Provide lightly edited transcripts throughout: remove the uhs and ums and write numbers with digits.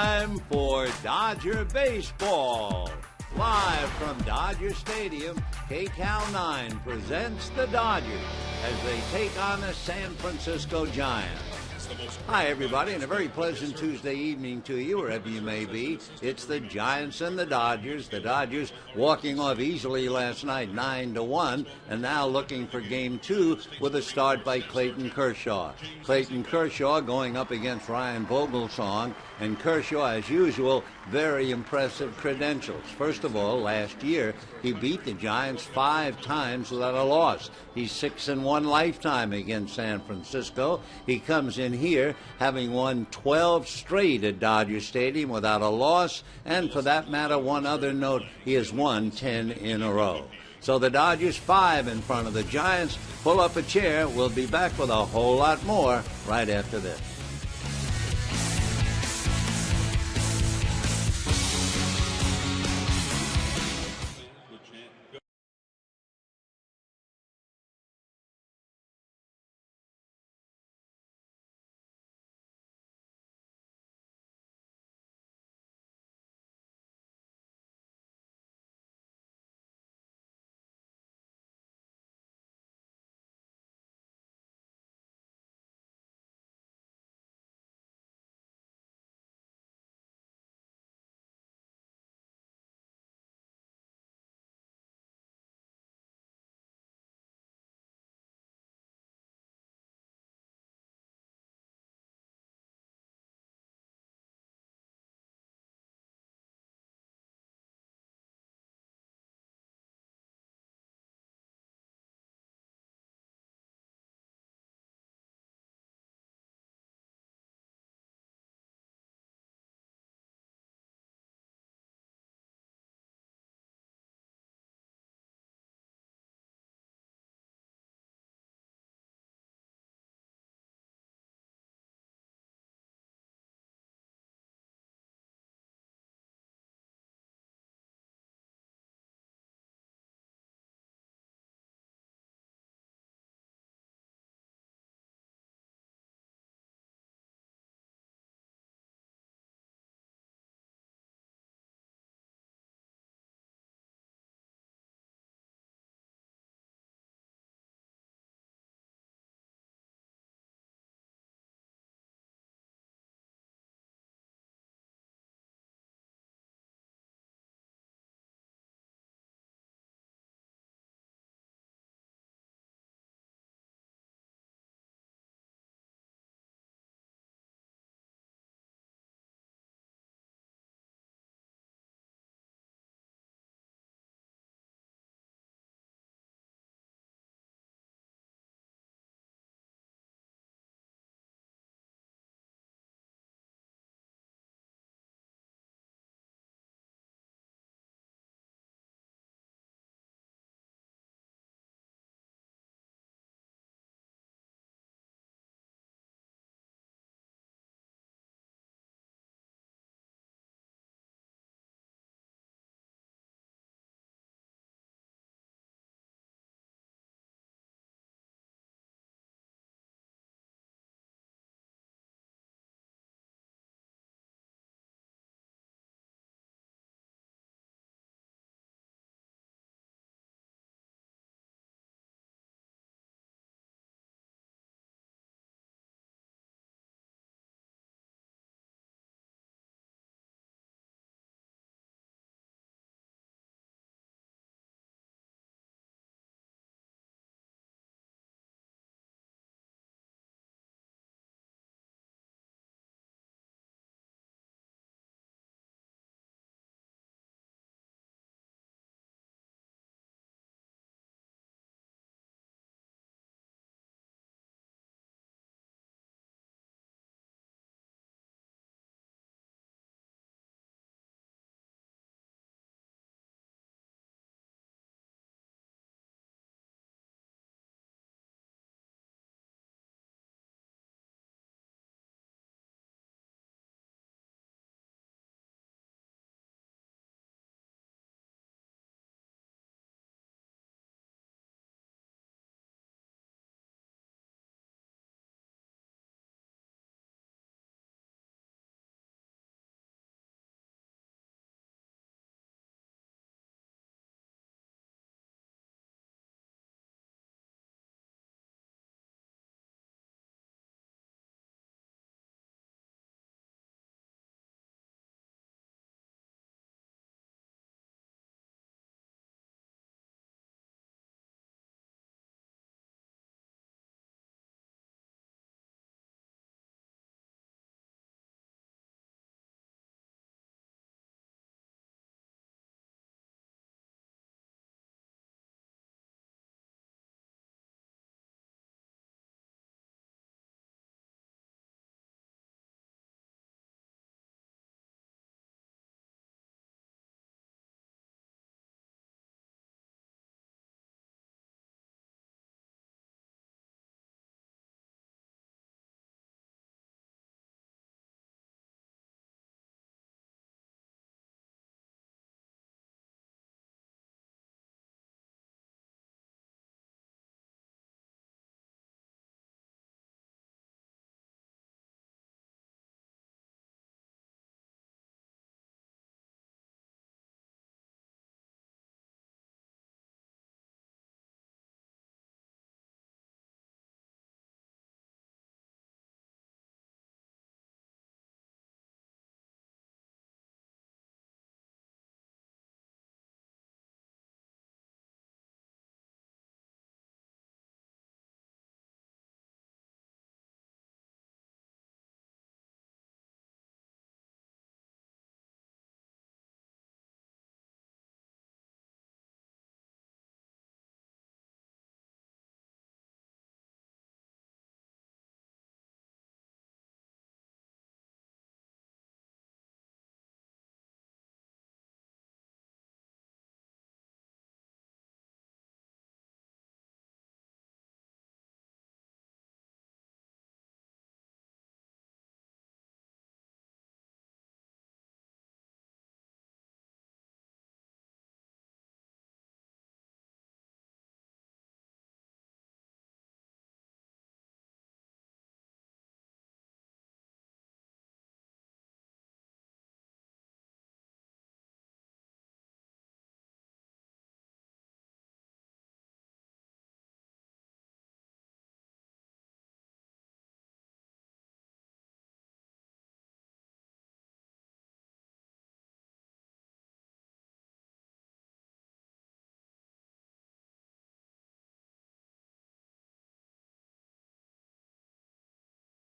time for Dodger Baseball. Live from Dodger Stadium, KCAL 9 presents the Dodgers as they take on the San Francisco Giants. Hi, everybody, and a very pleasant Tuesday evening to you, wherever you may be. It's the Giants and the Dodgers. The Dodgers walking off easily last night, 9-1, and now looking for Game 2 with a start by Clayton Kershaw. Clayton Kershaw going up against Ryan Vogelsong, and Kershaw, as usual, very impressive credentials. First of all, last year, he beat the Giants 5 times without a loss. He's 6-1 lifetime against San Francisco. He comes in here having won 12 straight at Dodger Stadium without a loss, and for that matter, one other note, he has won 10 in a row. So the Dodgers 5 in front of the Giants. Pull up a chair. We'll be back with a whole lot more right after this.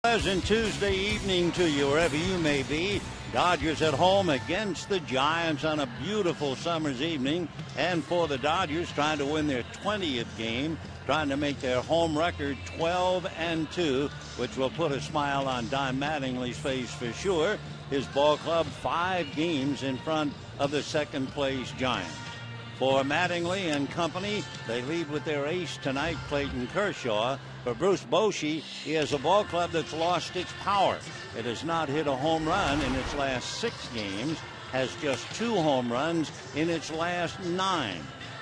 Pleasant Tuesday evening to you, wherever you may be. Dodgers at home against the Giants on a beautiful summer's evening. And for the Dodgers, trying to win their 20th game, trying to make their home record 12-2, which will put a smile on Don Mattingly's face for sure. His ball club 5 games in front of the second-place Giants. For Mattingly and company, they lead with their ace tonight, Clayton Kershaw. For Bruce Bochy, he has a ball club that's lost its power. It has not hit a home run in its last 6 games, has just 2 home runs in its last 9.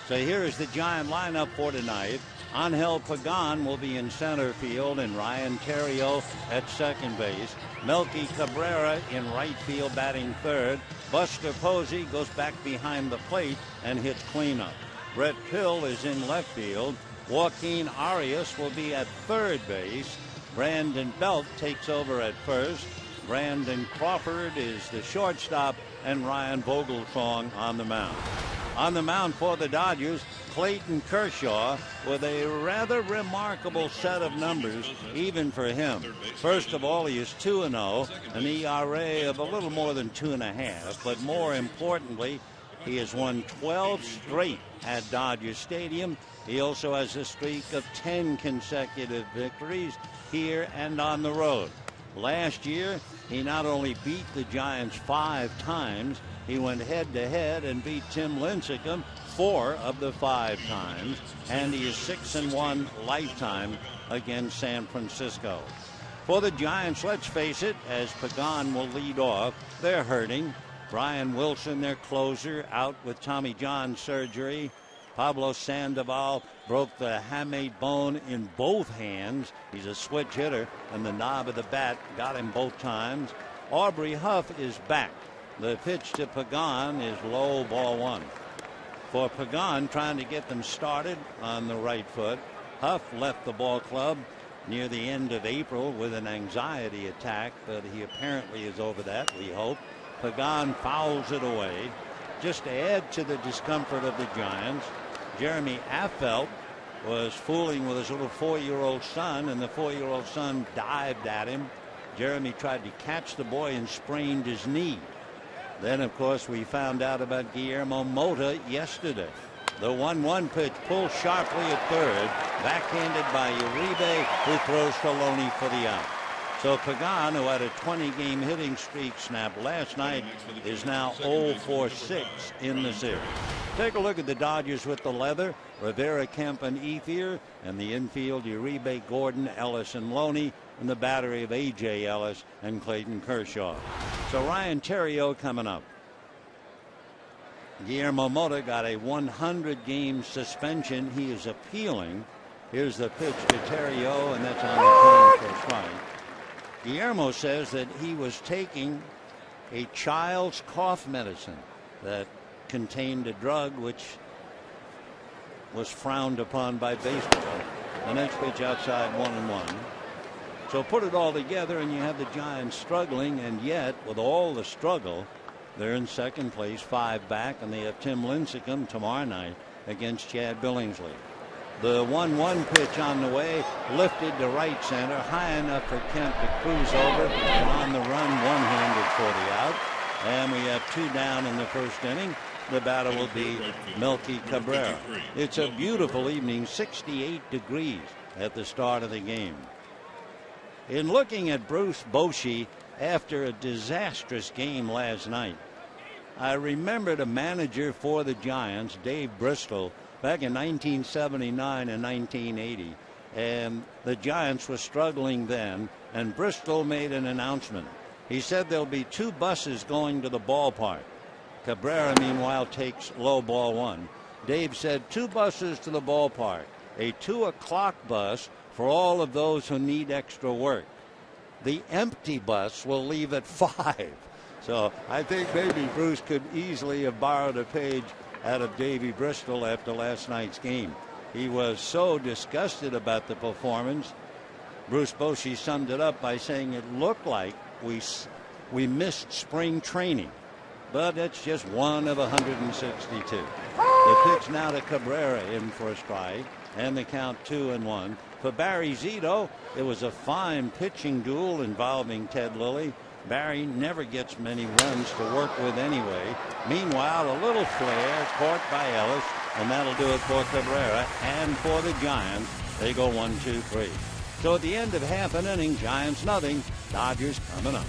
So here is the Giant lineup for tonight. Angel Pagan will be in center field and Ryan Theriot at second base. Melky Cabrera in right field batting third. Buster Posey goes back behind the plate and hits cleanup. Brett Pill is in left field. Joaquin Arias will be at third base. Brandon Belt takes over at first. Brandon Crawford is the shortstop, and Ryan Vogelsong on the mound. On the mound for the Dodgers, Clayton Kershaw with a rather remarkable set of numbers, even for him. First of all, he is 2-0, an ERA of a little more than 2.5, but more importantly, he has won 12 straight at Dodger Stadium. He also has a streak of 10 consecutive victories here and on the road. Last year, he not only beat the Giants 5 times, he went head-to-head and beat Tim Lincecum 4 of the 5 times, and he is 6-1 lifetime against San Francisco. For the Giants, let's face it, as Pagan will lead off, they're hurting. Brian Wilson, their closer, out with Tommy John surgery. Pablo Sandoval broke the hamate bone in both hands. He's a switch hitter, and the knob of the bat got him both times. Aubrey Huff is back. The pitch to Pagan is low, ball 1. For Pagan, trying to get them started on the right foot. Huff left the ball club near the end of April with an anxiety attack, but he apparently is over that, we hope. Pagan fouls it away. Just to add to the discomfort of the Giants, Jeremy Affeldt was fooling with his little 4-year-old son, and the 4-year-old son dived at him. Jeremy tried to catch the boy and sprained his knee. Then, of course, we found out about Guillermo Mota yesterday. The 1-1 pitch pulled sharply at third, backhanded by Uribe, who throws to Loney for the out. So Pagan, who had a 20-game hitting streak snapped last night, is now 0-for-6 in the series. Take a look at the Dodgers with the leather. Rivera, Kemp, and Ethier, and the infield, Uribe, Gordon, Ellis, and Loney, and the battery of A.J. Ellis and Clayton Kershaw. So Ryan Theriot coming up. Guillermo Mota got a 100-game suspension. He is appealing. Here's the pitch to Theriot, and that's on the plane for a strike. Guillermo says that he was taking a child's cough medicine that contained a drug which was frowned upon by baseball. The next pitch outside, 1-1. So put it all together and you have the Giants struggling, and yet with all the struggle, they're in second place, 5 back, and they have Tim Lincecum tomorrow night against Chad Billingsley. The 1-1 pitch on the way, lifted to right center, high enough for Kemp to cruise over, and on the run, one-handed for the out. And we have 2 down in the first inning. The batter will be Melky Cabrera. It's a beautiful evening, 68 degrees at the start of the game. In looking at Bruce Bochy after a disastrous game last night, I remembered a manager for the Giants, Dave Bristol, back in 1979 and 1980, and the Giants were struggling then, and Bristol made an announcement. He said there'll be 2 buses going to the ballpark. Cabrera, meanwhile, takes low, ball 1. Dave said 2 buses to the ballpark, a 2:00 bus for all of those who need extra work. The empty bus will leave at 5. So I think maybe Bruce could easily have borrowed a page out of Davey Bristol after last night's game. He was so disgusted about the performance. Bruce Bochy summed it up by saying it looked like we missed spring training, but it's just one of 162. The pitch now to Cabrera, in for a strike, and the count 2-1. For Barry Zito, it was a fine pitching duel involving Ted Lilly. Barry never gets many runs to work with anyway. Meanwhile, a little flare caught by Ellis, and that'll do it for Cabrera. And for the Giants, they go 1-2-3. So at the end of half an inning, Giants nothing, Dodgers coming up.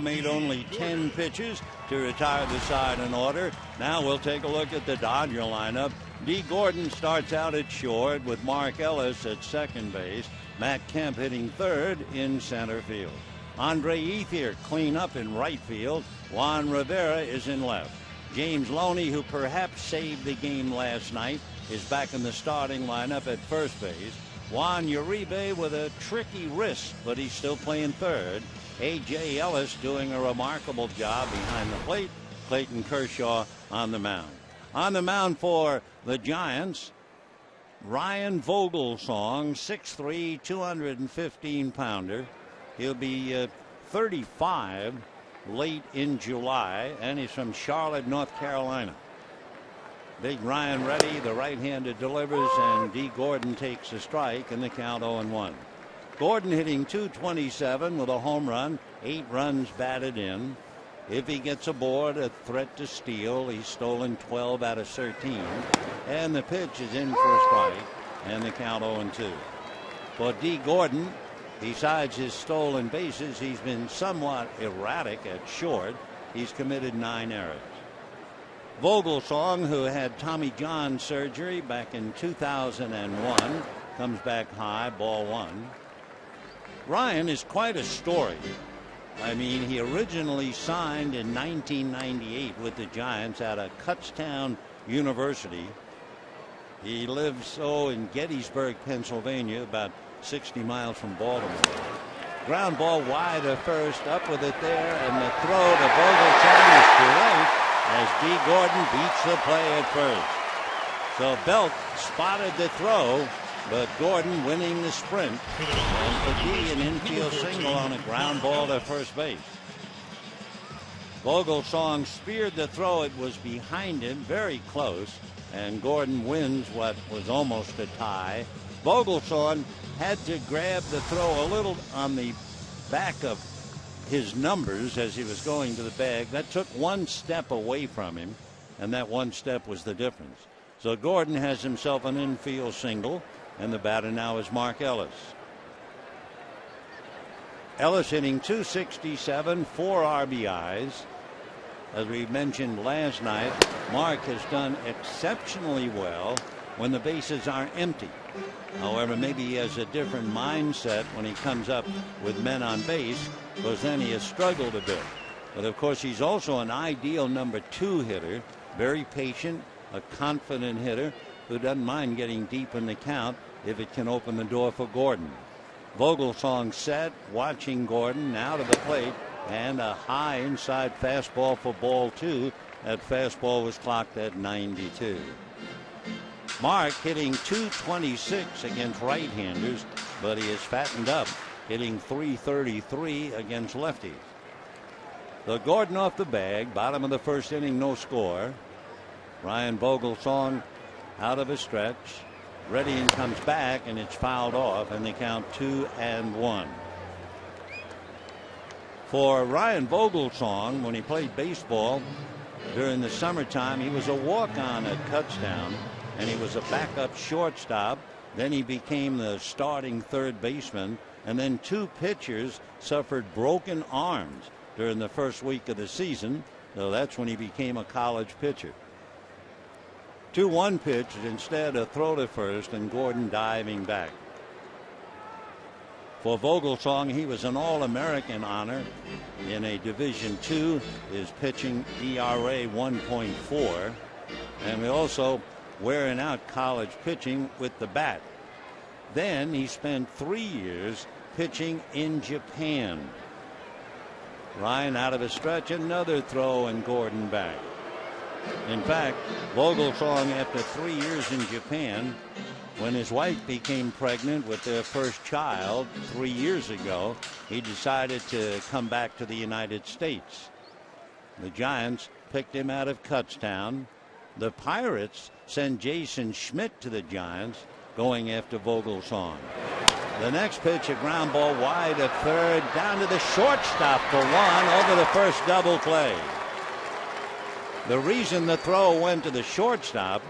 Made only 10 pitches to retire the side in order. Now we'll take a look at the Dodger lineup. Dee Gordon starts out at short with Mark Ellis at second base. Matt Kemp hitting third in center field. Andre Ethier clean up in right field. Juan Rivera is in left. James Loney, who perhaps saved the game last night, is back in the starting lineup at first base. Juan Uribe with a tricky wrist, but he's still playing third. A.J. Ellis doing a remarkable job behind the plate. Clayton Kershaw on the mound. On the mound for the Giants, Ryan Vogelsong, 6'3", 215-pounder. He'll be 35 late in July, and he's from Charlotte, North Carolina. Big Ryan ready, the right-hander delivers, and Dee Gordon takes a strike, and the count 0-1. Gordon hitting .227 with a home run, 8 runs batted in. If he gets aboard a threat to steal, he's stolen 12 out of 13. And the pitch is in for a strike, and the count 0-2. For Dee Gordon, besides his stolen bases, he's been somewhat erratic at short. He's committed 9 errors. Vogelsong, who had Tommy John surgery back in 2001, comes back high, ball 1. Ryan is quite a story. I mean, he originally signed in 1998 with the Giants out of Kutztown University. He lives in Gettysburg, Pennsylvania, about 60 miles from Baltimore. Ground ball wide of first, up with it there, and the throw to Vogelsong is too late as Dee Gordon beats the play at first. So Belk spotted the throw, but Gordon winning the sprint, and for Dee an infield single on a ground ball to first base. Vogelsong speared the throw. It was behind him, very close, and Gordon wins what was almost a tie. Vogelsong had to grab the throw a little on the back of his numbers as he was going to the bag. That took one step away from him, and that one step was the difference. So Gordon has himself an infield single, and the batter now is Mark Ellis. Ellis hitting .267, 4 RBIs. As we mentioned last night, Mark has done exceptionally well when the bases are empty. However, maybe he has a different mindset when he comes up with men on base, because then he has struggled a bit. But of course, he's also an ideal number 2 hitter, very patient, a confident hitter who doesn't mind getting deep in the count if it can open the door for Gordon. Vogelsong set, watching Gordon, now to the plate, and a high inside fastball for ball 2. That fastball was clocked at 92. Mark hitting .226 against right-handers, but he has fattened up, hitting .333 against lefties. So Gordon off the bag, bottom of the first inning, no score. Ryan Vogelsong out of a stretch. Redding comes back, and it's fouled off, and they count 2-1. For Ryan Vogelsong, when he played baseball during the summertime, he was a walk-on at Kutztown, and he was a backup shortstop. Then he became the starting third baseman, and then two pitchers suffered broken arms during the first week of the season, so that's when he became a college pitcher. 2-1 pitch, instead a throw to first, and Gordon diving back. For Vogelsong, he was an All-American honor in a Division II. His pitching ERA 1.4, and we also wearing out college pitching with the bat. Then he spent 3 years pitching in Japan. Ryan out of a stretch, another throw, and Gordon back. In fact, Vogelsong, after 3 years in Japan, when his wife became pregnant with their first child 3 years ago, he decided to come back to the United States. The Giants picked him out of Kutztown. The Pirates sent Jason Schmidt to the Giants, going after Vogelsong. The next pitch, a ground ball wide of third, down to the shortstop for one, over the first double play. The reason the throw went to the shortstop,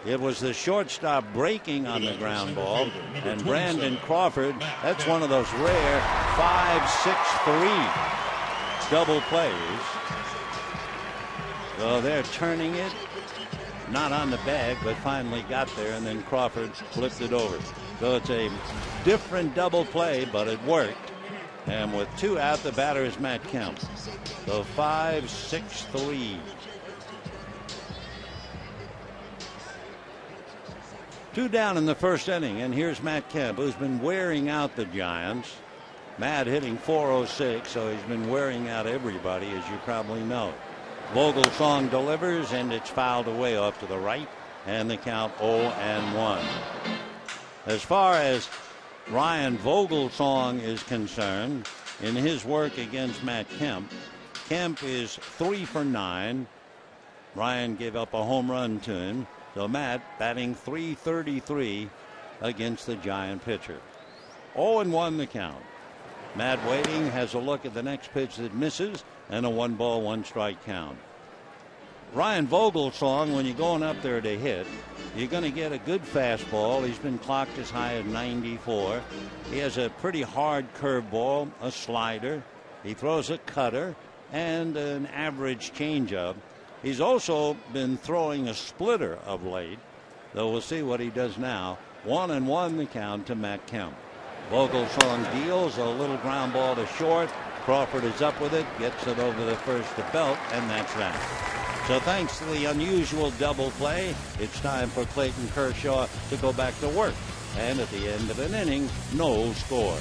it was the shortstop breaking on the ground ball, and Brandon Crawford, that's one of those rare 5-6-3 double plays. So they're turning it, not on the bag, but finally got there, and then Crawford flipped it over. So it's a different double play, but it worked. And with two out, the batter is Matt Kemp. So 5-6-3. 2 down in the first inning, and here's Matt Kemp, who's been wearing out the Giants. Matt hitting .406, so he's been wearing out everybody, as you probably know. Vogelsong delivers, and it's fouled away off to the right, and the count 0-1. As far as Ryan Vogelsong is concerned, in his work against Matt Kemp, Kemp is 3 for 9. Ryan gave up a home run to him. So Matt batting .333 against the Giant pitcher. 0-1 the count. Matt waiting, has a look at the next pitch that misses, and a 1-ball, 1-strike count. Ryan Vogelsong, when you're going up there to hit, you're going to get a good fastball. He's been clocked as high as 94. He has a pretty hard curveball, a slider. He throws a cutter and an average changeup. He's also been throwing a splitter of late, though we'll see what he does now. 1-1 the count to Matt Kemp. Vogelsong deals a little ground ball to short. Crawford is up with it, gets it over the first to Belt, and that's that. So thanks to the unusual double play, it's time for Clayton Kershaw to go back to work. And at the end of an inning, no score.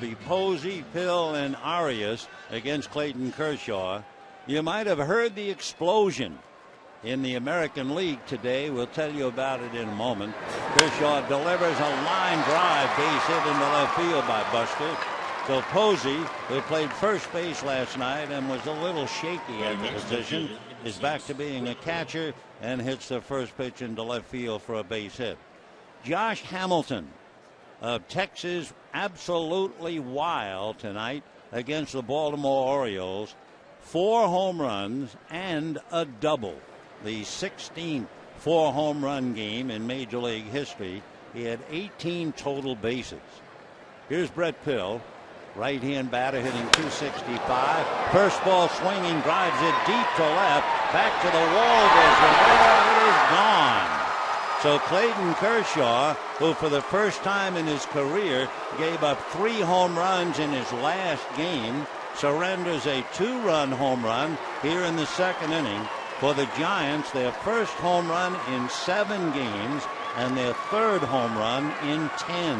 be Posey, Pill, and Arias against Clayton Kershaw. You might have heard the explosion in the American League today. We'll tell you about it in a moment. Kershaw delivers a line drive, base hit into left field by Buster. So Posey, who played first base last night and was a little shaky at the position, is back to being a catcher and hits the first pitch into left field for a base hit. Josh Hamilton of Texas, absolutely wild tonight against the Baltimore Orioles. 4 home runs and a double. The 16th 4-home run game in Major League history. He had 18 total bases. Here's Brett Pill, right-hand batter, hitting .265. First ball swinging, drives it deep to left. Back to the wall goes Rivera. It is gone. So Clayton Kershaw, who for the first time in his career gave up 3 home runs in his last game, surrenders a 2-run home run here in the second inning for the Giants, their first home run in 7 games and their 3rd home run in 10.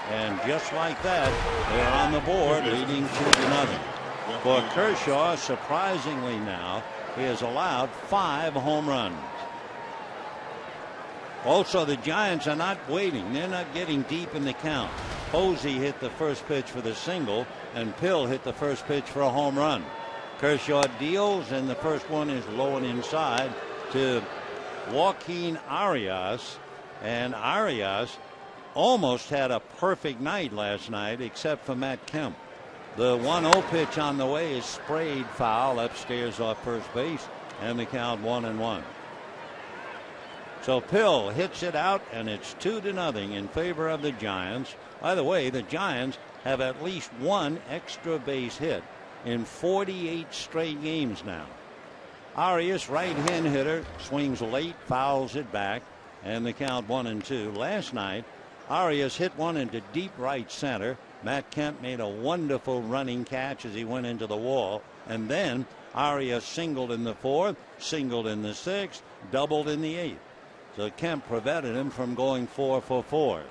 And just like that, they're on the board, leading 2-0. For Kershaw, surprisingly now, he has allowed 5 home runs. Also, the Giants are not waiting. They're not getting deep in the count. Posey hit the first pitch for the single, and Pill hit the first pitch for a home run. Kershaw deals, and the first one is low and inside to Joaquin Arias. And Arias almost had a perfect night last night, except for Matt Kemp. The 1-0 pitch on the way is sprayed foul upstairs off first base, and the count 1-1. So Pill hits it out, and it's 2-0 in favor of the Giants. By the way, the Giants have at least 1 extra base hit in 48 straight games now. Arias, right-hand hitter, swings late, fouls it back, and the count 1-2. Last night, Arias hit one into deep right center. Matt Kemp made a wonderful running catch as he went into the wall, and then Arias singled in the 4th, singled in the 6th, doubled in the 8th. So Kemp prevented him from going 4 for 4.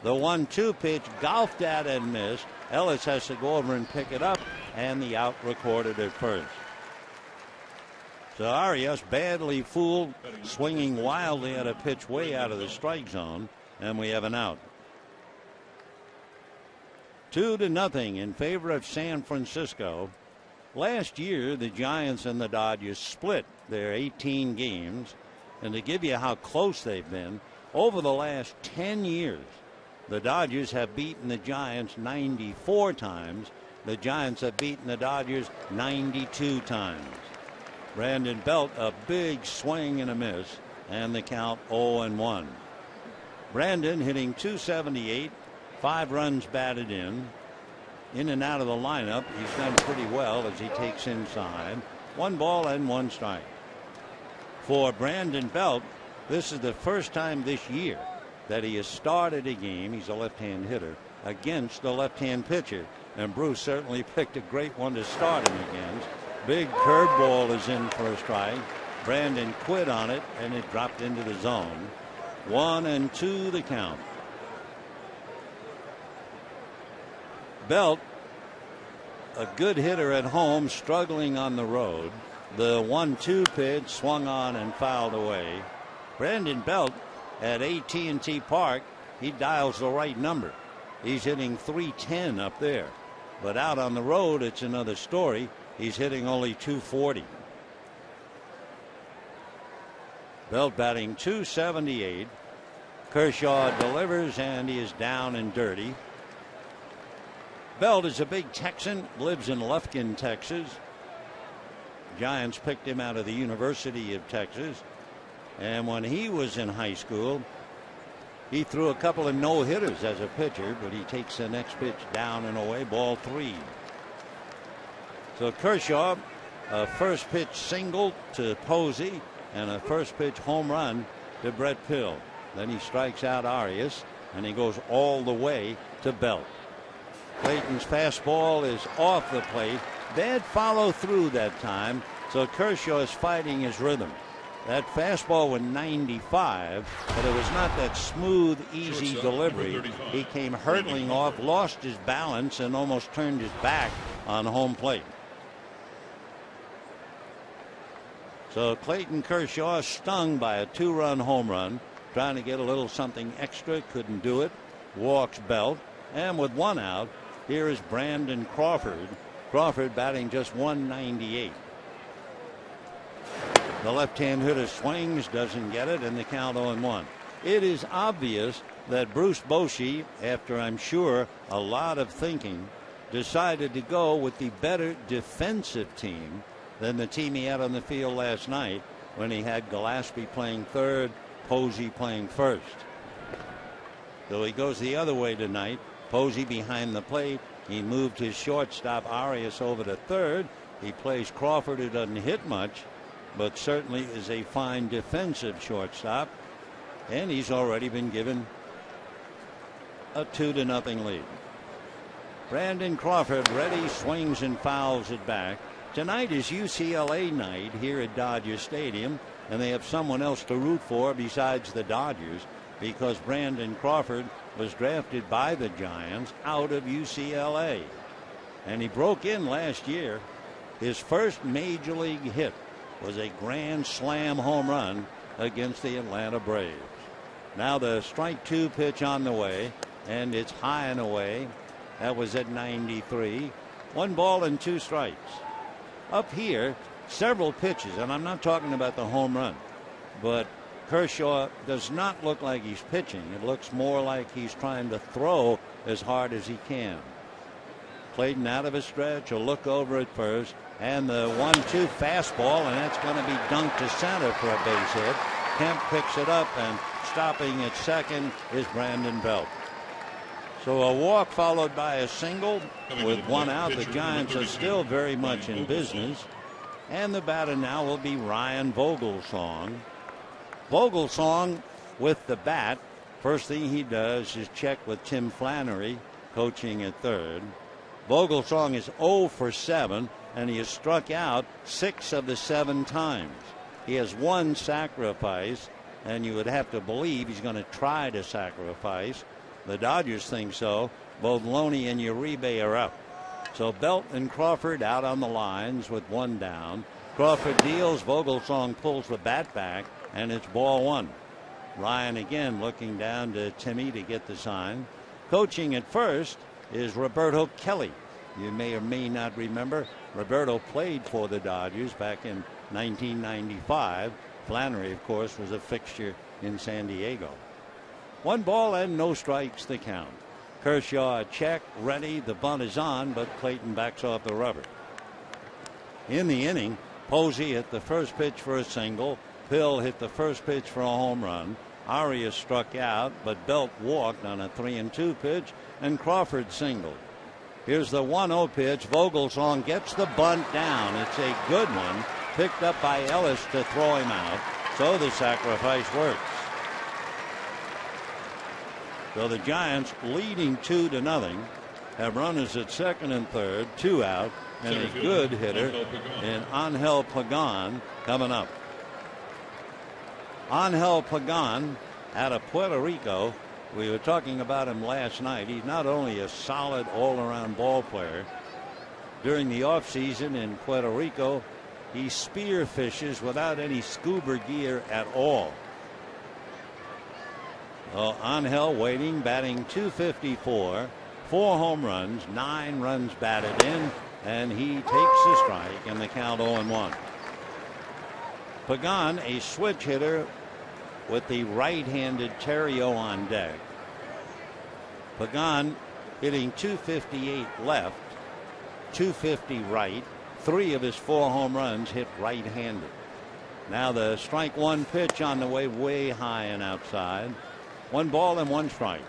The 1-2 pitch golfed at and missed. Ellis has to go over and pick it up, and the out recorded at first. So Arias, badly fooled, swinging wildly at a pitch way out of the strike zone, and we have an out. 2-0 in favor of San Francisco. Last year, the Giants and the Dodgers split their 18 games. And to give you how close they've been, over the last 10 years, the Dodgers have beaten the Giants 94 times. The Giants have beaten the Dodgers 92 times. Brandon Belt, a big swing and a miss, and the count 0-1. Brandon hitting .278, 5 runs batted in and out of the lineup. He's done pretty well as he takes inside. 1 ball and 1 strike. For Brandon Belt, this is the first time this year that he has started a game, he's a left-hand hitter, against a left-hand pitcher. And Bruce certainly picked a great one to start him against. Big curveball is in for a strike. Brandon quit on it, and it dropped into the zone. 1-2 the count. Belt, a good hitter at home, struggling on the road. The 1-2 pitch swung on and fouled away. Brandon Belt at AT&T Park, he dials the right number. He's hitting .310 up there. But out on the road, it's another story. He's hitting only .240. Belt batting .278. Kershaw delivers, and he is down and dirty. Belt is a big Texan, lives in Lufkin, Texas. Giants picked him out of the University of Texas, and when he was in high school, he threw a couple of no-hitters as a pitcher, but he takes the next pitch down and away, ball 3. So Kershaw, a first pitch single to Posey and a first pitch home run to Brett Pill. Then he strikes out Arias, and he goes all the way to Belt. Clayton's fastball is off the plate. Bad follow through that time, so Kershaw is fighting his rhythm. That fastball went 95, but it was not that smooth, easy delivery. He came hurtling off, lost his balance, and almost turned his back on home plate. So Clayton Kershaw stung by a 2-run home run, trying to get a little something extra, couldn't do it. Walks Belt, and with 1 out, here is Brandon Crawford. Crawford batting just 198. The left-hand hitter swings, doesn't get it, and the count 0-1. It is obvious that Bruce Bochy, after I'm sure a lot of thinking, decided to go with the better defensive team than the team he had on the field last night when he had Gillespie playing third, Posey playing first. So he goes the other way tonight. Posey behind the plate. He moved his shortstop Arias over to third. He plays Crawford, who doesn't hit much, but certainly is a fine defensive shortstop. And he's already been given a 2-0 lead. Brandon Crawford ready, swings and fouls it back. Tonight is UCLA night here at Dodger Stadium, and they have someone else to root for besides the Dodgers, because Brandon Crawford was drafted by the Giants out of UCLA. And he broke in last year. His first major league hit was a grand slam home run against the Atlanta Braves. Now the strike 2 pitch on the way, and it's high and away. That was at 93. 1 ball and 2 strikes. Up here, several pitches, and I'm not talking about the home run, but Kershaw does not look like he's pitching. It looks more like he's trying to throw as hard as he can. Clayton out of a stretch, a look over at first, and the 1-2 fastball, and that's going to be dunked to center for a base hit. Kemp picks it up, and stopping at second is Brandon Belt. So a walk followed by a single. With 1 out, the Giants are still very much in business. And the batter now will be Ryan Vogelsong. Vogelsong with the bat. First thing he does is check with Tim Flannery, coaching at third. Vogelsong is 0 for 7, and he has struck out 6 of the 7 times. He has 1 sacrifice, and you would have to believe he's going to try to sacrifice. The Dodgers think so. Both Loney and Uribe are up. So Belt and Crawford out on the lines with 1 down. Crawford deals. Vogelsong pulls the bat back, and it's ball 1. Ryan again looking down to Timmy to get the sign. Coaching at first is Roberto Kelly. You may or may not remember, Roberto played for the Dodgers back in 1995. Flannery, of course, was a fixture in San Diego. 1 ball and no strikes the count. Kershaw a check, ready. The bunt is on, but Clayton backs off the rubber. In the inning, Posey hit the first pitch for a single. Pill hit the first pitch for a home run. Arias struck out, but Belt walked on a 3-2 pitch, and Crawford singled. Here's the 1-0 pitch. Vogelsong gets the bunt down. It's a good one, picked up by Ellis to throw him out. So the sacrifice works. So the Giants, leading 2-0, have runners at second and third, 2 out, and a good hitter in Angel Pagan coming up. Angel Pagan out of Puerto Rico. We were talking about him last night. He's not only a solid all-around ball player. During the offseason in Puerto Rico, he spear fishes without any scuba gear at all. Well, Angel waiting, batting .254, 4 home runs, 9 runs batted in, and he takes the strike, and the count 0-1. Pagan, a switch hitter with the right-handed Terrio on deck. Pagan hitting .258 left, .250 right. 3 of his 4 home runs hit right-handed. Now the strike 1 pitch on the way high and outside. 1 ball and 1 strike.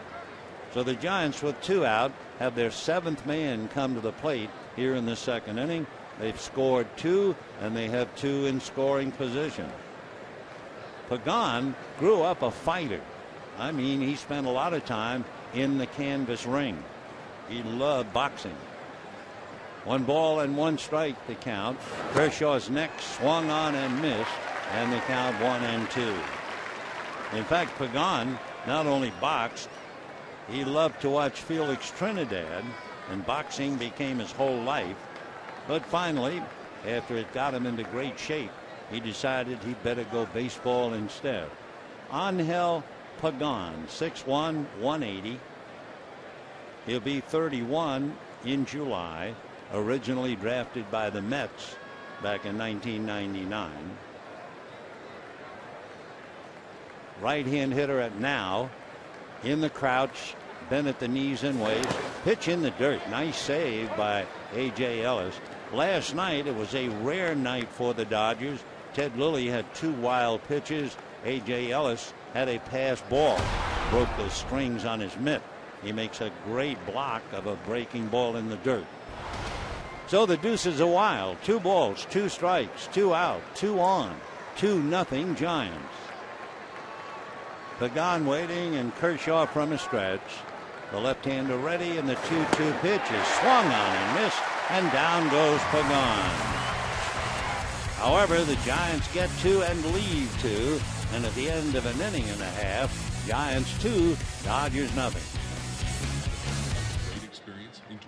So the Giants, with 2 out, have their 7th man come to the plate here in the second inning. They've scored 2, and they have 2 in scoring position. Pagan grew up a fighter. I mean, he spent a lot of time in the canvas ring. He loved boxing. 1 ball and 1 strike the count. Kershaw's next swung on and missed. and the count 1-2. In fact, Pagan not only boxed, he loved to watch Felix Trinidad, and boxing became his whole life. But finally, after it got him into great shape, he decided he'd better go baseball instead. Angel Pagan, 6'1", 180. He'll be 31 in July, originally drafted by the Mets back in 1999. Right-hand hitter at now. In the crouch, bent at the knees and waist. Pitch in the dirt. Nice save by A.J. Ellis. Last night, it was a rare night for the Dodgers. Ted Lilly had 2 wild pitches. A.J. Ellis had a pass ball. Broke the strings on his mitt. He makes a great block of a breaking ball in the dirt. So the deuces are wild. 2 balls, 2 strikes, 2 out, 2 on. 2-0 Giants. Pagan waiting, and Kershaw from a stretch. The left-hander ready, and the 2-2 pitch is swung on and missed, and down goes Pagan. However, the Giants get 2 and leave 2, and at the end of an inning and a half, Giants 2, Dodgers 0. Great experience into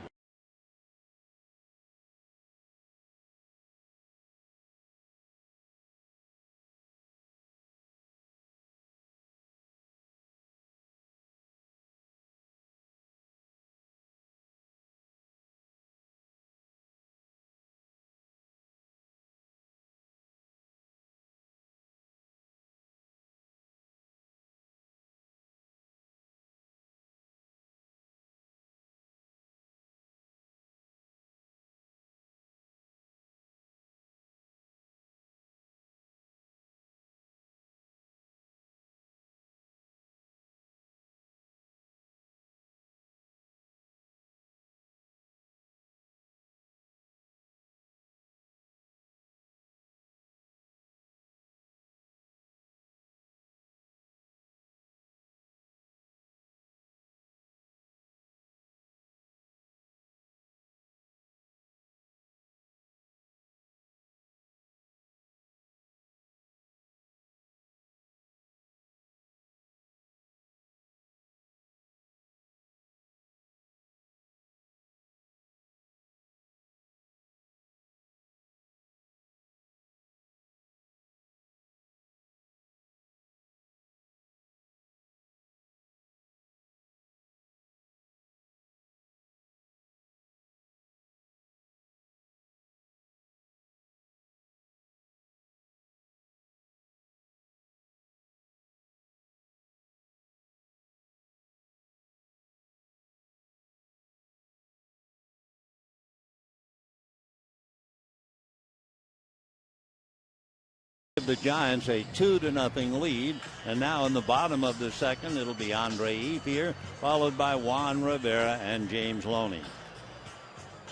The Giants a 2-0 lead, and now in the bottom of the second, it'll be Andre Ethier, followed by Juan Rivera and James Loney.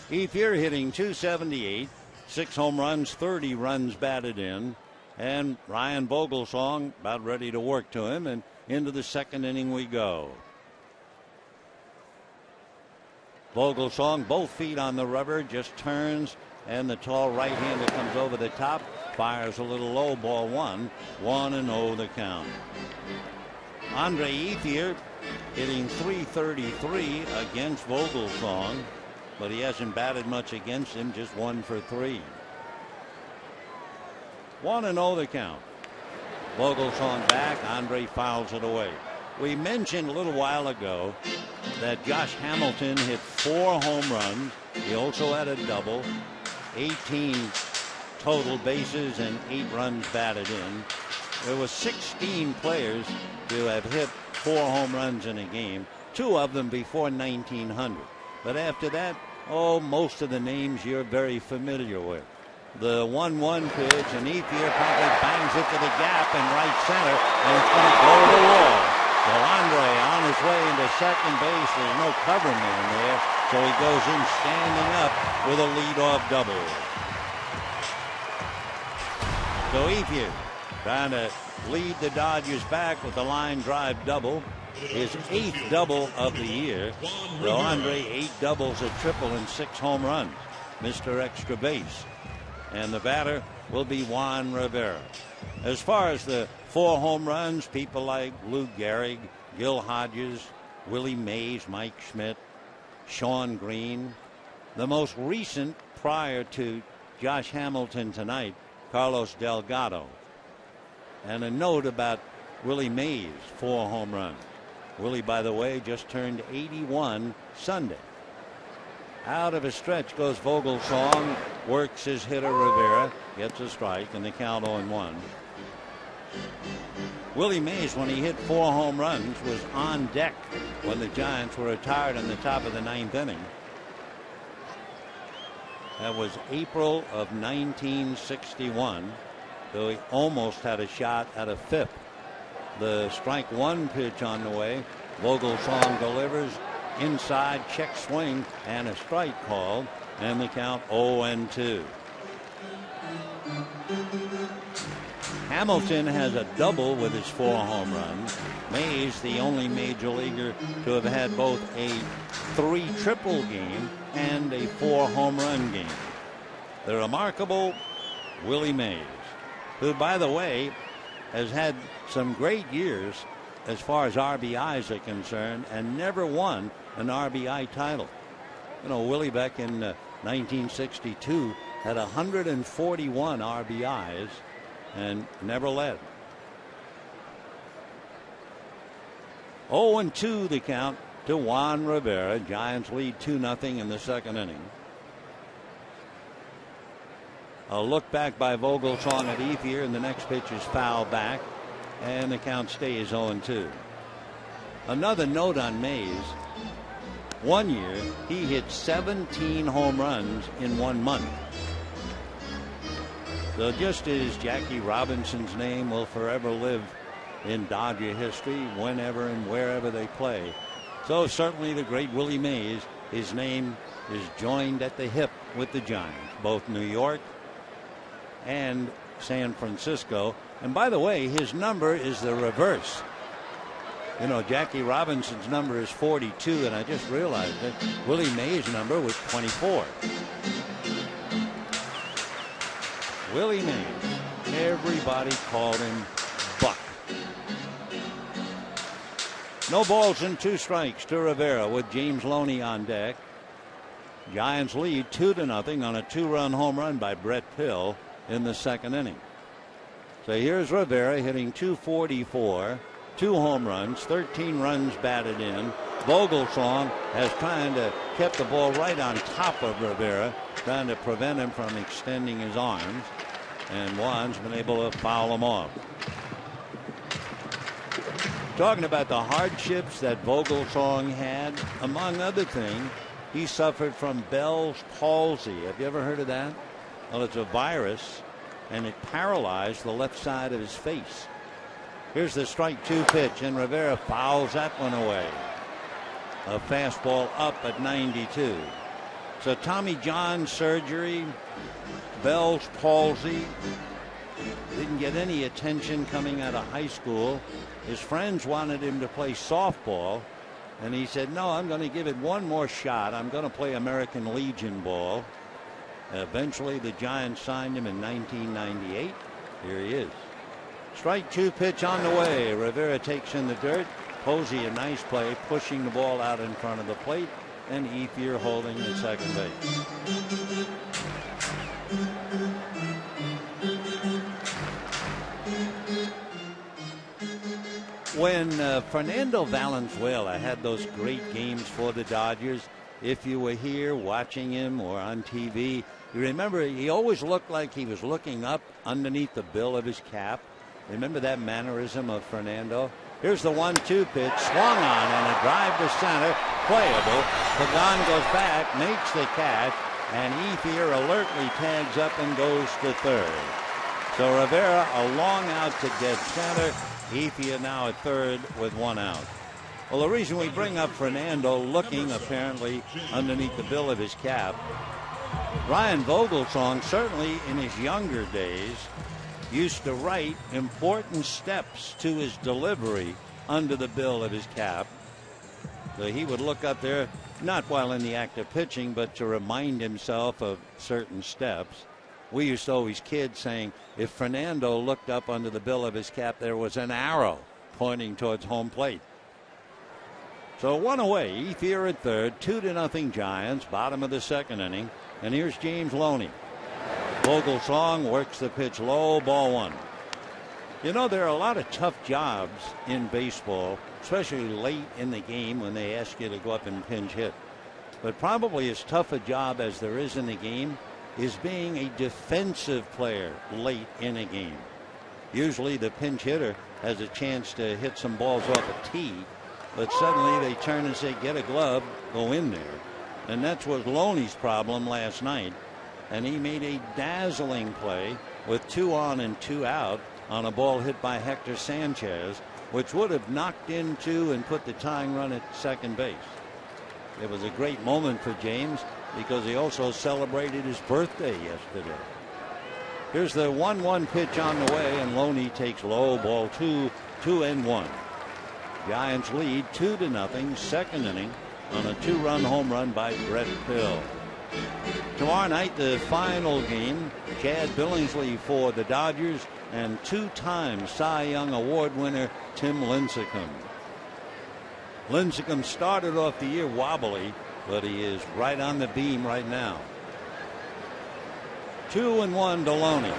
Ethier hitting .278, 6 home runs, 30 runs batted in, and Ryan Vogelsong about ready to work to him, and into the second inning we go. Vogelsong, both feet on the rubber, just turns, and the tall right-hander comes over the top. Fires a little low, ball 1. 1-0 the count. Andre Ethier hitting .333 against Vogelsong, but he hasn't batted much against him, just 1 for 3. 1-0 the count. Vogelsong back. Andre fouls it away. We mentioned a little while ago that Josh Hamilton hit 4 home runs. He also had a double. 18 total bases and 8 runs batted in. There were 16 players who have hit 4 home runs in a game, 2 of them before 1900. But after that, most of the names you're very familiar with. The 1-1 pitch, and Ethier probably bangs it to the gap in right center, and it's going to go to the wall. So Andre on his way into second base. There's no cover man there, so he goes in standing up with a leadoff double. So Ethier trying to lead the Dodgers back with the line drive double. His 8th double of the year. So Andre, 8 doubles, a triple, and 6 home runs. Mr. Extra Base. And the batter, will be Juan Rivera. As far as the 4 home runs, people like Lou Gehrig, Gil Hodges, Willie Mays, Mike Schmidt, Shawn Green. The most recent prior to Josh Hamilton tonight, Carlos Delgado. And a note about Willie Mays, 4 home runs. Willie, by the way, just turned 81 Sunday. Out of a stretch goes Vogelsong, works his hitter Rivera, gets a strike, and the count 0-1. Willie Mays, when he hit 4 home runs, was on deck when the Giants were retired in the top of the 9th inning. That was April of 1961, though he almost had a shot at a 5th. The strike 1 pitch on the way. Vogelsong delivers inside, check swing, and a strike called, and the count 0-2. Hamilton has a double with his 4 home runs. Mays, the only major leaguer to have had both a 3 triple game and a 4 home run game. The remarkable Willie Mays, who, by the way, has had some great years as far as RBIs are concerned and never won an RBI title. You know, Willie back in 1962 had 141 RBIs and never led. 0-2 the count to Juan Rivera. Giants lead 2-0 in the 2nd inning. A look back by Vogelsong at Ethier, and the next pitch is foul back, and the count stays 0-2. Another note on Mays. One year he hit 17 home runs in 1 month. So just as Jackie Robinson's name will forever live in Dodger history whenever and wherever they play, so certainly the great Willie Mays, his name is joined at the hip with the Giants, both New York and San Francisco. And by the way, his number is the reverse. You know, Jackie Robinson's number is 42, and I just realized that Willie Mays' number was 24. Willie Mays, everybody called him Buck. No balls and 2 strikes to Rivera with James Loney on deck. Giants lead 2-0 on a 2-run home run by Brett Pill in the 2nd inning. So here's Rivera hitting .244, 2 home runs, 13 runs batted in. Vogelsong has kept the ball right on top of Rivera, trying to prevent him from extending his arms, and Juan's been able to foul him off. Talking about the hardships that Vogelsong had, among other things, he suffered from Bell's palsy. Have you ever heard of that? Well, it's a virus, and it paralyzed the left side of his face. Here's the strike 2 pitch, and Rivera fouls that one away. A fastball up at 92. So Tommy John surgery, Bell's palsy, didn't get any attention coming out of high school. His friends wanted him to play softball, and he said, no, I'm going to give it one more shot. I'm going to play American Legion ball. Eventually, the Giants signed him in 1998. Here he is. Strike 2 pitch on the way. Rivera takes in the dirt. Posey, a nice play, pushing the ball out in front of the plate, and Ethier holding at second base. When Fernando Valenzuela had those great games for the Dodgers, if you were here watching him or on TV, you remember he always looked like he was looking up underneath the bill of his cap. Remember that mannerism of Fernando? Here's the 1-2 pitch, swung on, and a drive to center, playable. Pagan goes back, makes the catch, and Ethier alertly tags up and goes to third. So Rivera a long out to dead center. Ethier now at third with 1 out. Well, the reason we bring up Fernando looking apparently underneath the bill of his cap, Ryan Vogelsong, certainly in his younger days, used to write important steps to his delivery under the bill of his cap. So he would look up there, not while in the act of pitching, but to remind himself of certain steps. We used to always kid saying if Fernando looked up under the bill of his cap, there was an arrow pointing towards home plate. So one away, Ethier at third, 2-0 Giants, bottom of the second inning. And here's James Loney. Vogelsong works the pitch low, ball one. You know, there are a lot of tough jobs in baseball, especially late in the game when they ask you to go up and pinch hit. But probably as tough a job as there is in the game is being a defensive player late in a game. Usually the pinch hitter has a chance to hit some balls off a tee, but suddenly they turn and say, get a glove, go in there. And that's what Loney's problem last night. And he made a dazzling play with 2 on and 2 out on a ball hit by Hector Sanchez, which would have knocked into and put the tying run at second base. It was a great moment for James because he also celebrated his birthday yesterday. Here's the 1-1 pitch on the way, and Loney takes low, ball 2, 2-1. Giants lead 2-0, second inning, on a 2-run home run by Brett Bill. Tomorrow night, the final game, Chad Billingsley for the Dodgers and 2-time Cy Young Award winner Tim Lincecum. Lincecum started off the year wobbly, but he is right on the beam right now. 2-1 to Loney.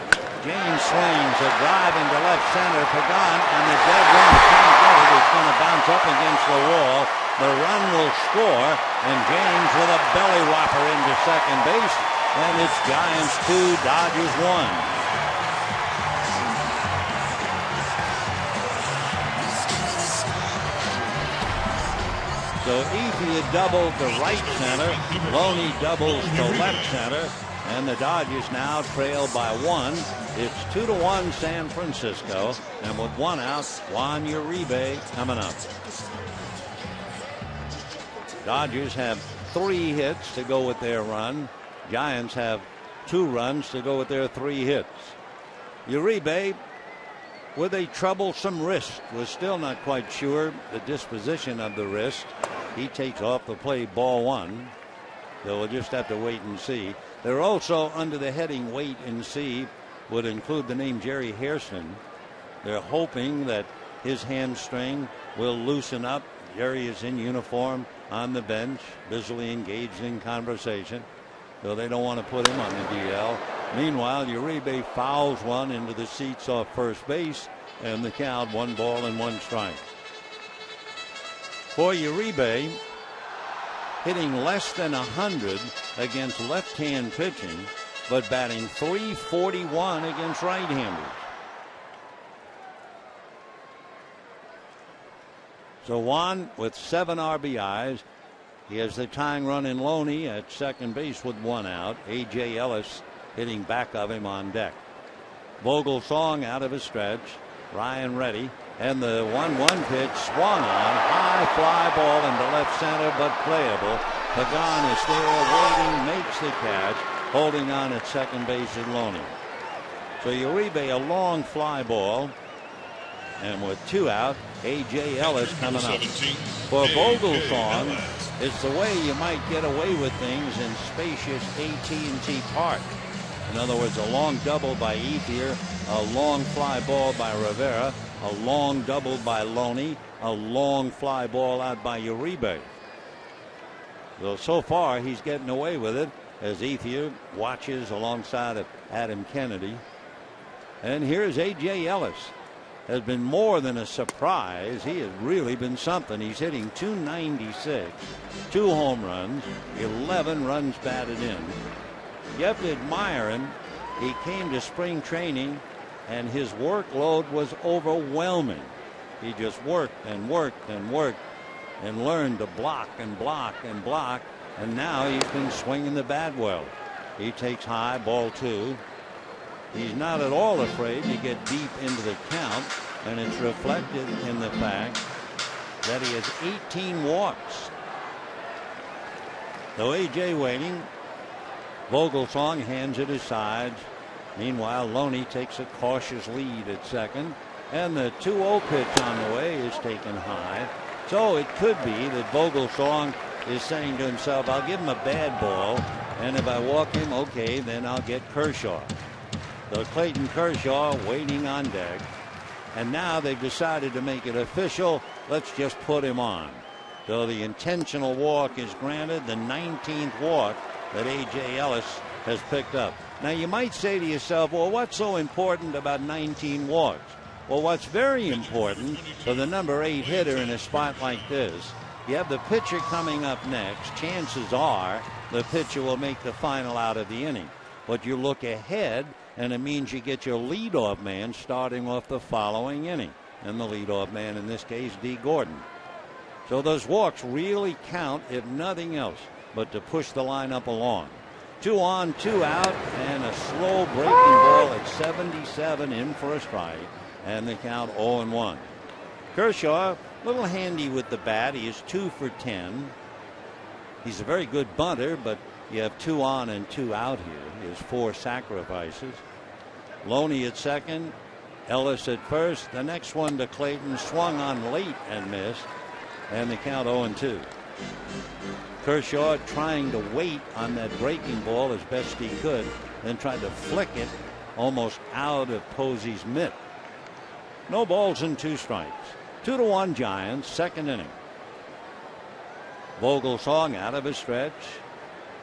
James swings a drive into left center. Pagan, and the dead run can't get it. It's going to bounce up against the wall. The run will score, and James with a belly whopper into second base, and it's Giants 2, Dodgers 1. So Ethier doubled to right center, Loney doubles to left center, and the Dodgers now trail by 1. It's 2-1 San Francisco, and with 1 out, Juan Uribe coming up. Dodgers have 3 hits to go with their run. Giants have 2 runs to go with their 3 hits. Uribe, with a troublesome wrist, was still not quite sure the disposition of the wrist. He takes off the plate, ball 1. So we'll just have to wait and see. They're also under the heading wait and see would include the name Jerry Hairston. They're hoping that his hamstring will loosen up. Jerry is in uniform on the bench, busily engaged in conversation, so they don't want to put him on the DL. Meanwhile, Uribe fouls one into the seats off first base, and the count 1 ball and 1 strike. For Uribe, hitting less than 100 against left-hand pitching, but batting .341 against right-handers. So Juan with 7 RBIs. He has the tying run in Loney at second base with 1 out. A.J. Ellis hitting back of him on deck. Vogelsong out of a stretch. Ryan ready. And the 1-1 pitch swung on. High fly ball into left center, but playable. Pagan is there waiting, makes the catch, holding on at second base at Loney. So Uribe a long fly ball. And with 2 out, A.J. Ellis coming up. For Vogelsong, it's the way you might get away with things in spacious AT&T Park. In other words, a long double by Ethier, a long fly ball by Rivera, a long double by Loney, a long fly ball out by Uribe. So far, he's getting away with it as Ethier watches alongside of Adam Kennedy. And here's A.J. Ellis. Has been more than a surprise. He has really been something. He's hitting .296, 2 home runs, 11 runs batted in. You have to admire him. He came to spring training and his workload was overwhelming. He just worked and worked and worked and learned to block and block and block, and now he's been swinging the bat well. He takes high, ball 2. He's not at all afraid to get deep into the count, and it's reflected in the fact that he has 18 walks. So A.J. waiting. Vogelsong hands it his sides. Meanwhile, Loney takes a cautious lead at second, and the 2-0 pitch on the way is taken high. So it could be that Vogelsong is saying to himself, I'll give him a bad ball, and if I walk him, okay, then I'll get Kershaw. So Clayton Kershaw waiting on deck. And now they've decided to make it official. Let's just put him on. So the intentional walk is granted, the 19th walk that A.J. Ellis has picked up. Now you might say to yourself, well, what's so important about 19 walks? Well, what's very important for the number 8 hitter in a spot like this, you have the pitcher coming up next. Chances are the pitcher will make the final out of the inning. But you look ahead, and it means you get your leadoff man starting off the following inning. And the leadoff man in this case, D. Gordon. So those walks really count, if nothing else, but to push the lineup along. 2 on, 2 out, and a slow breaking ball at 77 in for a strike, and the count 0-1. Kershaw, a little handy with the bat. He is 2 for 10. He's a very good bunter, but you have 2 on and 2 out here. He has 4 sacrifices. Loney at second, Ellis at first. The next one to Clayton, swung on late and missed, and the count 0-2. Kershaw trying to wait on that breaking ball as best he could, then tried to flick it almost out of Posey's mitt. No balls and 2 strikes. 2-1 Giants, second inning. Vogelsong out of his stretch.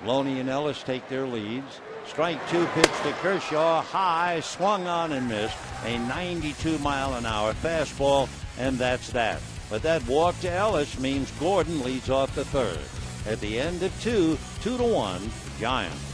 Loney and Ellis take their leads. Strike 2 pitch to Kershaw, high, swung on and missed. A 92-mile-an-hour fastball, and that's that. But that walk to Ellis means Gordon leads off the third. At the end of 2-1 Giants.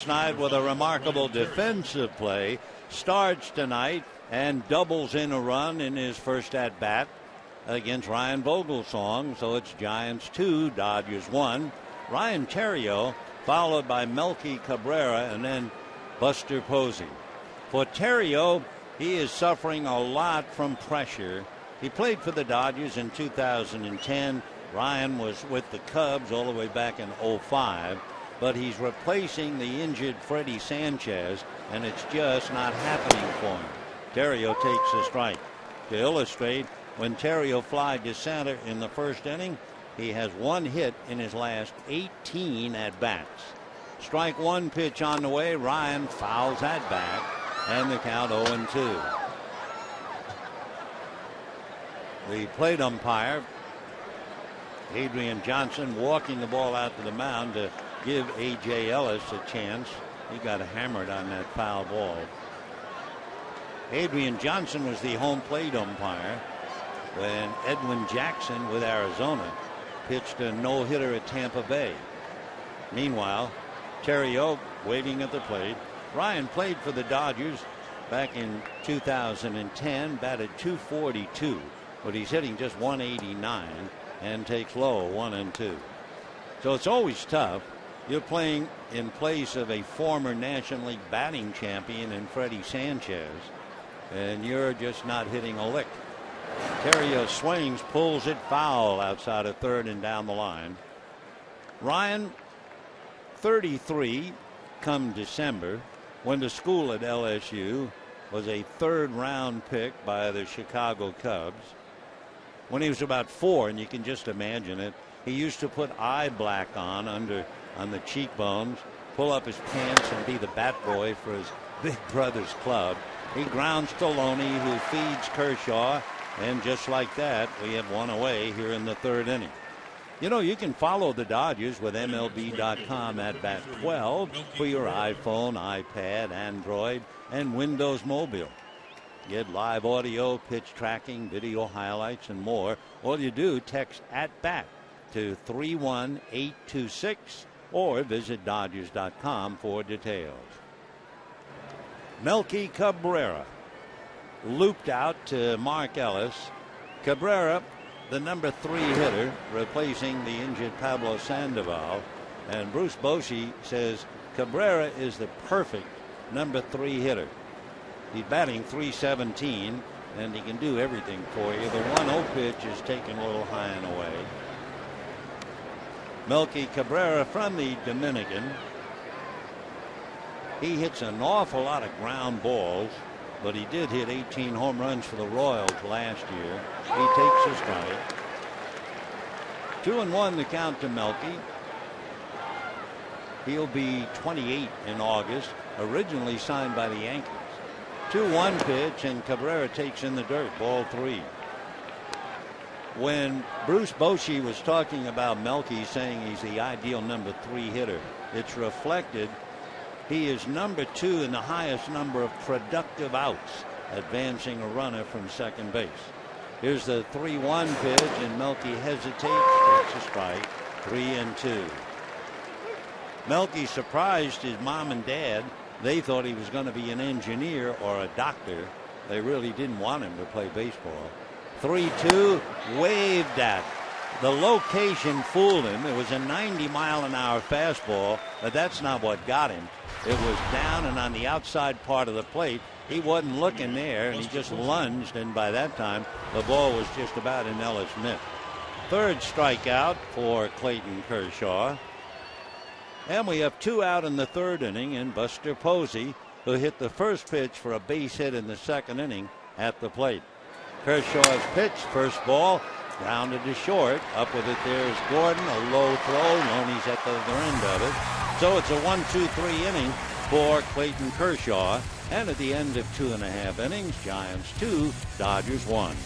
Night with a remarkable defensive play, starts tonight and doubles in a run in his first at bat against Ryan Vogelsong. So it's Giants 2, Dodgers 1. Ryan Theriot followed by Melky Cabrera and then Buster Posey. For Theriot, he is suffering a lot from pressure. He played for the Dodgers in 2010. Ryan was with the Cubs all the way back in 05. But he's replacing the injured Freddie Sanchez, and it's just not happening for him. Theriot takes a strike. To illustrate, when Theriot flied to center in the first inning, he has 1 hit in his last 18 at-bats. Strike 1 pitch on the way. Ryan fouls that back, and the count 0-2. The plate umpire, Adrian Johnson, walking the ball out to the mound to give A.J. Ellis a chance. He got hammered on that foul ball. Adrian Johnson was the home plate umpire when Edwin Jackson with Arizona pitched a no-hitter at Tampa Bay. Meanwhile, Theriot waiting at the plate. Ryan played for the Dodgers back in 2010, batted .242, but he's hitting just .189 and takes low 1-2. So it's always tough. You're playing in place of a former National League batting champion in Freddie Sanchez, and you're just not hitting a lick. Terrio swings, pulls it foul outside of third and down the line. Ryan, 33, come December, went to school at LSU, was a third-round pick by the Chicago Cubs. When he was about 4, and you can just imagine it, he used to put eye black on the cheekbones, pull up his pants, and be the bat boy for his big brother's club. He grounds to Loney, who feeds Kershaw, and just like that, we have one away here in the third inning. You know, you can follow the Dodgers with MLB.com at Bat 12 for your iPhone, iPad, Android, and Windows Mobile. Get live audio, pitch tracking, video highlights, and more. All you do, text at bat to 31826 or visit Dodgers.com for details. Melky Cabrera looped out to Mark Ellis. Cabrera, the number 3 hitter, replacing the injured Pablo Sandoval. And Bruce Bochy says Cabrera is the perfect number 3 hitter. He's batting .317, and he can do everything for you. The 1-0 pitch is taken a little high and away. Melky Cabrera from the Dominican. He hits an awful lot of ground balls, but he did hit 18 home runs for the Royals last year. He takes a strike. 2-1 the count to Melky. He'll be 28 in August, originally signed by the Yankees. 2-1 pitch, and Cabrera takes in the dirt, ball 3. When Bruce Bochy was talking about Melky, saying he's the ideal number 3 hitter, it's reflected. He is number 2 in the highest number of productive outs, advancing a runner from second base. Here's the 3-1 pitch, and Melky hesitates, takes a strike, 3-2. Melky surprised his mom and dad. They thought he was going to be an engineer or a doctor. They really didn't want him to play baseball. 3-2, waved at. The location fooled him. It was a 90-mile-an-hour fastball, but that's not what got him. It was down and on the outside part of the plate. He wasn't looking there, and he just lunged, and by that time, the ball was just about in Ellis' mitt. Third strikeout for Clayton Kershaw. And we have 2 out in the third inning, and Buster Posey, who hit the first pitch for a base hit in the second inning, at the plate. Kershaw's pitch, first ball, grounded to short. Up with it there is Gordon, a low throw. Loney's at the other end of it. So it's a 1-2-3 inning for Clayton Kershaw. And at the end of 2.5 innings, Giants 2, Dodgers 1.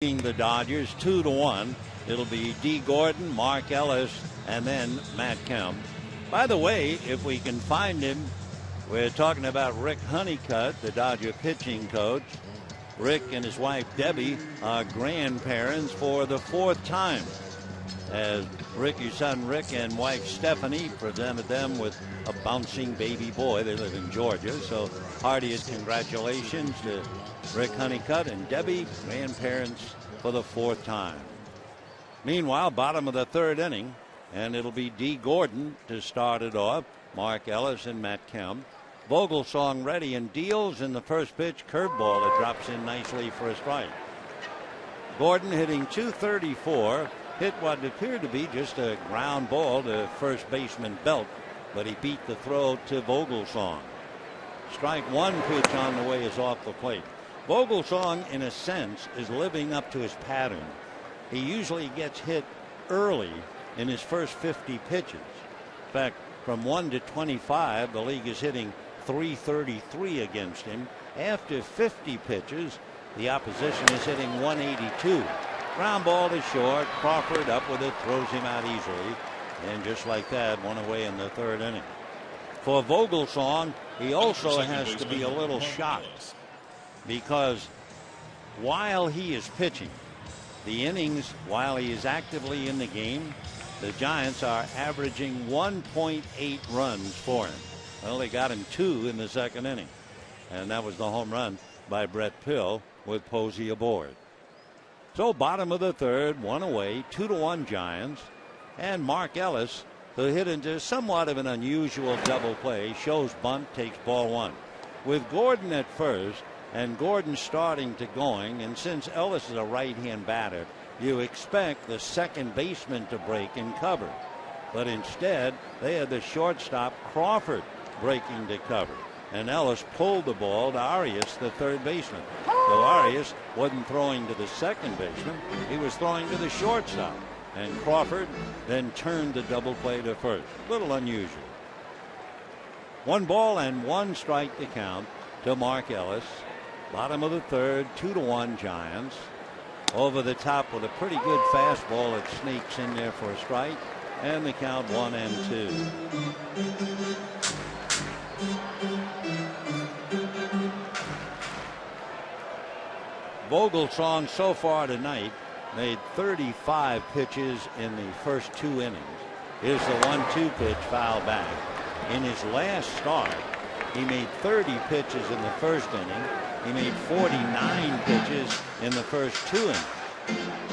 The Dodgers 2-1. It'll be D. Gordon, Mark Ellis, and then Matt Kemp. By the way, if we can find him, we're talking about Rick Honeycutt, the Dodger pitching coach. Rick and his wife Debbie are grandparents for the 4th time, as Ricky's son Rick and wife Stephanie presented them with a bouncing baby boy. They live in Georgia, so heartiest congratulations to Rick Honeycutt and Debbie, grandparents for the 4th time. Meanwhile, bottom of the 3rd inning, and it'll be D. Gordon to start it off. Mark Ellis and Matt Kemp. Vogelsong ready and deals in the first pitch. Curveball that drops in nicely for a strike. Gordon hitting .234. Hit what appeared to be just a ground ball to first baseman Belt, but he beat the throw to Vogelsong. Strike one pitch on the way is off the plate. Vogelsong, in a sense, is living up to his pattern. He usually gets hit early in his first 50 pitches. In fact, from 1 to 25, the league is hitting .333 against him. After 50 pitches, the opposition is hitting .182. Ground ball to short. Crawford up with it, throws him out easily. And just like that, one away in the 3rd inning. For Vogelsong, he also has to be a little shocked, because while he is pitching, the innings, while he is actively in the game, the Giants are averaging 1.8 runs for him. Well, they got him 2 in the 2nd inning, and that was the home run by Brett Pill with Posey aboard. So bottom of the 3rd, 1 away, 2-1 Giants, and Mark Ellis, who hit into somewhat of an unusual double play, shows bunt, takes ball 1. With Gordon at first, and Gordon starting to going, and since Ellis is a right-hand batter, you expect the second baseman to break and cover. But instead, they had the shortstop Crawford breaking to cover, and Ellis pulled the ball to Arias, the 3rd baseman. So Arias wasn't throwing to the second baseman, he was throwing to the shortstop, and Crawford then turned the double play to first. A little unusual. 1 ball and 1 strike to count to Mark Ellis. Bottom of the 3rd, 2-1 Giants. Over the top with a pretty good fastball that sneaks in there for a strike, and the count 1-2. Vogelsong so far tonight made 35 pitches in the first 2 innings. Here's the 1-2 pitch, foul back. In his last start, he made 30 pitches in the 1st inning. He made 49 pitches in the first 2 innings,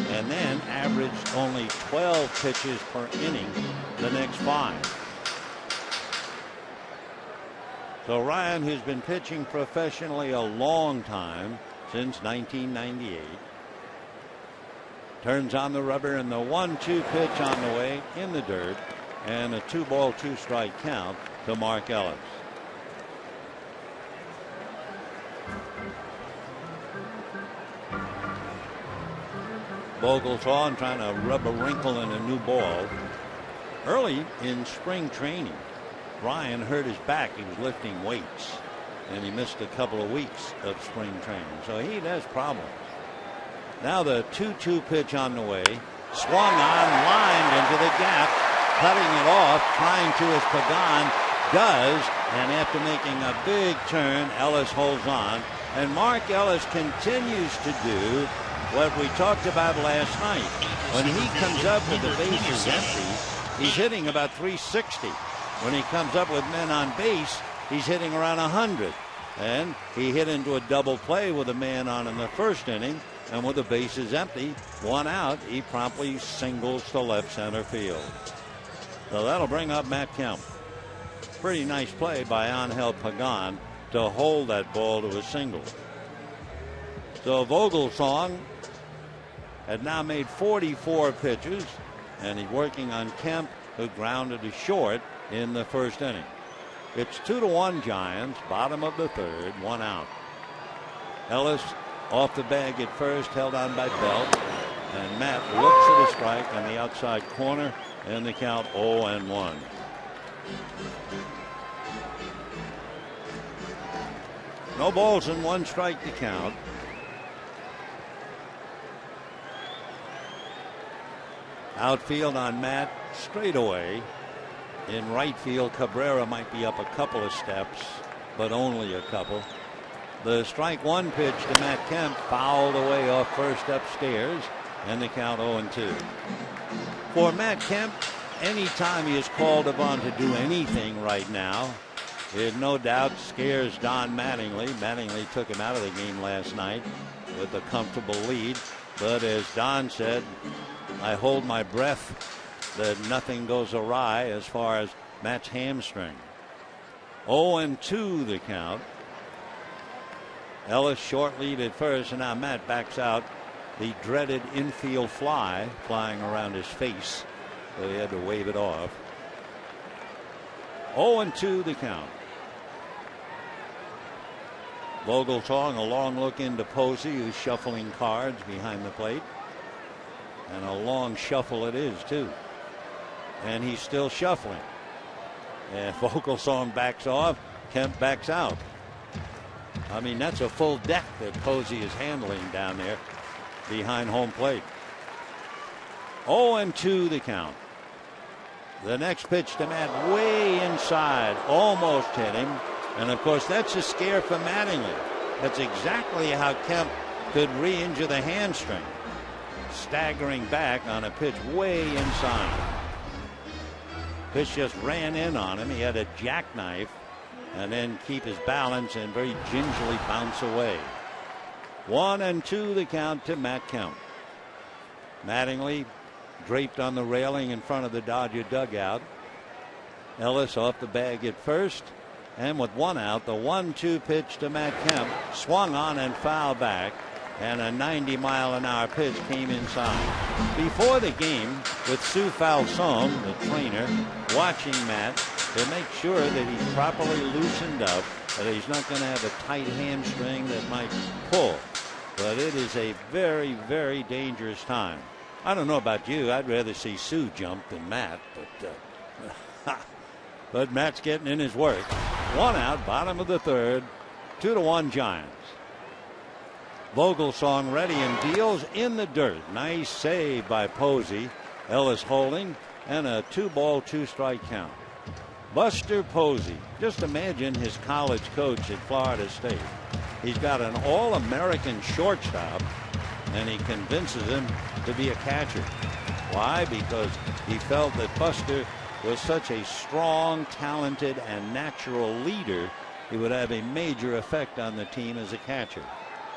and then averaged only 12 pitches per inning the next 5. So Ryan, who's been pitching professionally a long time, since 1998, turns on the rubber, and the 1-2 pitch on the way in the dirt, and a 2-ball 2-strike count to Mark Ellis. Vogelsong trying to rub a wrinkle in a new ball. Early in spring training, Ryan hurt his back. He was lifting weights, and he missed a couple of weeks of spring training, so he has problems. Now the 2-2 pitch on the way, swung on, lined into the gap, cutting it off, trying to as Pagan does, and after making a big turn, Ellis holds on, and Mark Ellis continues to do what we talked about last night. When he comes up with the bases empty, he's hitting about .360. When he comes up with men on base, he's hitting around 100. And he hit into a double play with a man on in the 1st inning, and with the bases empty, 1 out, he promptly singles to left center field. So that'll bring up Matt Kemp. Pretty nice play by Angel Pagan to hold that ball to a single. So Vogelsong had now made 44 pitches, and he's working on Kemp, who grounded to short in the 1st inning. It's 2-1 Giants, bottom of the 3rd, 1 out. Ellis off the bag at first, held on by Belt, and Matt looks at a strike on the outside corner, and the count 0-1. No balls and 1 strike to count. Outfield on Matt, straight away. In right field, Cabrera might be up a couple of steps, but only a couple. The strike one pitch to Matt Kemp fouled away off first upstairs, and the count 0-2. For Matt Kemp, anytime he is called upon to do anything right now, it no doubt scares Don Mattingly. Mattingly took him out of the game last night with a comfortable lead. But as Don said, I hold my breath that nothing goes awry as far as Matt's hamstring. 0-2 the count. Ellis short lead at first, and now Matt backs out. The dreaded infield fly flying around his face, so he had to wave it off. 0-2 the count. Vogelsong, a long look into Posey, who's shuffling cards behind the plate. And a long shuffle it is, too. And he's still shuffling. And Vogelsong backs off, Kemp backs out. I mean, that's a full deck that Posey is handling down there behind home plate. 0-2 the count. The next pitch to Matt, way inside, almost hit him. And of course, that's a scare for Mattingly. That's exactly how Kemp could re-injure the hamstring. Staggering back on a pitch way inside. Pitch just ran in on him. He had a jackknife and then keep his balance and very gingerly bounce away. 1-2 the count to Matt Kemp. Mattingly draped on the railing in front of the Dodger dugout. Ellis off the bag at first. And with one out, the 1-2 pitch to Matt Kemp swung on and fouled back. And a 90-mile-an-hour pitch came inside. Before the game, with Sue Falsone, the trainer, watching Matt to make sure that he's properly loosened up, that he's not going to have a tight hamstring that might pull. But it is a very, very dangerous time. I don't know about you. I'd rather see Sue jump than Matt, but Matt's getting in his work. One out, bottom of the third, 2-1 Giants. Vogelsong ready and deals in the dirt. Nice save by Posey. Ellis holding, and a 2-ball, 2-strike count. Buster Posey. Just imagine his college coach at Florida State. He's got an All-American shortstop, and he convinces him to be a catcher. Why? Because he felt that Buster was such a strong, talented, and natural leader, he would have a major effect on the team as a catcher.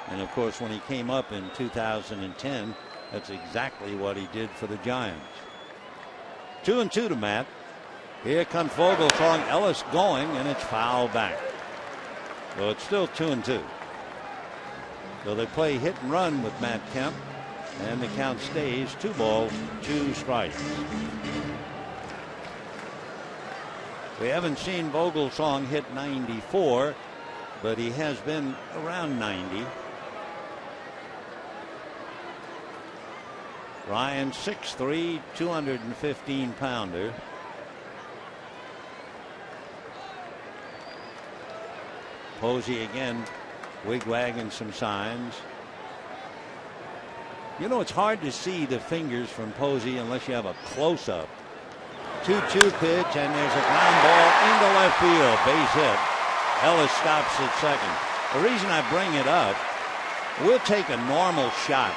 And of course, when he came up in 2010, that's exactly what he did for the Giants. 2-2 to Matt. Here comes Vogelsong. Ellis going, and it's fouled back. So it's still 2-2. So they play hit and run with Matt Kemp, and the count stays 2 balls, 2 strikes. We haven't seen Vogelsong hit 94, but he has been around 90. Ryan, 6'3", 215-pounder. Posey again wigwagging some signs. You know, it's hard to see the fingers from Posey unless you have a close-up. 2-2 pitch, and there's a ground ball into left field. Base hit. Ellis stops at second. The reason I bring it up, we'll take a normal shot.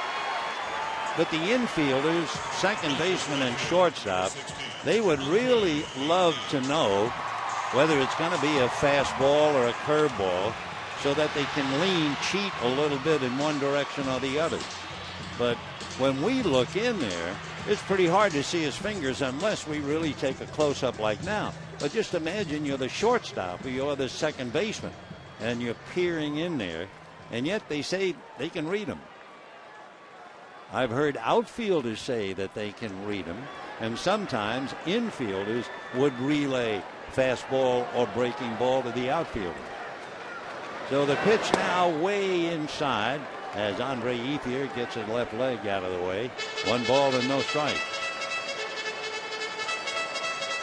But the infielders, second baseman and shortstop, they would really love to know whether it's going to be a fastball or a curveball so that they can lean, cheat a little bit in one direction or the other. But when we look in there, it's pretty hard to see his fingers unless we really take a close-up like now. But just imagine you're the shortstop or you're the second baseman and you're peering in there, and yet they say they can read them. I've heard outfielders say that they can read them, and sometimes infielders would relay fastball or breaking ball to the outfielder. So the pitch now way inside as Andre Ethier gets his left leg out of the way. 1 ball and no strikes.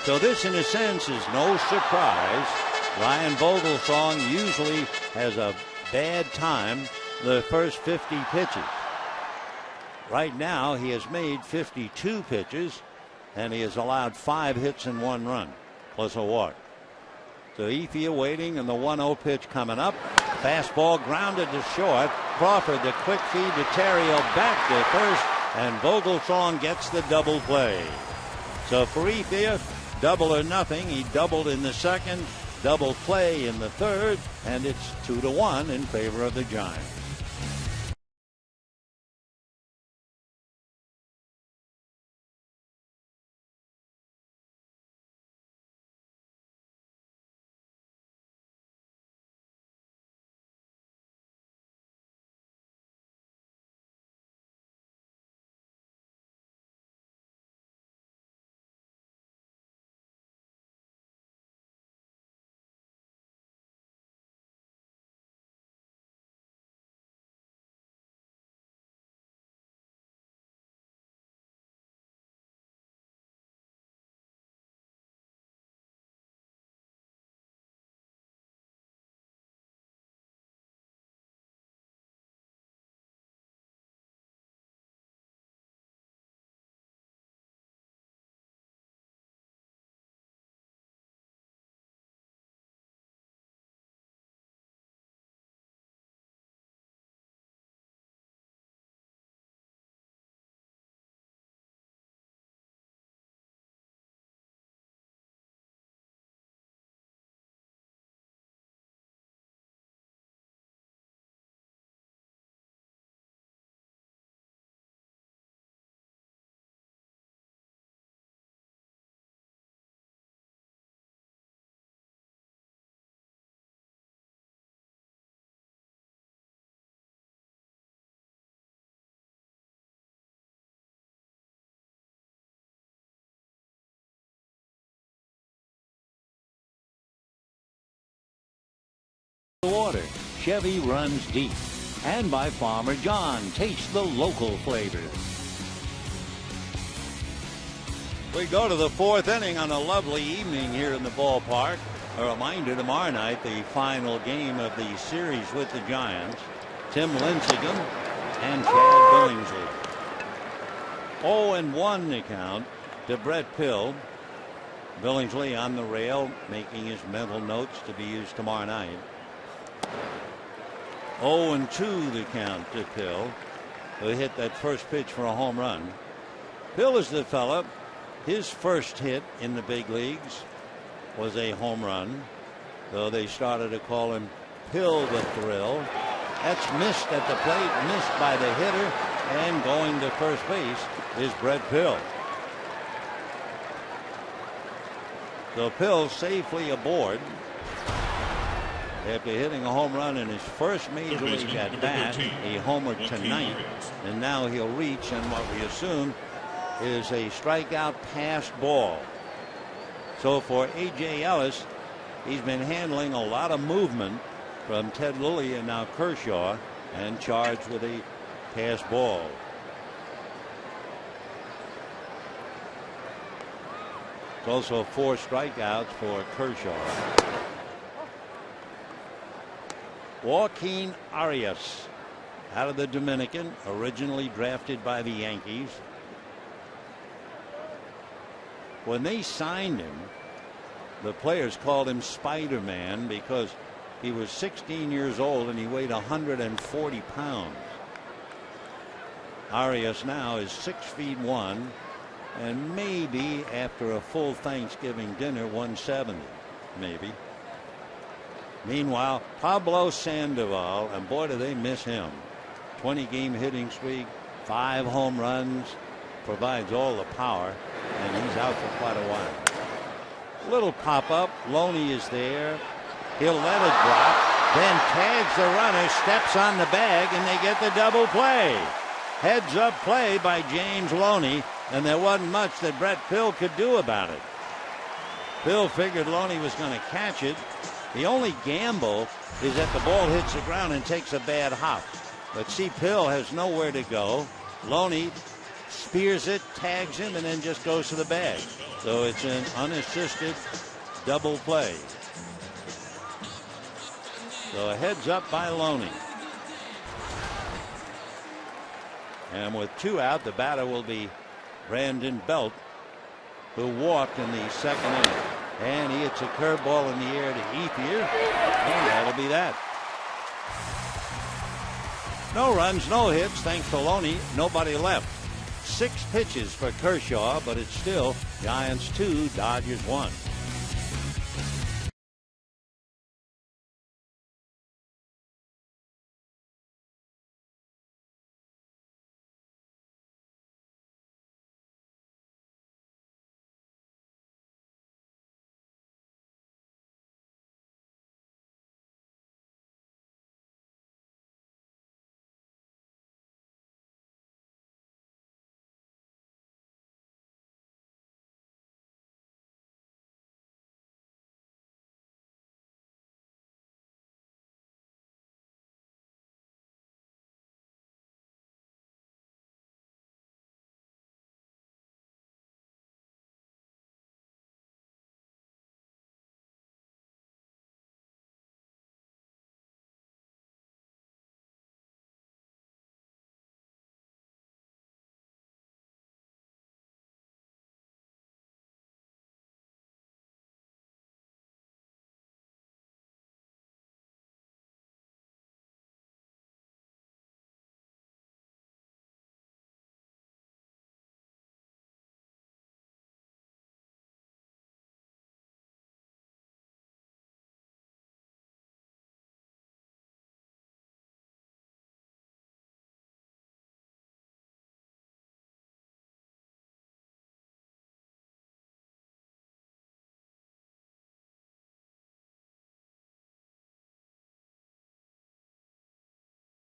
So this, in a sense, is no surprise. Ryan Vogelsong usually has a bad time the first 50 pitches. Right now, he has made 52 pitches, and he has allowed 5 hits and 1 run, plus a walk. So Ethier waiting, and the 1-0 pitch coming up. Fastball grounded to short. Crawford, the quick feed to Terrio, back to first, and Vogelsong gets the double play. So for Ethier, double or nothing. He doubled in the second, double play in the third, and it's 2-1 in favor of the Giants. Water. Chevy runs deep. And by Farmer John. Taste the local flavors. We go to the 4th inning on a lovely evening here in the ballpark. A reminder, tomorrow night, the final game of the series with the Giants. Tim Lincecum and Chad Billingsley. 0-1 the count to Brett Pill. Billingsley on the rail, making his mental notes to be used tomorrow night. 0-2 the count to Pill, who hit that first pitch for a home run. Pill is the fella. His first hit in the big leagues was a home run, though they started to call him Pill the Thrill. That's missed at the plate, missed by the hitter, and going to first base is Brett Pill. So Pill safely aboard after hitting a home run in his first major league at bat, a homer tonight, and now he'll reach in what we assume is a strikeout pass ball. So for A.J. Ellis, he's been handling a lot of movement from Ted Lilly and now Kershaw, and charged with a pass ball. It's also 4 strikeouts for Kershaw. Joaquin Arias, out of the Dominican, originally drafted by the Yankees. When they signed him, the players called him Spider-Man because he was 16 years old and he weighed 140 pounds. Arias now is 6'1", and maybe after a full Thanksgiving dinner 170, maybe. Meanwhile, Pablo Sandoval, and boy do they miss him. 20-game hitting streak, 5 home runs, provides all the power, and he's out for quite a while. Little pop-up, Loney is there. He'll let it drop, then tags the runner, steps on the bag, and they get the double play. Heads-up play by James Loney, and there wasn't much that Brett Pill could do about it. Pill figured Loney was going to catch it. The only gamble is that the ball hits the ground and takes a bad hop. But see, Pill has nowhere to go. Loney spears it, tags him, and then just goes to the bag. So it's an unassisted double play. So a heads up by Loney. And with 2 out, the batter will be Brandon Belt, who walked in the second inning. And he hits a curveball in the air to Ethier, and that'll be that. No runs, no hits, thanks to Loney. Nobody left. 6 pitches for Kershaw, but it's still Giants 2, Dodgers 1.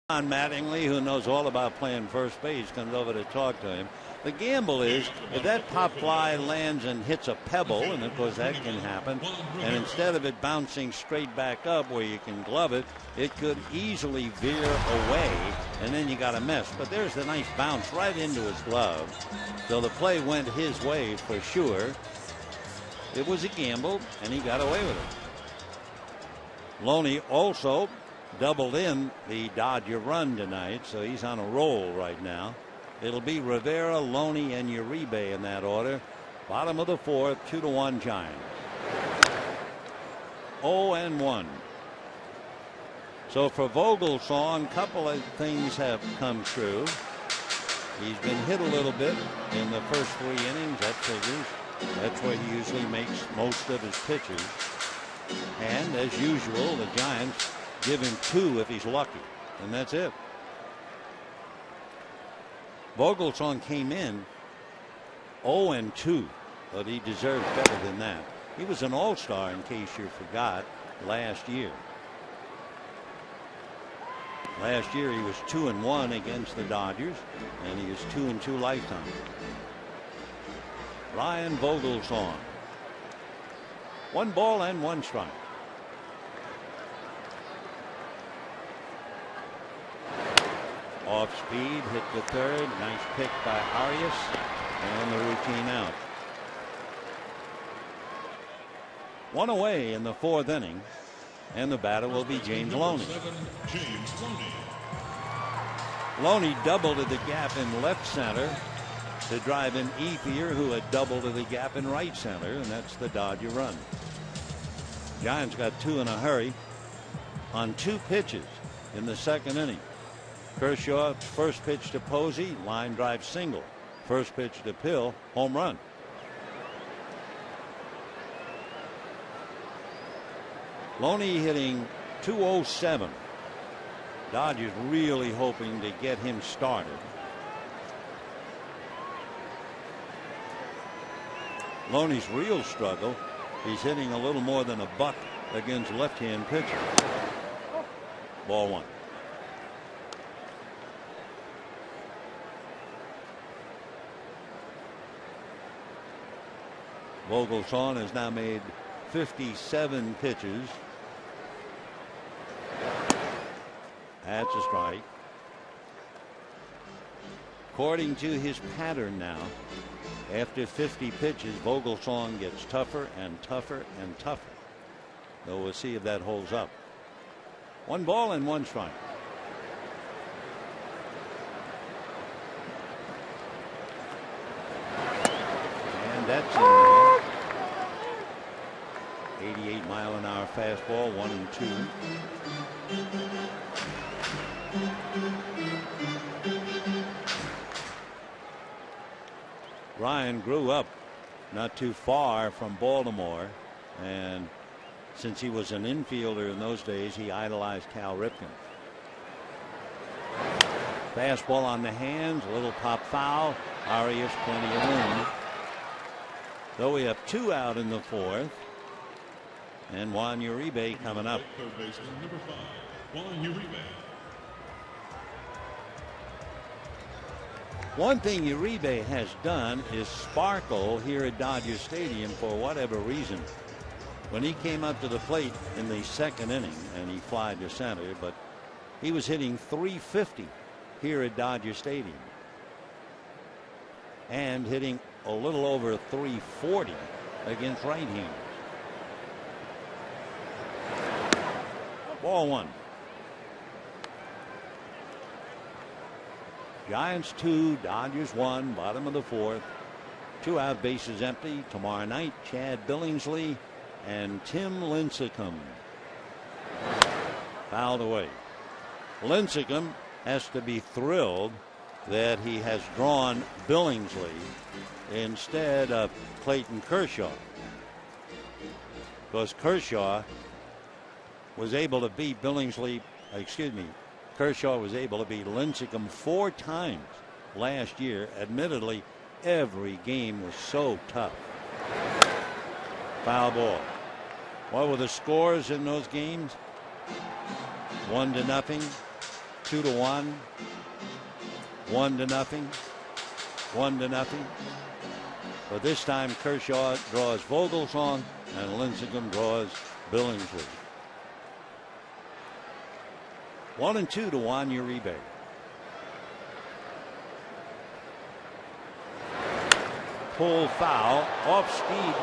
John Mattingly, who knows all about playing first base, comes over to talk to him. The gamble is if that pop fly lands and hits a pebble, and of course that can happen, and instead of it bouncing straight back up where you can glove it, it could easily veer away, and then you got a mess. But there's the nice bounce right into his glove. So the play went his way for sure. It was a gamble, and he got away with it. Loney also doubled in the Dodger run tonight, so he's on a roll right now. It'll be Rivera, Loney, and Uribe in that order. Bottom of the 4th, 2-1 Giants. 0-1. So for Vogelsong, a couple of things have come true. He's been hit a little bit in the first 3 innings. That figures. That's where he usually makes most of his pitches. And as usual, the Giants give him 2 if he's lucky, and that's it. Vogelsong came in 0-2, but he deserves better than that. He was an all-star, in case you forgot, last year. Last year he was 2-1 against the Dodgers, and he is 2-2 lifetime. Ryan Vogelsong. 1 ball and 1 strike. Off speed, hit the third. Nice pick by Arias, and the routine out. 1 away in the 4th inning, and the batter will be James Loney. Loney doubled to the gap in left center to drive in Ethier, who had doubled to the gap in right center, and that's the Dodger run. Giants got 2 in a hurry on 2 pitches in the 2nd inning. Kershaw, first pitch to Posey, line drive single. First pitch to Pill, home run. Loney hitting .207. Dodgers really hoping to get him started. Loney's real struggle, he's hitting a little more than a buck against left-hand pitchers. Ball 1. Vogelsong has now made 57 pitches. That's a strike. According to his pattern now, after 50 pitches, Vogelsong gets tougher and tougher and tougher. So we'll see if that holds up. 1 ball and 1 strike. that's in there. 88-mile-an-hour fastball, 1-2. Ryan grew up not too far from Baltimore, and since he was an infielder in those days, he idolized Cal Ripken. Fastball on the hands, a little pop foul. Arias plenty of room. So we have 2 out in the 4th. And Juan Uribe coming up. Third baseman, number 5, Juan Uribe. One thing Uribe has done is sparkle here at Dodger Stadium for whatever reason. When he came up to the plate in the 2nd inning, and he flied to center, but he was hitting .350 here at Dodger Stadium and hitting a little over .340 against right-handers. Ball 1. Giants 2, Dodgers 1, bottom of the 4th. 2 out, bases empty. Tomorrow night, Chad Billingsley and Tim Lincecum. Fouled away. Lincecum has to be thrilled that he has drawn Billingsley instead of Clayton Kershaw, because Kershaw was able to beat Kershaw was able to beat Lincecum 4 times last year. Admittedly, every game was so tough. Foul ball. What were the scores in those games? 1-0, 2-1, 1-0, 1-0. But this time Kershaw draws Vogelsong and Lincecum draws Billingsley. 1-2 to Juan Uribe. Pull foul, off speed,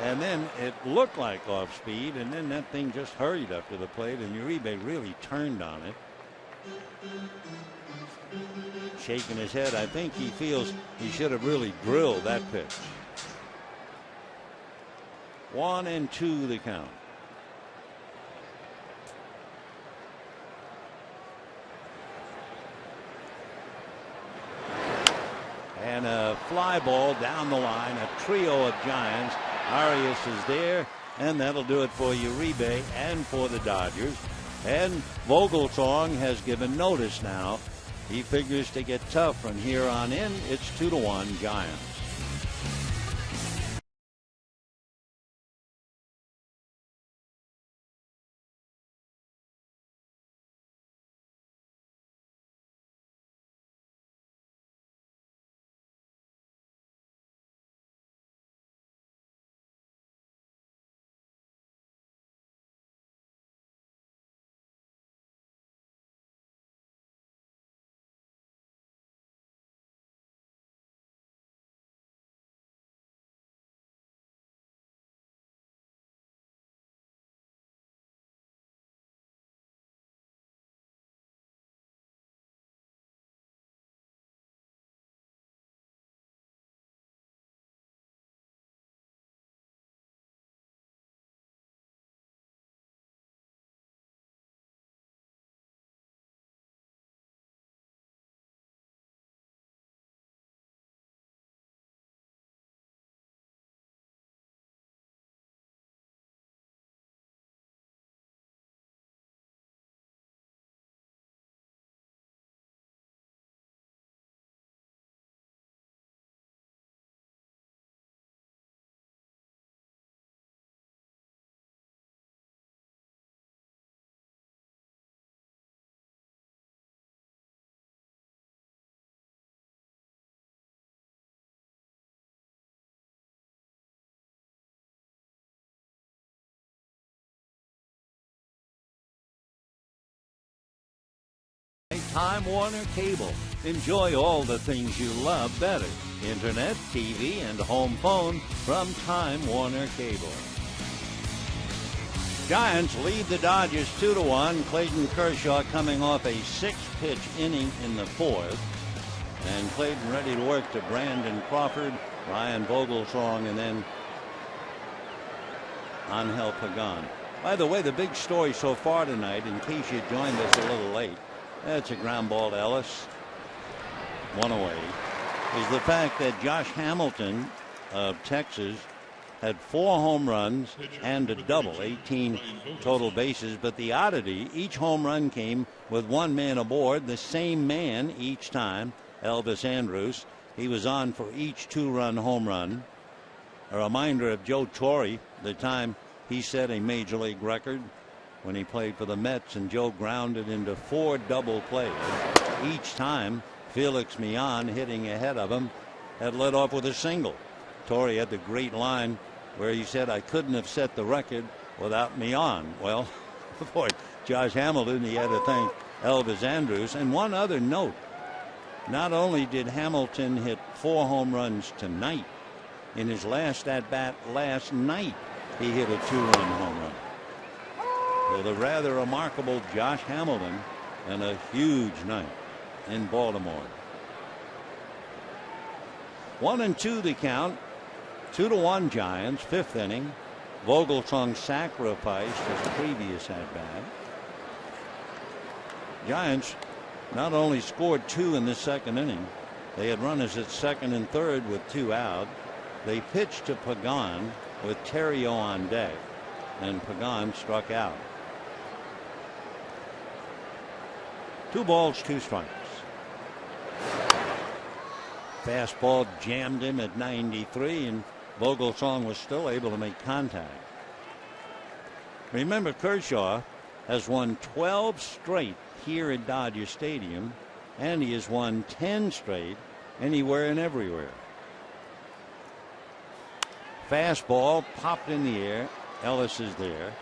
and then it looked like off speed, and then that thing just hurried up to the plate, and Uribe really turned on it. Shaking his head. I think he feels he should have really drilled that pitch. 1-2 the count. And a fly ball down the line, a trio of Giants. Arias is there, and that'll do it for Uribe and for the Dodgers. And Vogelsong has given notice now. He figures to get tough from here on in. It's 2-1 Giants. Time Warner Cable. Enjoy all the things you love better. Internet, TV, and home phone from Time Warner Cable. Giants lead the Dodgers 2-1. Clayton Kershaw coming off a 6-pitch inning in the 4th. And Clayton ready to work to Brandon Crawford, Ryan Vogelsong, and then Angel Pagan. By the way, the big story so far tonight, in case you joined us a little late, that's a ground ball to Ellis, one away, is the fact that Josh Hamilton of Texas had 4 home runs and a double, 18 total bases. But the oddity, each home run came with 1 man aboard, the same man each time, Elvis Andrus. He was on for each 2-run home run. A reminder of Joe Torre, the time he set a major league record when he played for the Mets, and Joe grounded into 4 double plays. Each time Felix Millan, hitting ahead of him, had led off with a single. Torre had the great line where he said, "I couldn't have set the record without Millan." Well, boy, Josh Hamilton, he had to thank Elvis Andrus. And one other note, not only did Hamilton hit 4 home runs tonight, in his last at bat last night, he hit a 2-run home run. So the rather remarkable Josh Hamilton, and a huge night in Baltimore. 1-2 the count. 2-1 Giants, 5th inning. Vogelsong sacrificed his previous at bat. Giants not only scored 2 in the 2nd inning, they had runners at 2nd and 3rd with 2 out. They pitched to Pagan with Terrio on deck, and Pagan struck out. 2 balls, 2 strikes. Fastball jammed him at 93, and Vogelsong was still able to make contact. Remember, Kershaw has won 12 straight here at Dodger Stadium, and he has won 10 straight anywhere and everywhere. Fastball popped in the air. Ellis is there.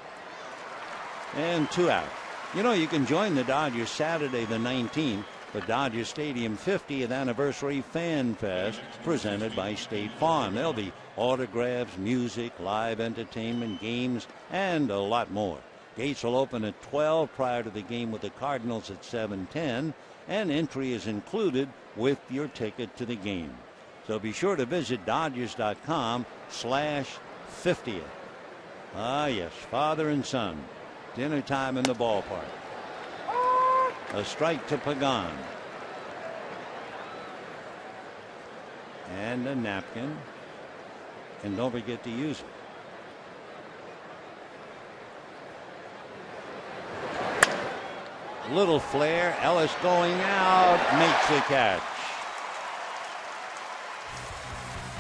And 2 out. You know, you can join the Dodgers Saturday the 19th for Dodger Stadium 50th Anniversary Fan Fest, presented by State Farm. There'll be autographs, music, live entertainment, games, and a lot more. Gates will open at 12 prior to the game with the Cardinals at 7:10, and entry is included with your ticket to the game. So be sure to visit Dodgers.com/50th. Ah, yes, father and son. Dinner time in the ballpark. A strike to Pagan. And a napkin. And don't forget to use it. Little flare. Ellis going out. Makes the catch.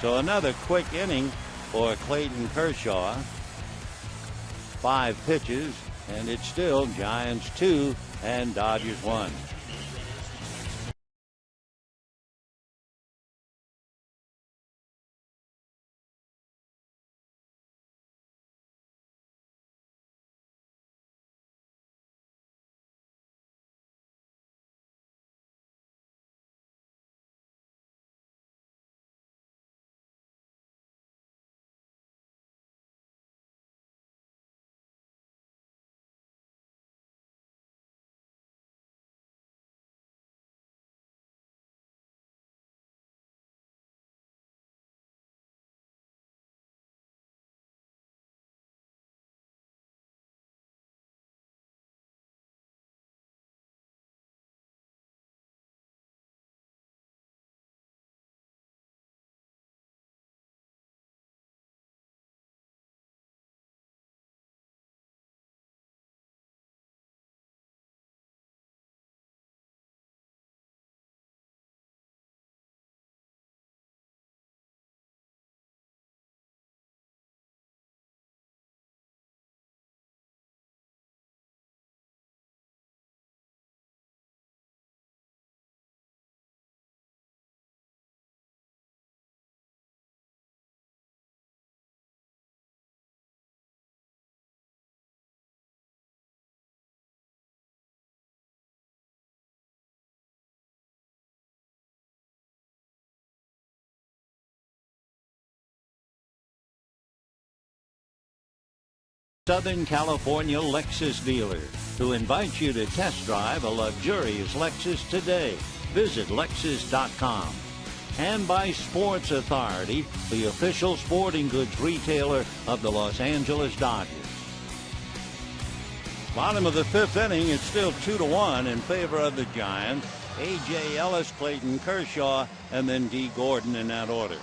So another quick inning for Clayton Kershaw. 5 pitches. And it's still Giants 2 and Dodgers 1. Southern California Lexus dealer, who invites you to test drive a luxurious Lexus today. visit Lexus.com. And by Sports Authority, the official sporting goods retailer of the Los Angeles Dodgers. Bottom of the fifth inning, it's still 2-1 in favor of the Giants. A.J. Ellis, Clayton Kershaw, and then D. Gordon in that order.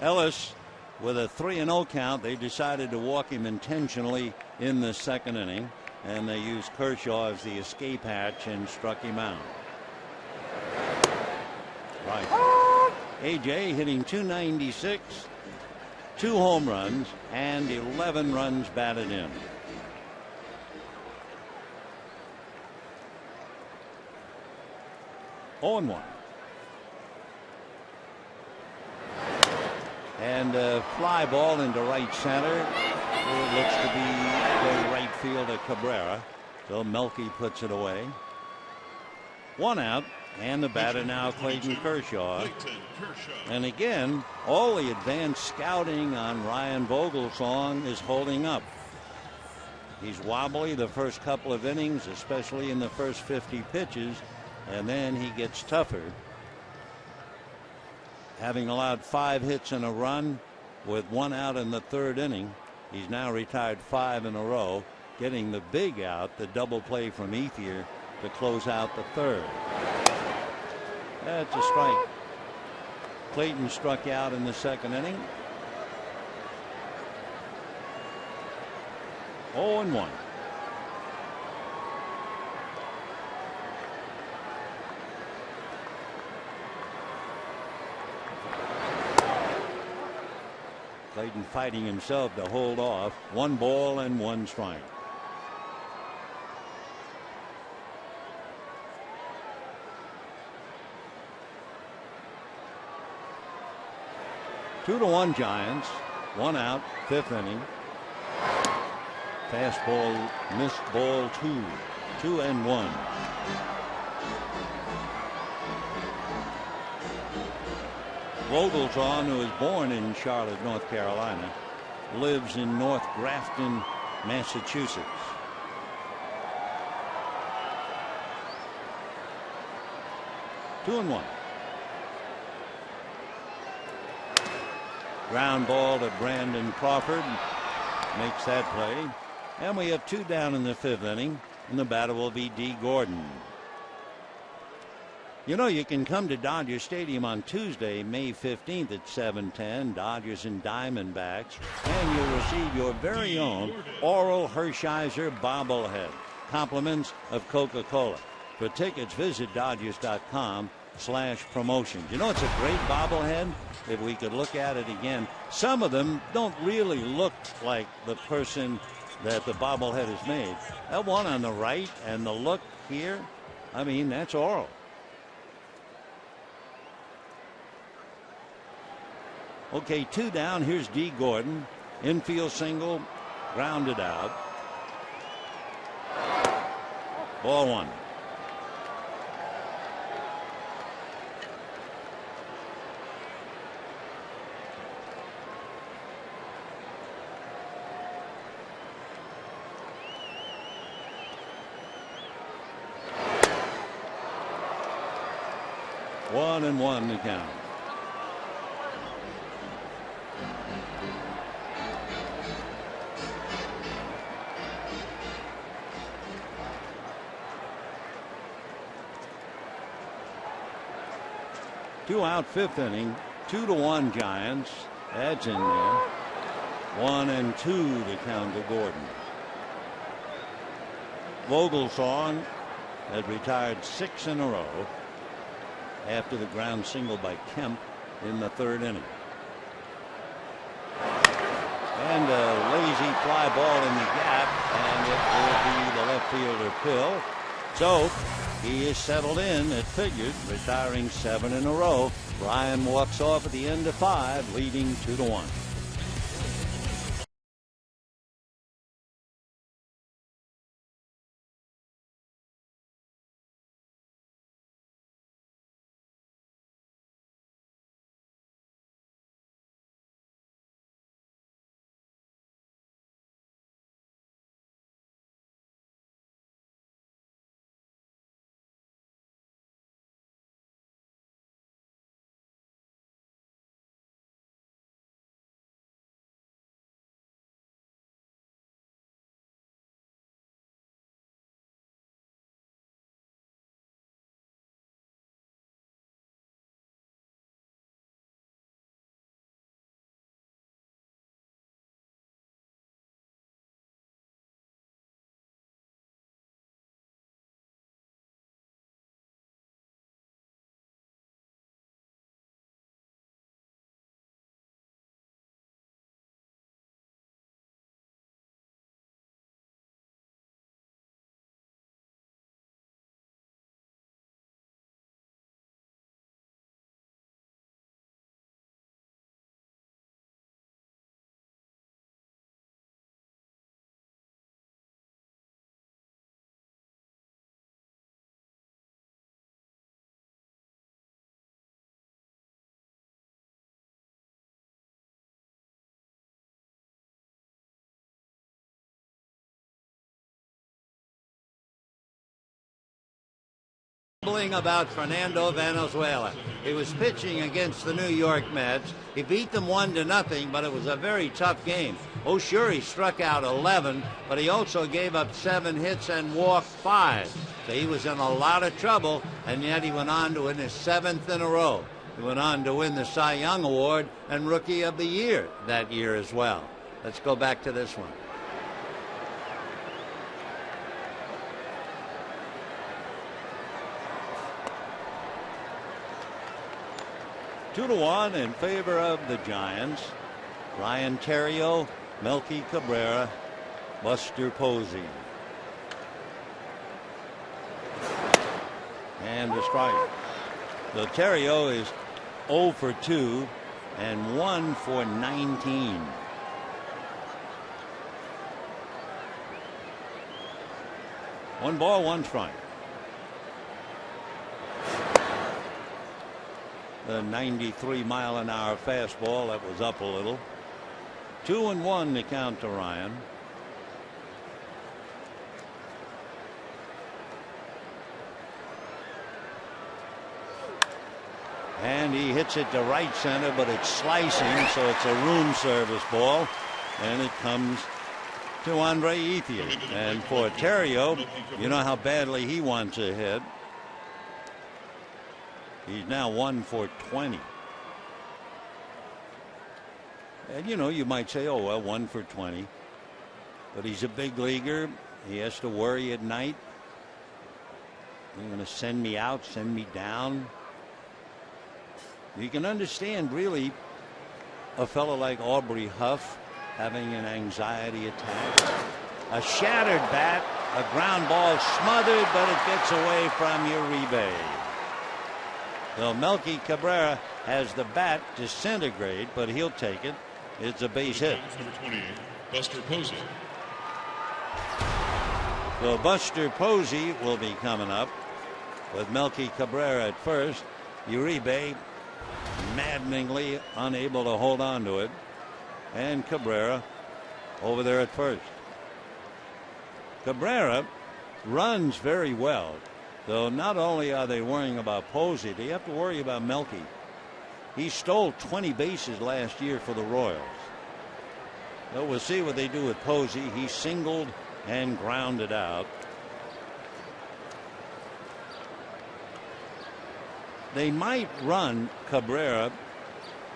Ellis, with a 3-0 count, they decided to walk him intentionally in the second inning, and they used Kershaw as the escape hatch and struck him out. Right. A.J. hitting .296, 2 home runs, and 11 runs batted in. On 1. And a fly ball into right center. It looks to be the right fielder Cabrera. So Melky puts it away. 1 out. And the batter now Clayton Kershaw. And again, all the advanced scouting on Ryan Vogelsong is holding up. He's wobbly the first couple of innings, especially in the first 50 pitches. And then he gets tougher. Having allowed 5 hits and a run with 1 out in the third inning, he's now retired 5 in a row, getting the big out, the double play from Ethier to close out the third. That's a strike. Clayton struck out in the second inning. 0-1. Clayton fighting himself to hold off. 1 ball and 1 strike. Two to 1 Giants. 1 out, 5th inning. Fastball, missed ball 2. 2-1. Vogelsong, who was born in Charlotte, North Carolina, lives in North Grafton, Massachusetts. Two and 1. Ground ball to Brandon Crawford. Makes that play. And we have 2 down in the 5th inning. And the batter will be D. Gordon. You know, you can come to Dodger Stadium on Tuesday, May 15th at 7:10, Dodgers and Diamondbacks, and you'll receive your very own Oral Hershiser bobblehead. Compliments of Coca-Cola. For tickets, visit Dodgers.com/promotions. You know, it's a great bobblehead. If we could look at it again, some of them don't really look like the person that the bobblehead is made. That one on the right and the look here, I mean, that's Oral. Okay, 2 down. Here's D. Gordon. Infield single, grounded out. Ball 1. One and 1 to count. Two out, 5th inning. 2-1 Giants. That's in there. 1-2 to count to Gordon. Vogelsong has retired 6 in a row after the ground single by Kemp in the 3rd inning. And a lazy fly ball in the gap, and it will be the left fielder Pill. So he is settled in at figures, retiring 7 in a row. Ryan walks off at the end of 5, leading 2-1. About Fernando Valenzuela. He was pitching against the New York Mets. He beat them 1-0, but it was a very tough game. Oh, sure, he struck out 11, but he also gave up 7 hits and walked 5. So he was in a lot of trouble, and yet he went on to win his 7th in a row. He went on to win the Cy Young Award and Rookie of the Year that year as well. Let's go back to this one. 2-1 in favor of the Giants. Ryan Theriot, Melky Cabrera, Buster Posey. And the strike. So Theriot is 0 for 2 and 1 for 19. One ball, one strike. The 93-mile-an-hour fastball that was up a little. 2-1 to count to Ryan. And he hits it to right center, but it's slicing, so it's a room service ball, and it comes to Andre Ethier. And for Theriot, you know how badly he wants a hit. He's now 1 for 20. And you know, you might say, oh, well, 1 for 20. But he's a big leaguer. He has to worry at night. You're going to send me out, send me down. You can understand, really, a fellow like Aubrey Huff having an anxiety attack. A shattered bat, a ground ball smothered, but it gets away from Uribe. So Melky Cabrera has the bat disintegrate, but he'll take it. It's a base hit. Number 28, Buster Posey. So Buster Posey will be coming up with Melky Cabrera at first. Uribe maddeningly unable to hold on to it. And Cabrera over there at first. Cabrera runs very well. So not only are they worrying about Posey, they have to worry about Melky. He stole 20 bases last year for the Royals. So we'll see what they do with Posey. He singled and grounded out. They might run Cabrera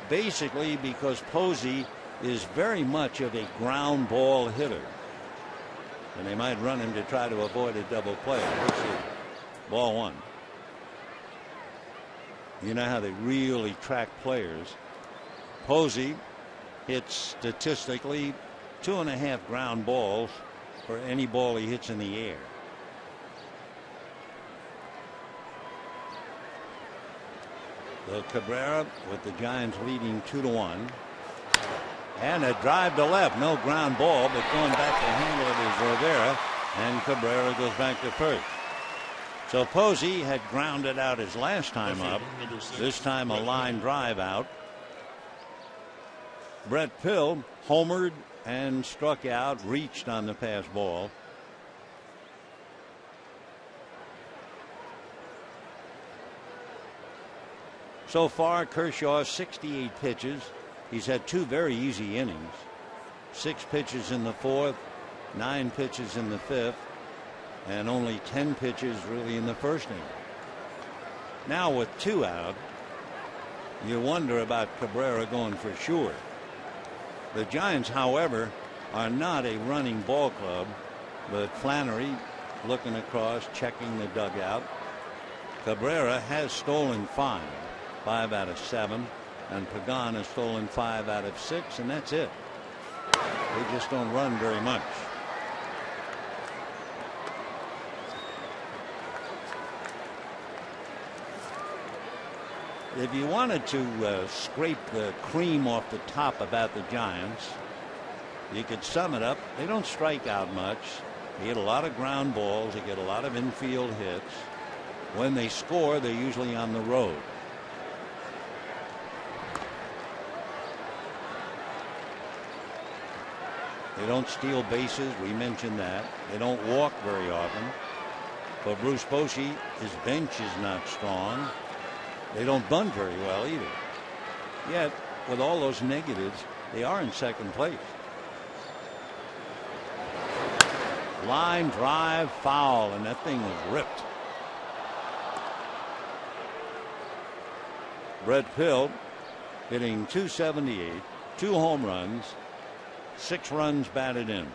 basically because Posey is very much of a ground ball hitter. And they might run him to try to avoid a double play. We'll see. Ball 1. You know how they really track players. Posey hits statistically 2.5 ground balls for any ball he hits in the air. So Cabrera with the Giants leading 2-1. And a drive to left. No ground ball, but going back to handle it is Rivera. And Cabrera goes back to first. So Posey had grounded out his last time up. This time a line drive out. Brett Pill homered and struck out, reached on the pass ball. So far, Kershaw 68 pitches. He's had 2 very easy innings. 6 pitches in the 4th, 9 pitches in the 5th. And only 10 pitches really in the first inning. Now with 2 out, you wonder about Cabrera going for sure. The Giants, however, are not a running ball club, but Flannery looking across, checking the dugout. Cabrera has stolen 5 out of 7, and Pagan has stolen 5 out of 6, and that's it. They just don't run very much. If you wanted to scrape the cream off the top about the Giants, you could sum it up. They don't strike out much. They get a lot of ground balls. They get a lot of infield hits. When they score, they're usually on the road. They don't steal bases. We mentioned that. They don't walk very often. For Bruce Bochy, his bench is not strong. They don't bunt very well either. Yet, with all those negatives, they are in second place. Line drive foul, and that thing was ripped. Brett Pill hitting .278, 2 home runs, 6 runs batted in.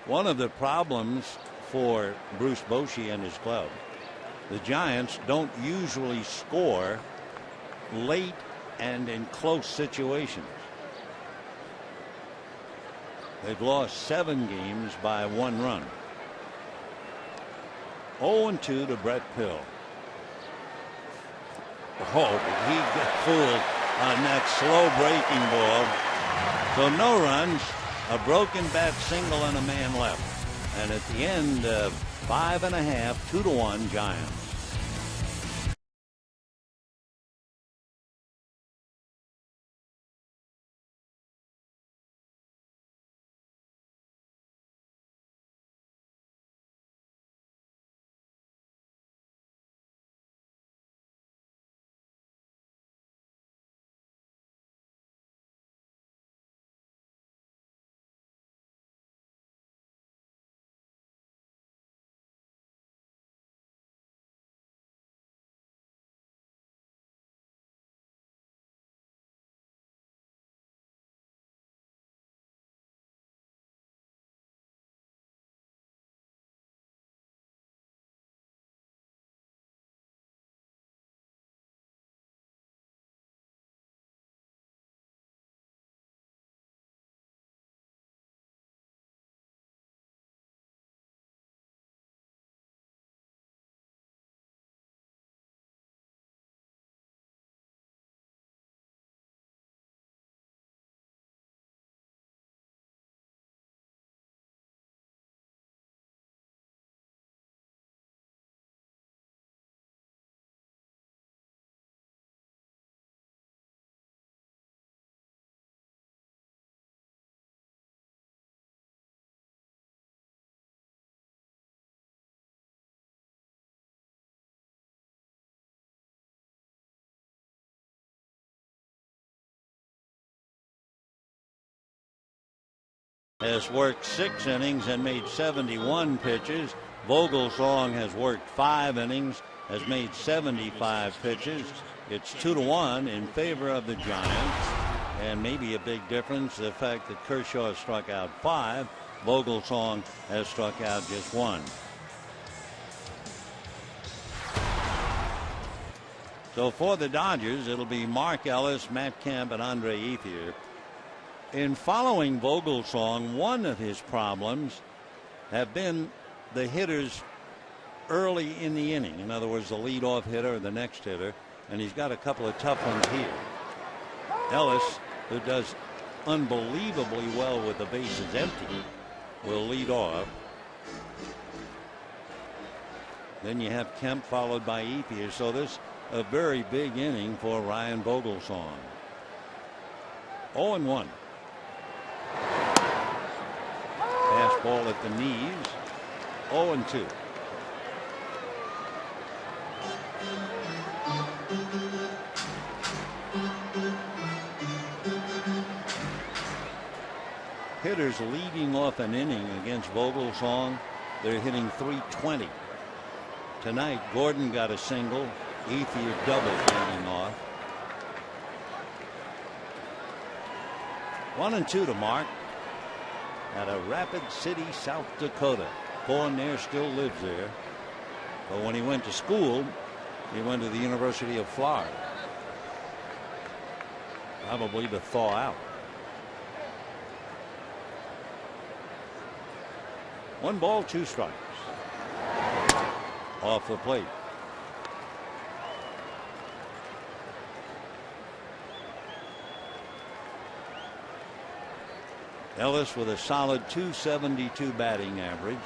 One of the problems for Bruce Bochy and his club, the Giants don't usually score late and in close situations. They've lost 7 games by 1 run. 0-2 to Brett Pill. Oh, but he got fooled on that slow breaking ball. So no runs, a broken bat single, and a man left. And at the end, 5.5, 2-1 Giants. Has worked 6 innings and made 71 pitches. Vogelsong has worked 5 innings, has made 75 pitches. It's 2-1 in favor of the Giants. And maybe a big difference, the fact that Kershaw struck out 5. Vogelsong has struck out just 1. So for the Dodgers, it'll be Mark Ellis, Matt Kemp, and Andre Ethier. In following Vogelsong, one of his problems have been the hitters early in the inning. In other words, the leadoff hitter or the next hitter, and he's got a couple of tough ones here. Ellis, who does unbelievably well with the bases empty, will lead off. Then you have Kemp followed by Ethier. So this a very big inning for Ryan Vogelsong. 0-1. Fastball at the knees. 0-2. Hitters leading off an inning against Vogelsong, they're hitting .320. Tonight, Gordon got a single. Ethier double leading off. 1-2 to Mark out of Rapid City, South Dakota. Born there, still lives there. But when he went to school, he went to the University of Florida. Probably to thaw out. 1 ball, 2 strikes. Off the plate. Ellis with a solid .272 batting average.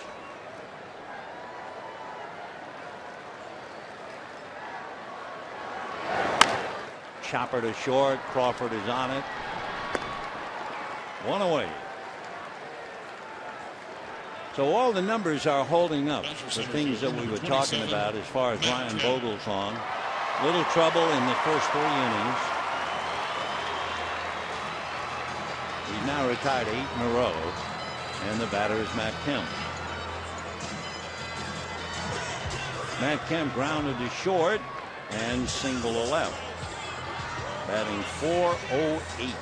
chopper to short. Crawford is on it. One away. So all the numbers are holding up. The things that we were talking about as far as Ryan Vogelsong. Little trouble in the first 3 innings. He's now retired 8 in a row. And the batter is Matt Kemp. Matt Kemp grounded to short and single to left. Batting .408.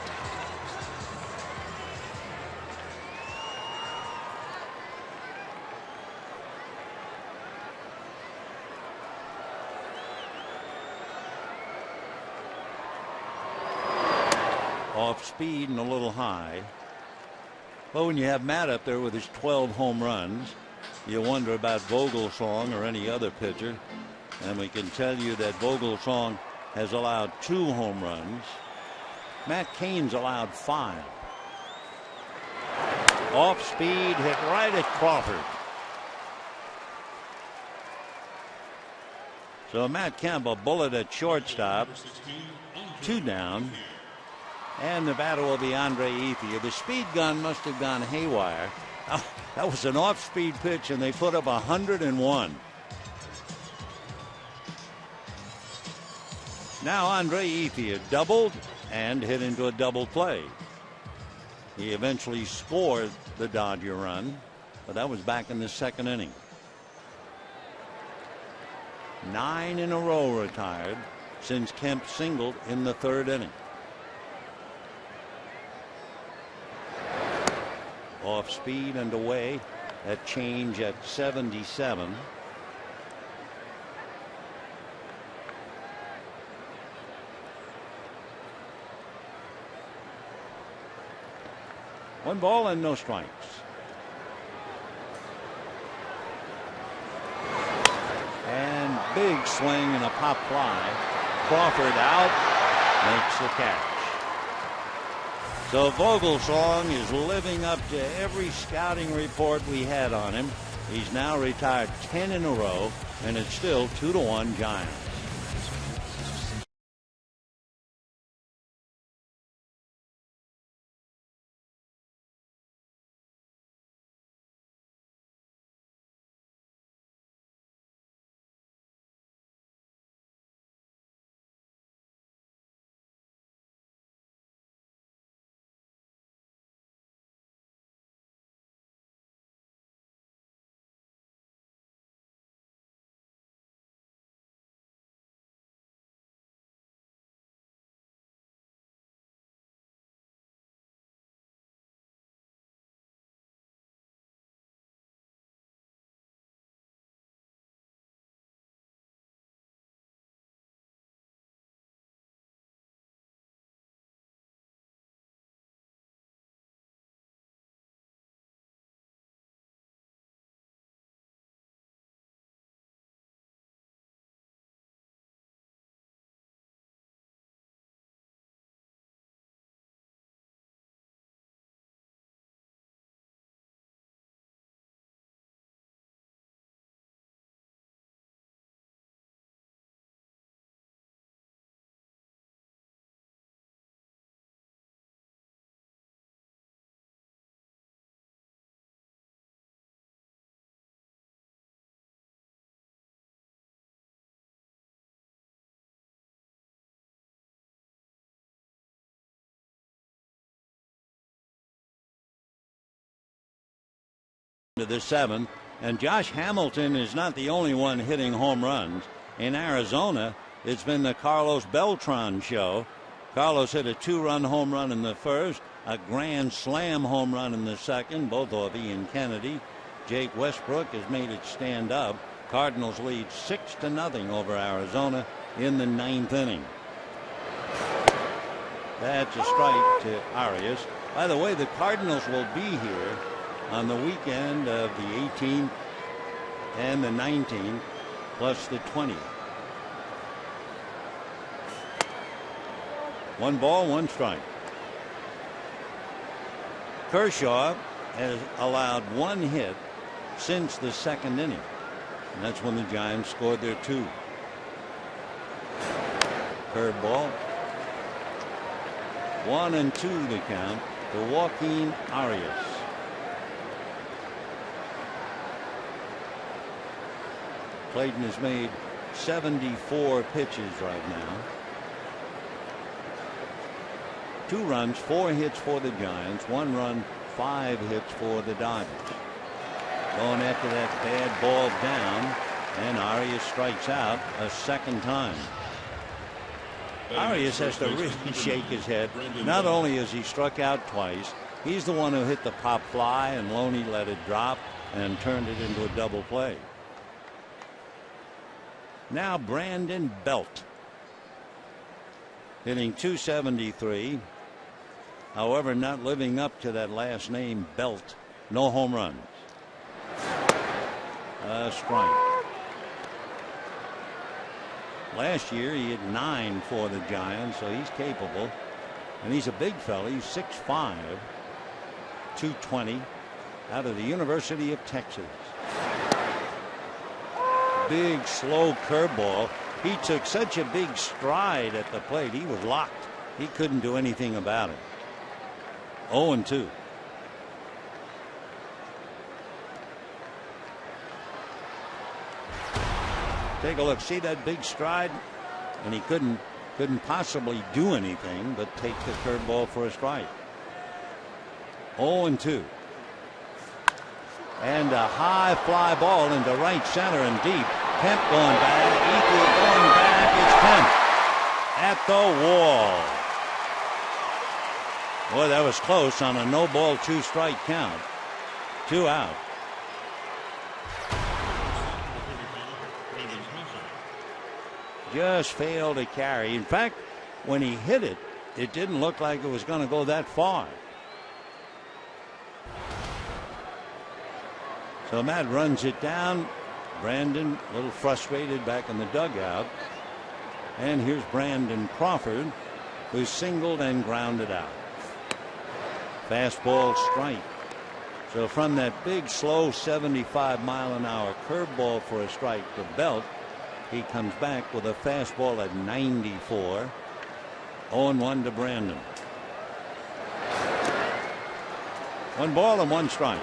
Off speed and a little high. But when you have Matt up there with his 12 home runs, you wonder about Vogelsong or any other pitcher. And we can tell you that Vogelsong has allowed 2 home runs. Matt Cain's allowed 5. Off speed, hit right at Crawford. So Matt Kemp, a bullet at shortstop. 2 down. And the batter will be Andre Ethier. The speed gun must have gone haywire. Oh, that was an off-speed pitch, and they put up 101. Now Andre Ethier doubled and hit into a double play. He eventually scored the Dodger run, but that was back in the 2nd inning. 9 in a row retired since Kemp singled in the 3rd inning. Off speed and away. That change at 77. One ball and no strikes. And big swing and a pop fly. Crawford out, makes the catch. So Vogelsong is living up to every scouting report we had on him. He's now retired 10 in a row, and it's still 2-1 Giants. To the 7th, and Josh Hamilton is not the only one hitting home runs. In Arizona, it's been the Carlos Beltran show. Carlos hit a 2-run home run in the 1st, a grand slam home run in the 2nd, both off Ian Kennedy. Jake Westbrook has made it stand up. Cardinals lead 6-0 over Arizona in the 9th inning. That's a strike to Arias. By the way, the Cardinals will be here on the weekend of the 18th and the 19th, plus the 20th. 1 ball, 1 strike. Kershaw has allowed 1 hit since the 2nd inning, and that's when the Giants scored their 2. Curveball 1-2 the count to Joaquin Arias. Clayton has made 74 pitches right now. 2 runs, 4 hits for the Giants, 1 run, 5 hits for the Dodgers. Going after that bad ball down, and Arias strikes out a second time. Arias has to really shake his head. Not only has he struck out twice, he's the one who hit the pop fly, and Loney let it drop and turned it into a double play. Now Brandon Belt, hitting .273. However, not living up to that last name, Belt. No home runs. A strike. Last year he hit 9 for the Giants, so he's capable. And he's a big fella. He's 6'5", 220, out of the University of Texas. Big, slow curveball. He took such a big stride at the plate. He was locked. He couldn't do anything about it. 0-2. Take a look. See that big stride? And he couldn't possibly do anything but take the curveball for a strike. 0-2. And a high fly ball into right center and deep. Kemp going back. Ethier going back. It's Kemp at the wall. Boy, that was close on a no ball 2 strike count. 2 out. Just failed to carry. In fact, when he hit it, it didn't look like it was going to go that far. So Matt runs it down. Brandon a little frustrated back in the dugout. And here's Brandon Crawford, who singled and grounded out. Fastball strike. So from that big slow 75-mile-an-hour curveball for a strike to Belt, he comes back with a fastball at 94. 0-1 to Brandon. 1 ball and 1 strike.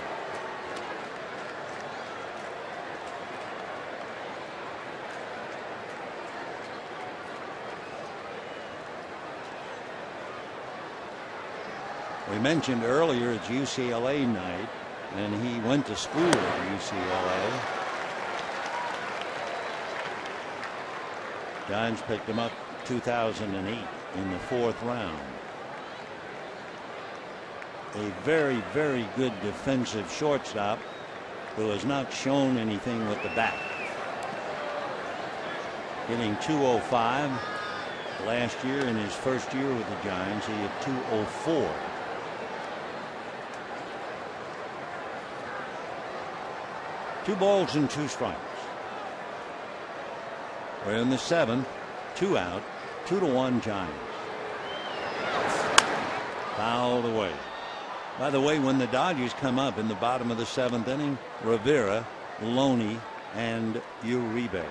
We mentioned earlier it's UCLA night, and he went to school at UCLA. Giants picked him up 2008 in the 4th round. A very, very good defensive shortstop who has not shown anything with the bat. Hitting .205. Last year, in his first year with the Giants, he hit .204. Two balls and 2 strikes. We're in the 7th, 2 out, 2-1 Giants. Fouled away. By the way, when the Dodgers come up in the bottom of the 7th inning, Rivera, Loney, and Uribe.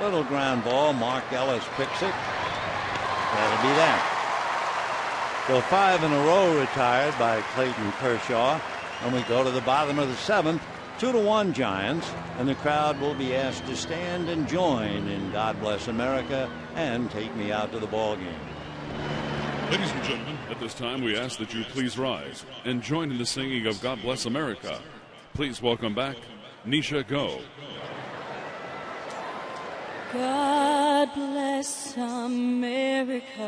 Little ground ball. Mark Ellis picks it. That'll be that. So 5 in a row retired by Clayton Kershaw. And we go to the bottom of the 7th. 2-1 Giants. And the crowd will be asked to stand and join in God Bless America and Take Me Out to the Ball Game. Ladies and gentlemen, at this time we ask that you please rise and join in the singing of God Bless America. Please welcome back Nisha Go. God bless America,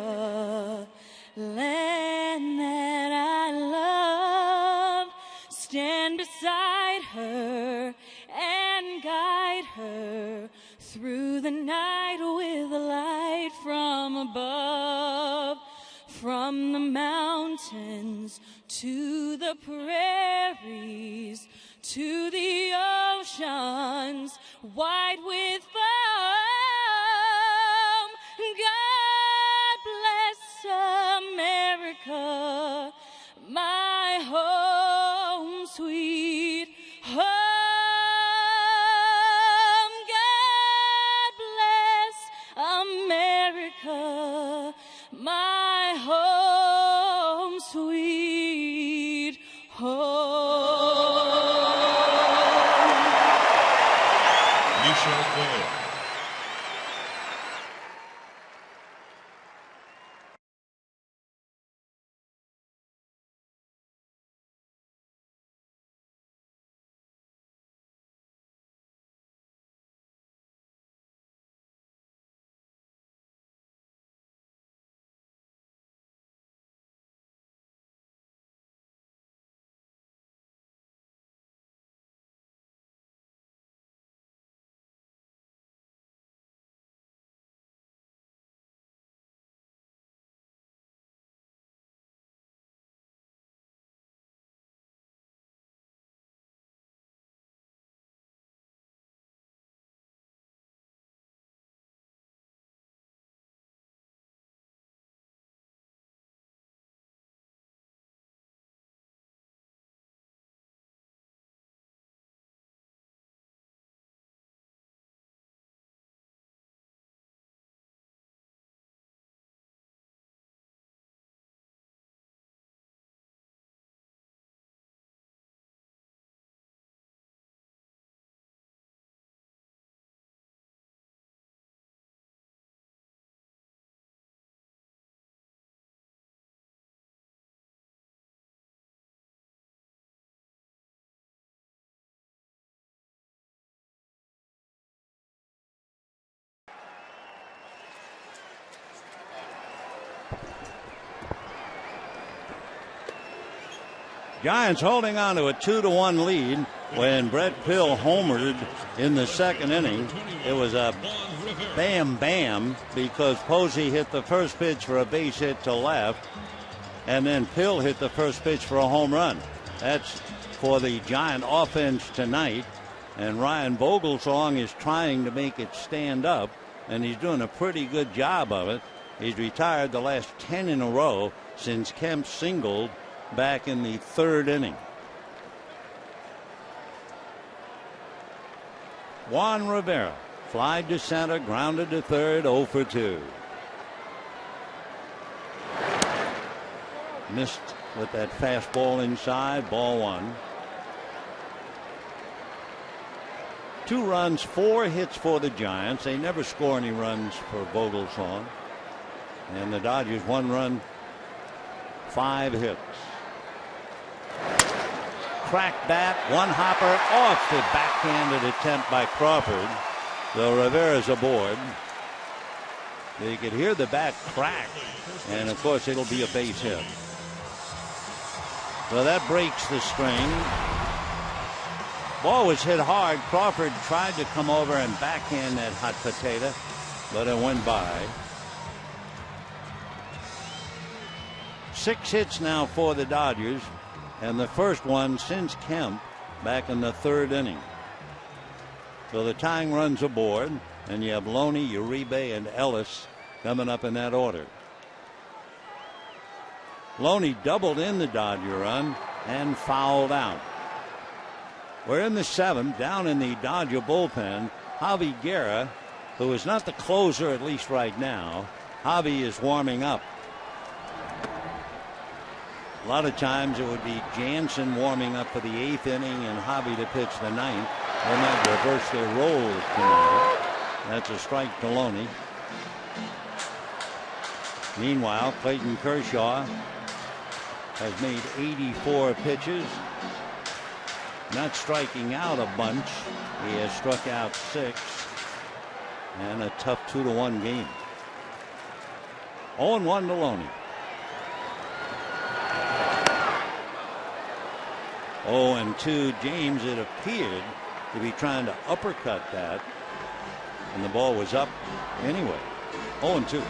land that I love. Stand beside her and guide her through the night with a light from above. From the mountains to the prairies to the oceans wide with foam. God bless America, my home. Nisha Go. Giants holding on to a 2-1 lead when Brett Pill homered in the second inning. It was a bam because Posey hit the first pitch for a base hit to left, and then Pill hit the first pitch for a home run. That's for the Giant offense tonight, and Ryan Vogelsong is trying to make it stand up, and he's doing a pretty good job of it. He's retired the last 10 in a row since Kemp singled back in the third inning. Juan Rivera flied to center, grounded to third, 0 for 2. Missed with that fastball inside, ball 1. 2 runs, 4 hits for the Giants. They never score any runs for Vogelsong. And the Dodgers 1 run, 5 hits. Cracked bat, 1 hopper off the backhanded attempt by Crawford. So Rivera's aboard. You could hear the bat crack, and of course it'll be a base hit. So that breaks the string. Ball was hit hard. Crawford tried to come over and backhand that hot potato, but it went by. 6 hits now for the Dodgers, and the first one since Kemp back in the third inning. So the tying runs aboard, and you have Loney, Uribe, and Ellis coming up in that order. Loney doubled in the Dodger run and fouled out. We're in the 7th, down in the Dodger bullpen. Javi Guerra, who is not the closer at least right now, Javi is warming up. A lot of times it would be Jansen warming up for the 8th inning and Javi to pitch the 9th. They might reverse their roles tonight. That's a strike to Loney. Meanwhile, Clayton Kershaw has made 84 pitches. Not striking out a bunch. He has struck out 6. And a tough 2-1 game. 0-1 to Loney. 0-2. James, it appeared to be trying to uppercut that, and the ball was up anyway. 0-2.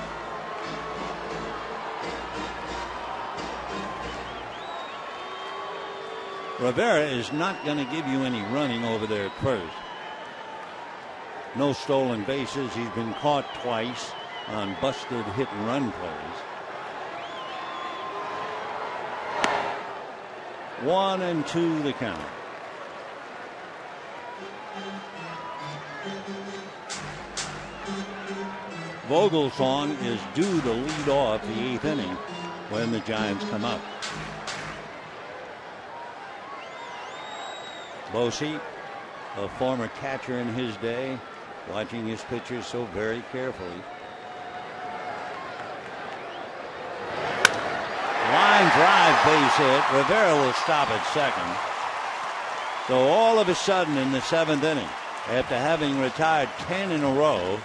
Rivera is not going to give you any running over there at first. No stolen bases. He's been caught twice on busted hit and run plays. 1-2 the count. Vogelsong is due to lead off the 8th inning when the Giants come up. Bosey, a former catcher in his day, watching his pitches so very carefully. Line drive, base hit. Rivera will stop at second. So all of a sudden in the 7th inning, after having retired 10 in a row,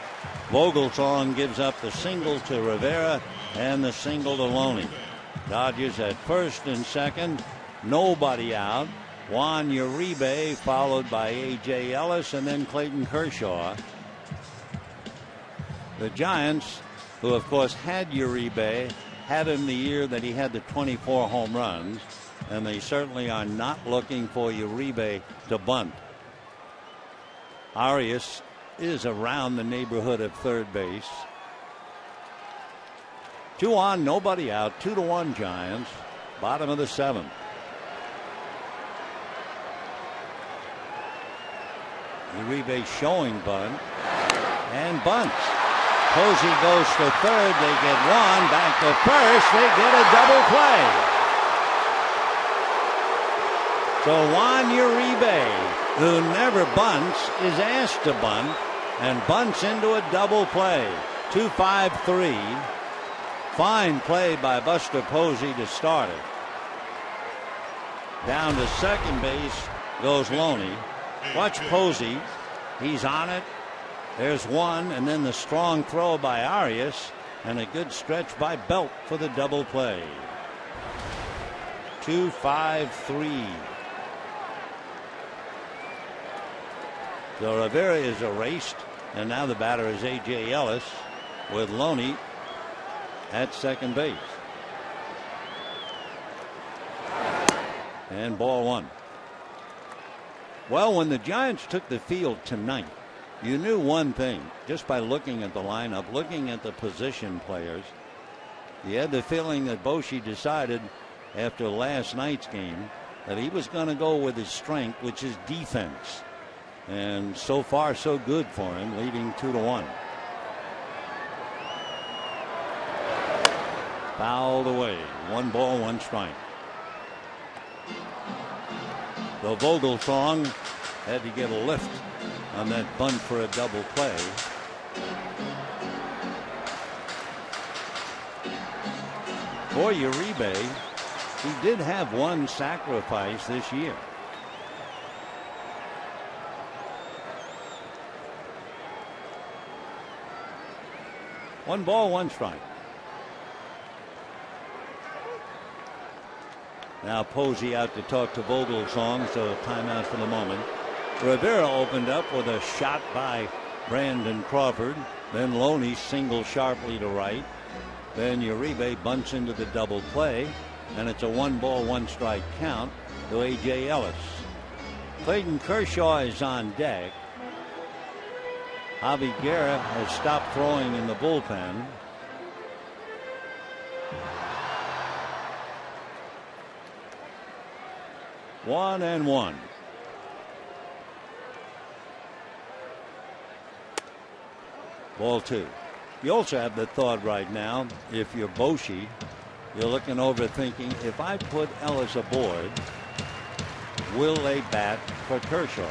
Vogelsong gives up the single to Rivera and the single to Loney. Dodgers at first and second, nobody out. Juan Uribe followed by A.J. Ellis and then Clayton Kershaw. The Giants, who of course had Uribe, had him the year that he had the 24 home runs, and they certainly are not looking for Uribe to bunt. Arias is around the neighborhood of third base. 2 on, nobody out. 2-1 Giants. Bottom of the 7th. Uribe showing bunt and bunts. Posey goes to third. They get one. Back to first. They get a double play. So Juan Uribe, who never bunts, is asked to bunt and bunts into a double play. 2-5-3. Fine play by Buster Posey to start it. Down to second base goes Loney. Watch Posey. He's on it. There's one, and then the strong throw by Arias, and a good stretch by Belt for the double play. 2-5-3. So Rivera is erased, and now the batter is A.J. Ellis with Loney at second base. And ball 1. Well, when the Giants took the field tonight, you knew one thing just by looking at the lineup, looking at the position players. You had the feeling that Bochy decided after last night's game that he was going to go with his strength, which is defense. And so far, so good for him, leading 2-1. Fouled away. 1 ball, 1 strike. So Vogelsong had to get a lift on that bunt for a double play. For Uribe, he did have 1 sacrifice this year. One ball, 1 strike. Now Posey out to talk to Vogelsong, so timeout for the moment. Rivera opened up with a shot by Brandon Crawford. Then Loney single sharply to right. Then Uribe bunts into the double play, and it's a 1 ball, 1 strike count to A.J. Ellis. Clayton Kershaw is on deck. Javi Guerra has stopped throwing in the bullpen. One and one. Ball 2. You also have the thought right now, if you're Bochy, you're looking over thinking, if I put Ellis aboard, will they bat for Kershaw?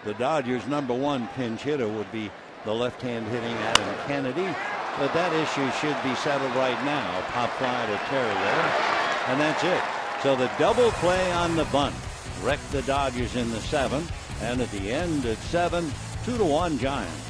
The Dodgers' #1 pinch hitter would be the left-hand hitting Adam Kennedy, but that issue should be settled right now. Pop fly to Terrier, and that's it. So the double play on the bunt wrecked the Dodgers in the 7th, and at the end at 7, 2-1 Giants.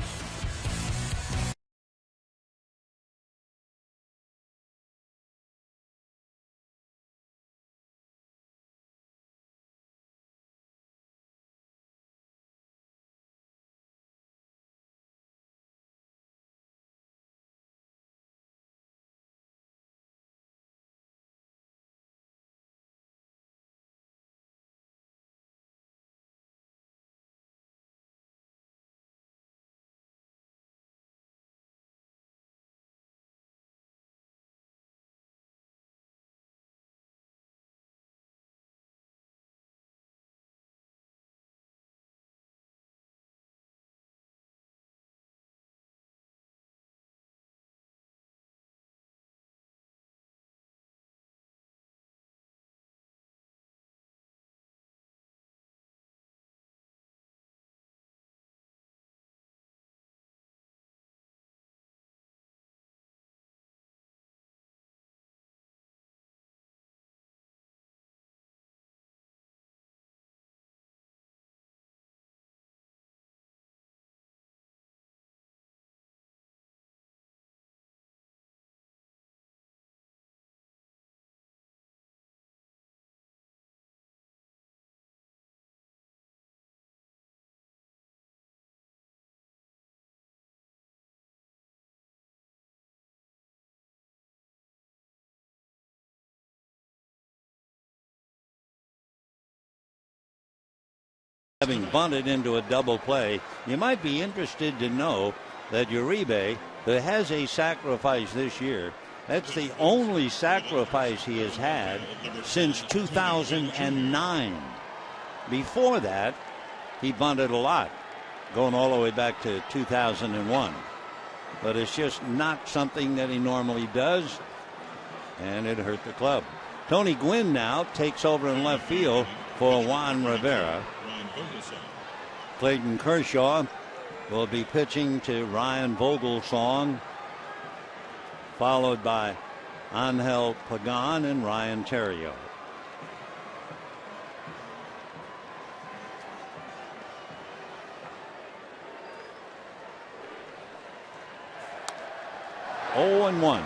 having bunted into a double play. You might be interested to know that Uribe, who has a sacrifice this year, that's the only sacrifice he has had since 2009. Before that, he bunted a lot, going all the way back to 2001. But it's just not something that he normally does, and it hurt the club. Tony Gwynn now takes over in left field for Juan Rivera. Clayton Kershaw will be pitching to Ryan Vogelsong, followed by Angel Pagan and Ryan Theriot. Oh and 1.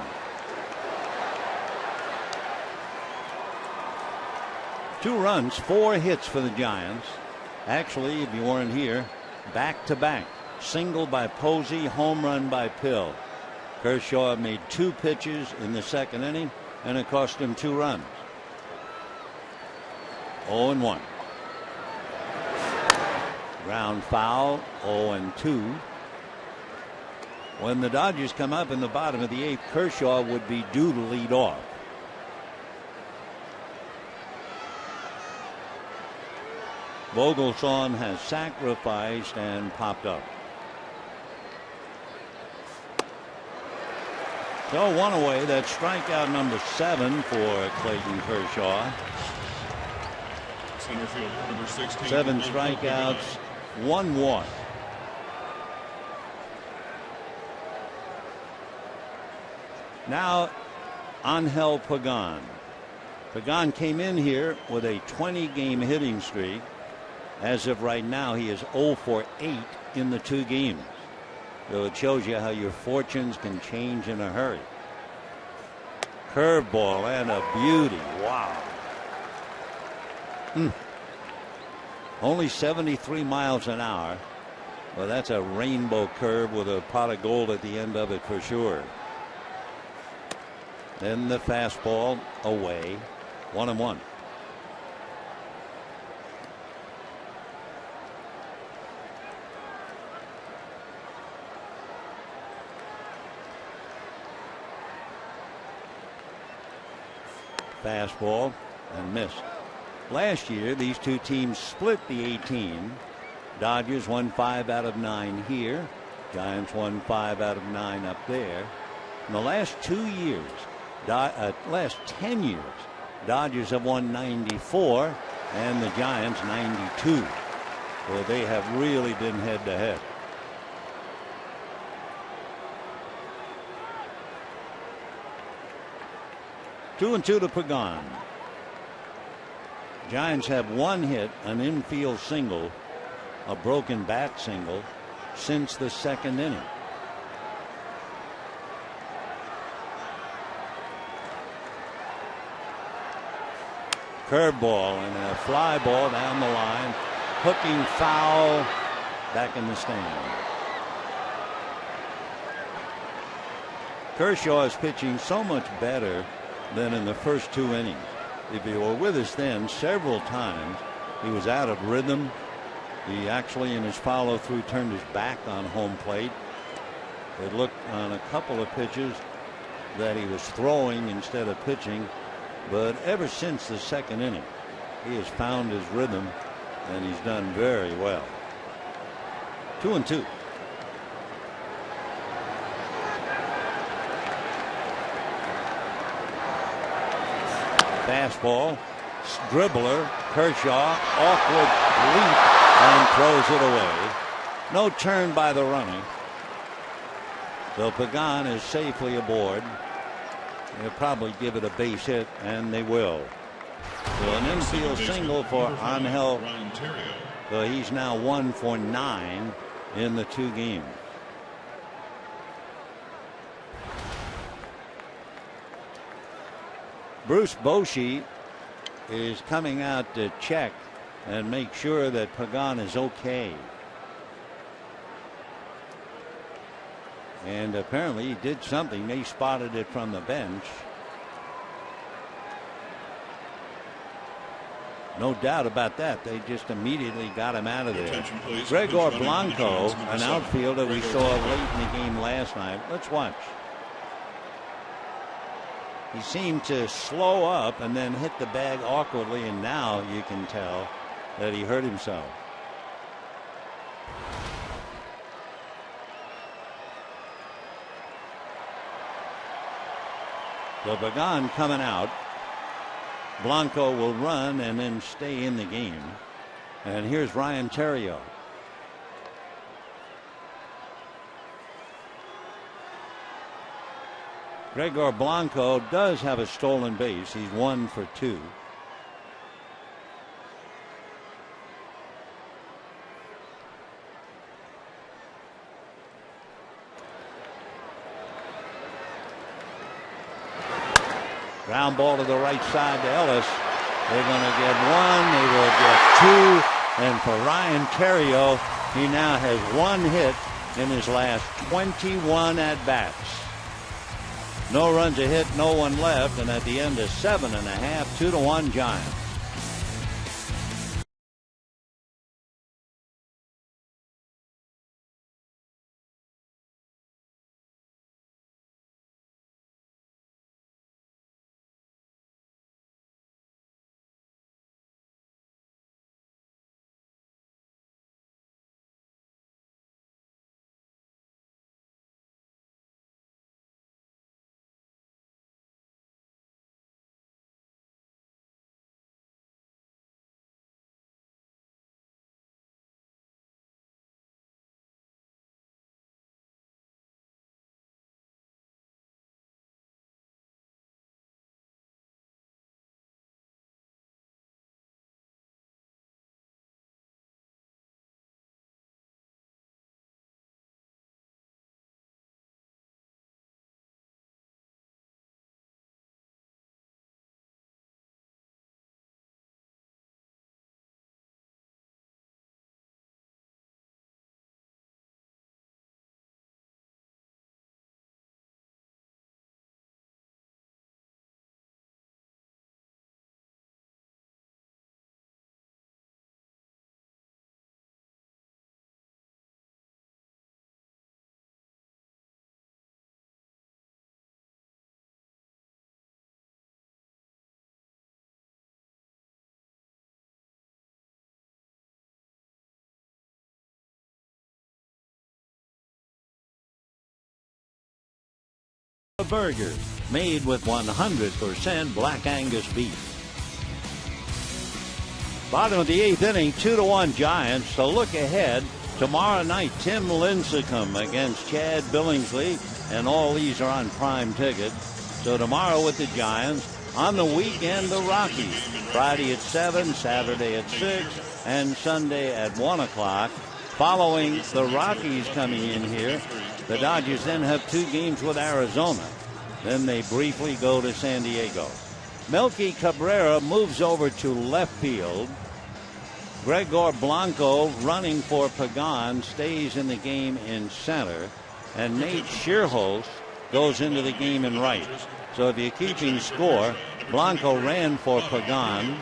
2 runs, 4 hits for the Giants. Actually, if you weren't here, back-to-back. Single by Posey, home run by Pill. Kershaw made 2 pitches in the second inning, and it cost him 2 runs. 0 and 1. Ground foul, 0 and 2. When the Dodgers come up in the bottom of the 8th, Kershaw would be due to lead off. Vogelsong has sacrificed and popped up. So 1 away. That's strikeout number 7 for Clayton Kershaw. Center field, number 16. 7 strikeouts, 1 walk. Now Angel Pagan. Pagan came in here with a 20-game hitting streak. As of right now, he is 0 for 8 in the 2 games. So it shows you how your fortunes can change in a hurry. Curveball and a beauty. Wow. Only 73 miles an hour. Well, that's a rainbow curve with a pot of gold at the end of it for sure. Then the fastball away. 1 and 1. Fastball and missed. Last year, these 2 teams split the 18. Dodgers won 5 out of 9 here. Giants won 5 out of 9 up there. In the last 2 years, last 10 years, Dodgers have won 94 and the Giants 92. Well, they have really been head to head. Two and 2 to Pagan. Giants have 1 hit, an infield single, a broken bat single since the second inning. Curveball and a fly ball down the line. Hooking foul back in the stand. Kershaw is pitching so much better than in the first 2 innings. If you were with us then, several times he was out of rhythm. He actually in his follow through turned his back on home plate. It looked on a couple of pitches that he was throwing instead of pitching. But ever since the second inning, he has found his rhythm and he's done very well. 2 and 2. Fastball, dribbler, Kershaw, awkward leap and throws it away. No turn by the runner. So Pagan is safely aboard. They'll probably give it a base hit, and they will. So an infield single for Angel. So he's now 1 for 9 in the 2 games. Bruce Bochy is coming out to check and make sure that Pagan is okay. And apparently he did something. They spotted it from the bench. No doubt about that. They just immediately got him out of there. Attention, please. Gregor Please Blanco, running an seven. outfielder we Gregor saw Blanco. late in the game last night. Let's watch. He seemed to slow up and then hit the bag awkwardly, and now you can tell that he hurt himself. So Pagan coming out. Blanco will run and then stay in the game. And here's Ryan Theriot. Gregor Blanco does have a stolen base. He's 1 for 2. Ground ball to the right side to Ellis. They're going to get 1. They will get 2. And for Ryan Theriot, he now has 1 hit in his last 21 at-bats. No runs a hit, no one left, and at the end of 7.5, 2-1 Giants. A burger made with 100% Black Angus beef. Bottom of the 8th inning, 2-1 Giants. So look ahead. Tomorrow night, Tim Lincecum against Chad Billingsley, and all these are on prime ticket. So tomorrow with the Giants. On the weekend, the Rockies. Friday at 7, Saturday at 6, and Sunday at 1 o'clock. Following the Rockies coming in here, the Dodgers then have 2 games with Arizona. Then they briefly go to San Diego. Melky Cabrera moves over to left field. Gregor Blanco, running for Pagan, stays in the game in center. And Nate Schierholz goes into the game in right. So if you're keeping score, Blanco ran for Pagan.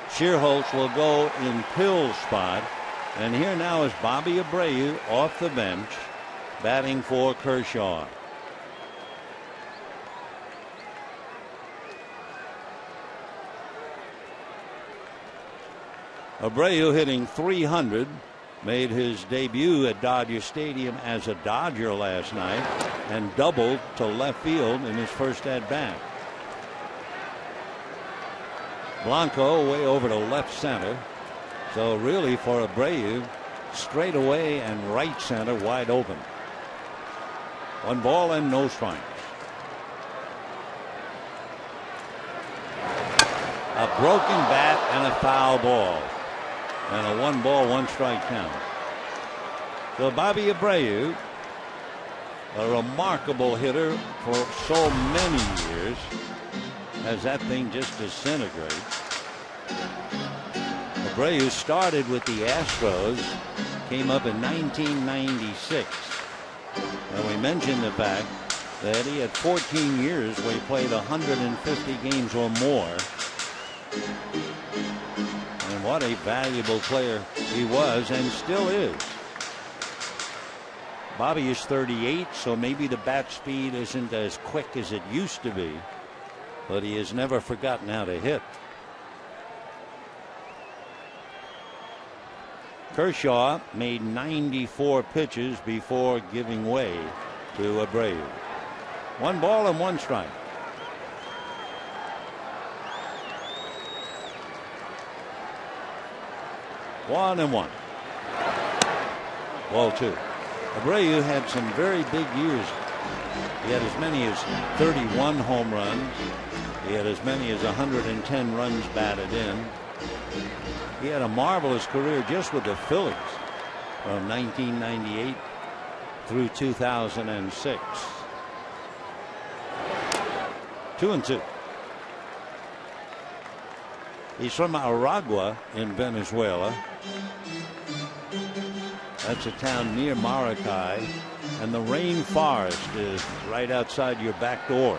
Schierholz will go in Pill's spot. And here now is Bobby Abreu off the bench, batting for Kershaw. Abreu hitting .300, made his debut at Dodger Stadium as a Dodger last night, and doubled to left field in his first at bat. Blanco way over to left center. So really for Abreu, straight away and right center wide open. 1 ball and no strikes. A broken bat and a foul ball. And a 1 ball, 1 strike count. So Bobby Abreu, a remarkable hitter for so many years, as that thing just disintegrates. Abreu started with the Astros, came up in 1996. And we mentioned the fact that he had 14 years where he played 150 games or more. What a valuable player he was and still is. Bobby is 38, so maybe the bat speed isn't as quick as it used to be, but he has never forgotten how to hit. Kershaw made 94 pitches before giving way to Abreu. 1 ball and 1 strike. One and one. Ball 2. Abreu had some very big years. He had as many as 31 home runs. He had as many as 110 runs batted in. He had a marvelous career just with the Phillies from 1998 through 2006. 2-2. He's from Aragua in Venezuela. That's a town near Maracay, and the rainforest is right outside your back door.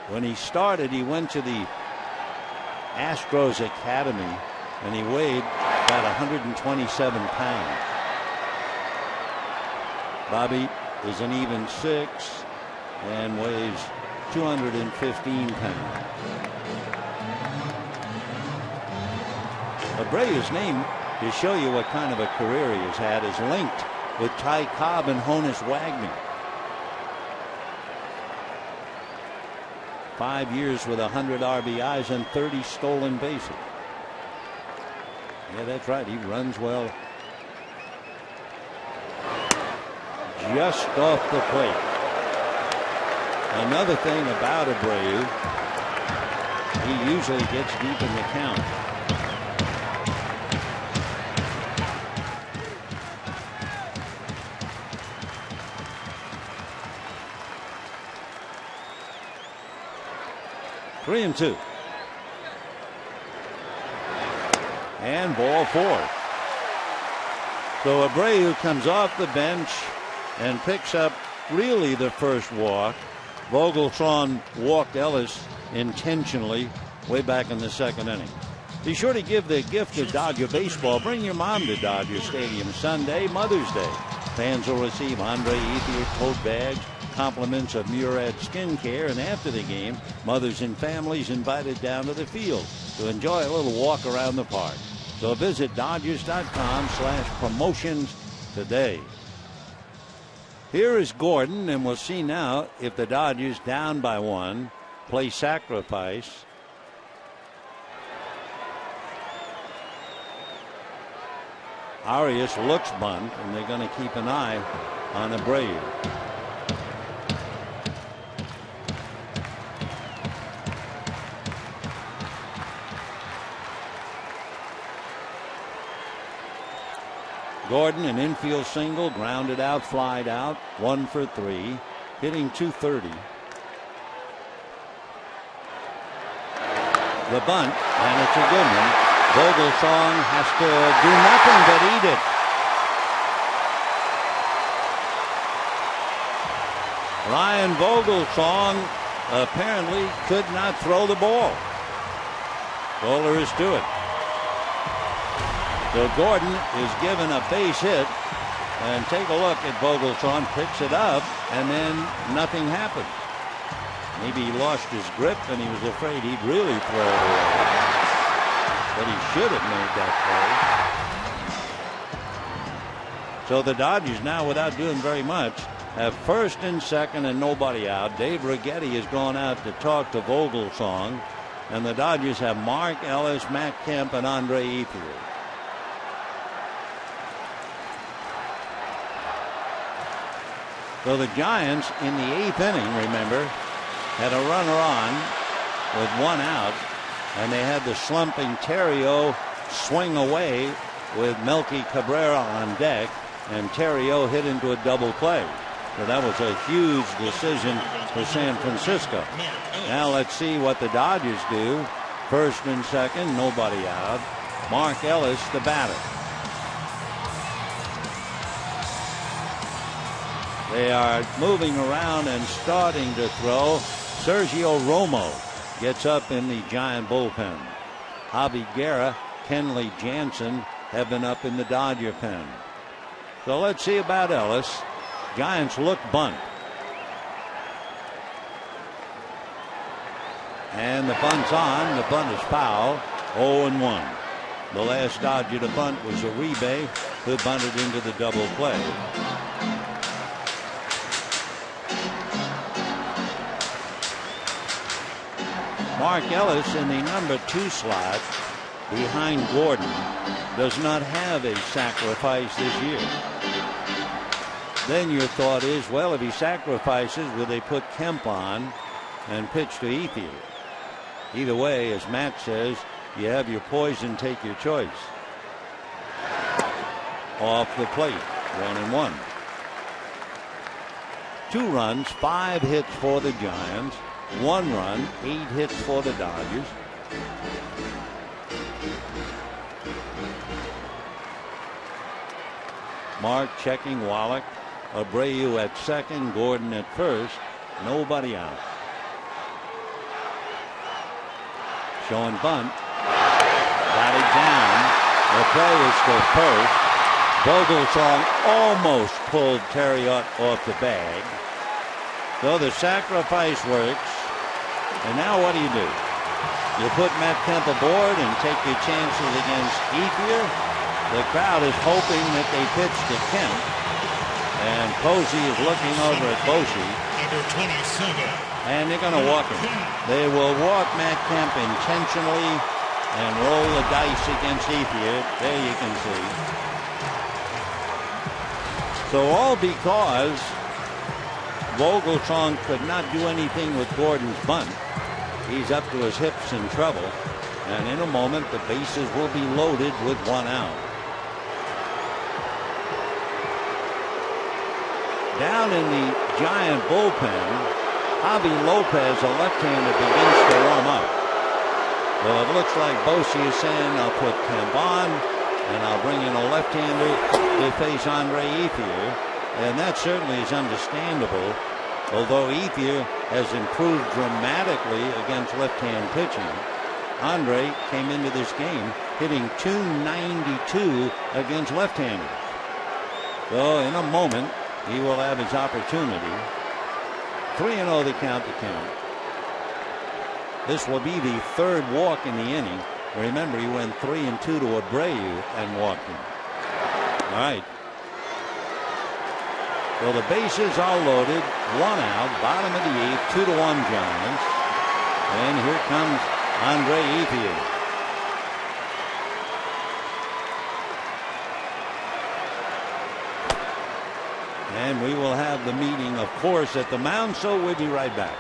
When he started, he went to the Astros Academy, and he weighed about 127 pounds. Bobby is an even 6 and weighs 215 pounds. Abreu's name, to show you what kind of a career he has had, is linked with Ty Cobb and Honus Wagner. 5 years with 100 RBIs and 30 stolen bases. Yeah, that's right. He runs well. Just off the plate. Another thing about Abreu, he usually gets deep in the count. Three and 2. And ball 4. So Abreu comes off the bench and picks up really the first walk. Vogelsong walked Ellis intentionally way back in the 2nd inning. Be sure to give the gift of Dodger baseball. Bring your mom to Dodger Stadium Sunday, Mother's Day. Fans will receive Andre Ethier tote bags, compliments of Murad skincare, and after the game, mothers and families invited down to the field to enjoy a little walk around the park. So visit Dodgers.com/promotions today. Here is Gordon, and we'll see now if the Dodgers, down by 1, play sacrifice. Arias looks bunt, and they're going to keep an eye on Abreu. Gordon, an infield single, grounded out, flied out, 1 for 3, hitting .230. The bunt, and it's a good one. Vogelsong has to do nothing but eat it. Ryan Vogelsong apparently could not throw the ball. All there is to it. So Gordon is given a base hit, and take a look at Vogelsong, picks it up, and then nothing happened. Maybe he lost his grip and he was afraid he'd really throw it away. But he should have made that play. So the Dodgers now, without doing very much, have 1st and 2nd and nobody out. Dave Righetti has gone out to talk to Vogelsong, and the Dodgers have Mark Ellis, Matt Kemp, and Andre Ethier. So the Giants in the 8th inning, remember, had a runner on with 1 out, and they had the slumping Terrio swing away with Melky Cabrera on deck, and Terrio hit into a double play. So that was a huge decision for San Francisco. Now let's see what the Dodgers do. 1st and 2nd, nobody out. Mark Ellis, the batter. They are moving around and starting to throw. Sergio Romo gets up in the Giant bullpen. Javi Guerra, Kenley Jansen have been up in the Dodger pen. So let's see about Ellis. Giants look bunt. And the bunt's on. The bunt is foul. 0-1. The last Dodger to bunt was Uribe, who bunted into the double play. Mark Ellis in the number 2 slot behind Gordon does not have a sacrifice this year. Then your thought is, well, if he sacrifices, will they put Kemp on and pitch to Ethier? Either way, as Matt says, you have your poison, take your choice. Off the plate, 1-1. 2 runs, 5 hits for the Giants. 1 run, 8 hits for the Dodgers. Mark checking Wallach. Abreu at second, Gordon at first. Nobody out. Showing bunt. Got it down. The play is to first. Vogelsong almost pulled Terriot off the bag. So the sacrifice works. And now what do? You put Matt Kemp aboard and take your chances against Ethier. The crowd is hoping that they pitch to Kemp. And Posey is looking over at Bosey. Number 27. And they're going to walk him. They will walk Matt Kemp intentionally and roll the dice against Ethier. There you can see. So all because Vogelsong could not do anything with Gordon's bunt. He's up to his hips in trouble. And in a moment, the bases will be loaded with 1 out. Down in the Giant bullpen, Javi Lopez, a left-hander, begins to warm up. Well, it looks like Bosey is saying, I'll put Kemp on, and I'll bring in a left-hander to face Andre Ethier. And that certainly is understandable, although Ethier has improved dramatically against left-hand pitching. Andre came into this game hitting .292 against left-handers. So in a moment, he will have his opportunity. 3-0 the count to Kemp. This will be the 3rd walk in the inning. Remember, he went 3-2 to Abreu and walked him. All right. Well, the bases are loaded. 1 out, bottom of the 8th, 2-1 Giants. And here comes Andre Ethier. And we will have the meeting, of course, at the mound, so we'll be right back.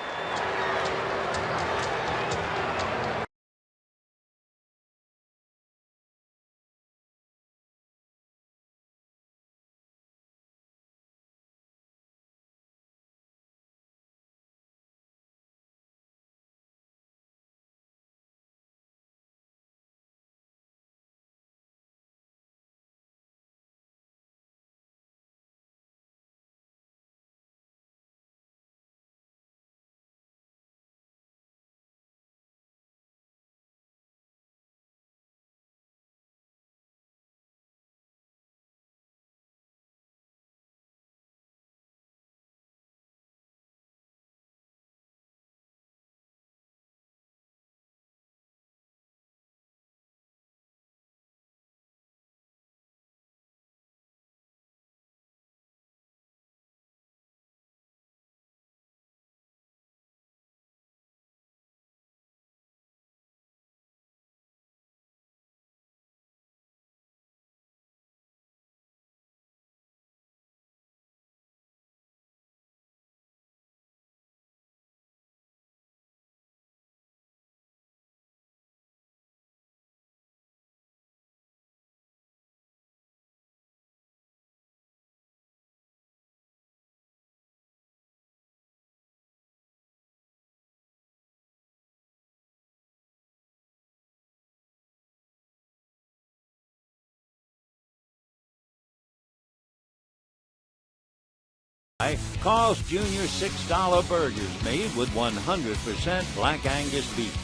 Carl's Jr. $6 burgers made with 100% Black Angus beef.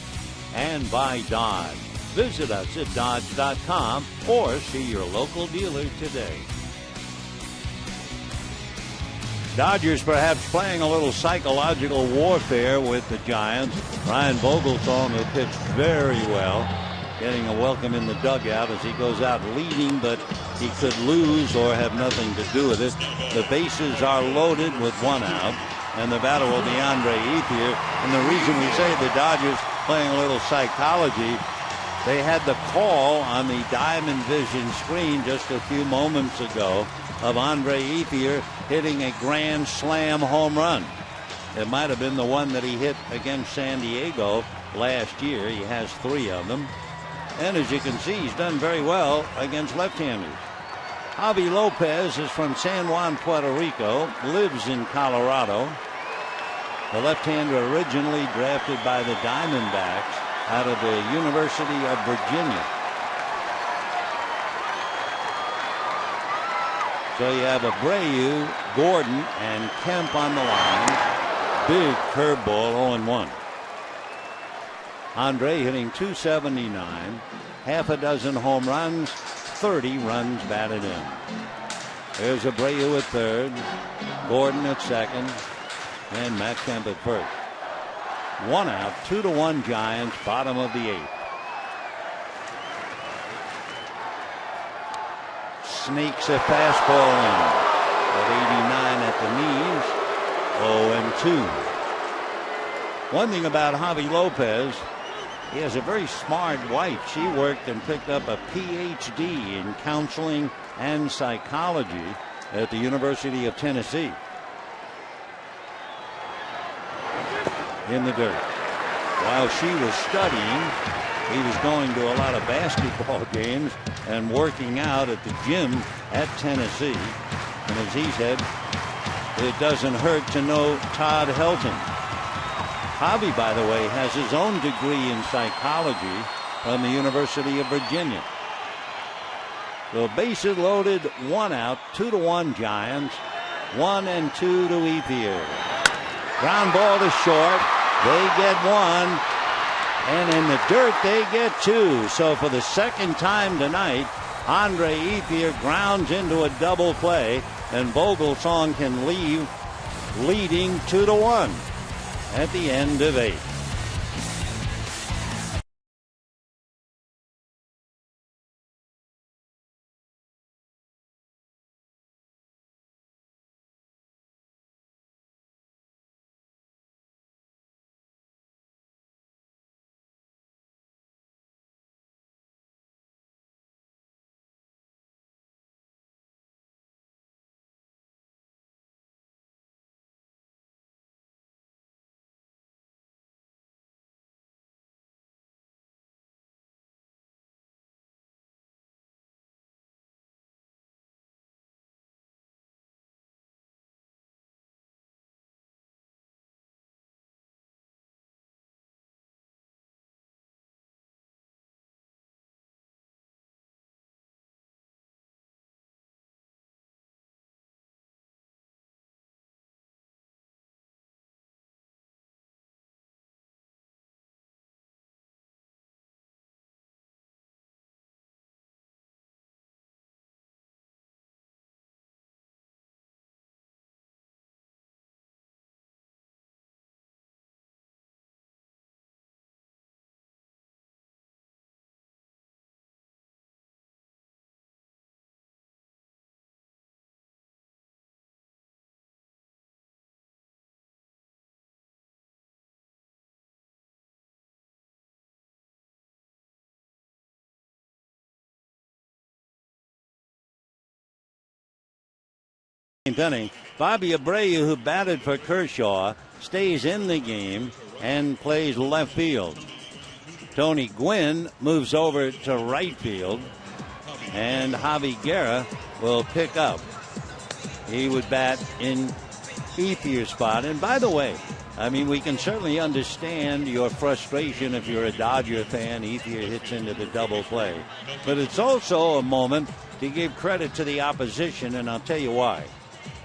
And by Dodge. Visit us at Dodge.com or see your local dealer today. Dodgers perhaps playing a little psychological warfare with the Giants. Ryan Vogelsong, who pitched very well, getting a welcome in the dugout as he goes out leading, but he could lose or have nothing to do with it. The bases are loaded with one out, and the batter will be Andre Ethier. And the reason we say the Dodgers playing a little psychology, they had the call on the Diamond Vision screen just a few moments ago of Andre Ethier hitting a grand slam home run. It might have been the one that he hit against San Diego last year. He has 3 of them. And as you can see, he's done very well against left-handers. Javi Lopez is from San Juan, Puerto Rico, lives in Colorado. The left-hander originally drafted by the Diamondbacks out of the University of Virginia. So you have Abreu, Gordon, and Kemp on the line. Big curveball, 0-1. Andre hitting .279, half a dozen home runs, 30 runs batted in. There's Abreu at third, Gordon at second, and Matt Kemp at first. 1 out, 2-1 Giants, bottom of the 8th. Sneaks a fastball in at 89 at the knees. 0-2. One thing about Javi Lopez, he has a very smart wife. She worked and picked up a PhD in counseling and psychology at the University of Tennessee. In the dirt. While she was studying, he was going to a lot of basketball games and working out at the gym at Tennessee. And as he said, it doesn't hurt to know Todd Helton. Javi, by the way, has his own degree in psychology from the University of Virginia. So bases loaded, 1 out, 2-1 Giants, 1-2 to Ethier. Ground ball to short. They get 1. And in the dirt, they get 2. So for the second time tonight, Andre Ethier grounds into a double play, and Vogelsong can leave leading 2-1 at the end of 8. Inning. Bobby Abreu, who batted for Kershaw, stays in the game and plays left field. Tony Gwynn moves over to right field, and Javi Guerra will pick up. He would bat in Ethier's spot. And by the way, I mean, we can certainly understand your frustration if you're a Dodger fan. Ethier hits into the double play. But it's also a moment to give credit to the opposition, and I'll tell you why.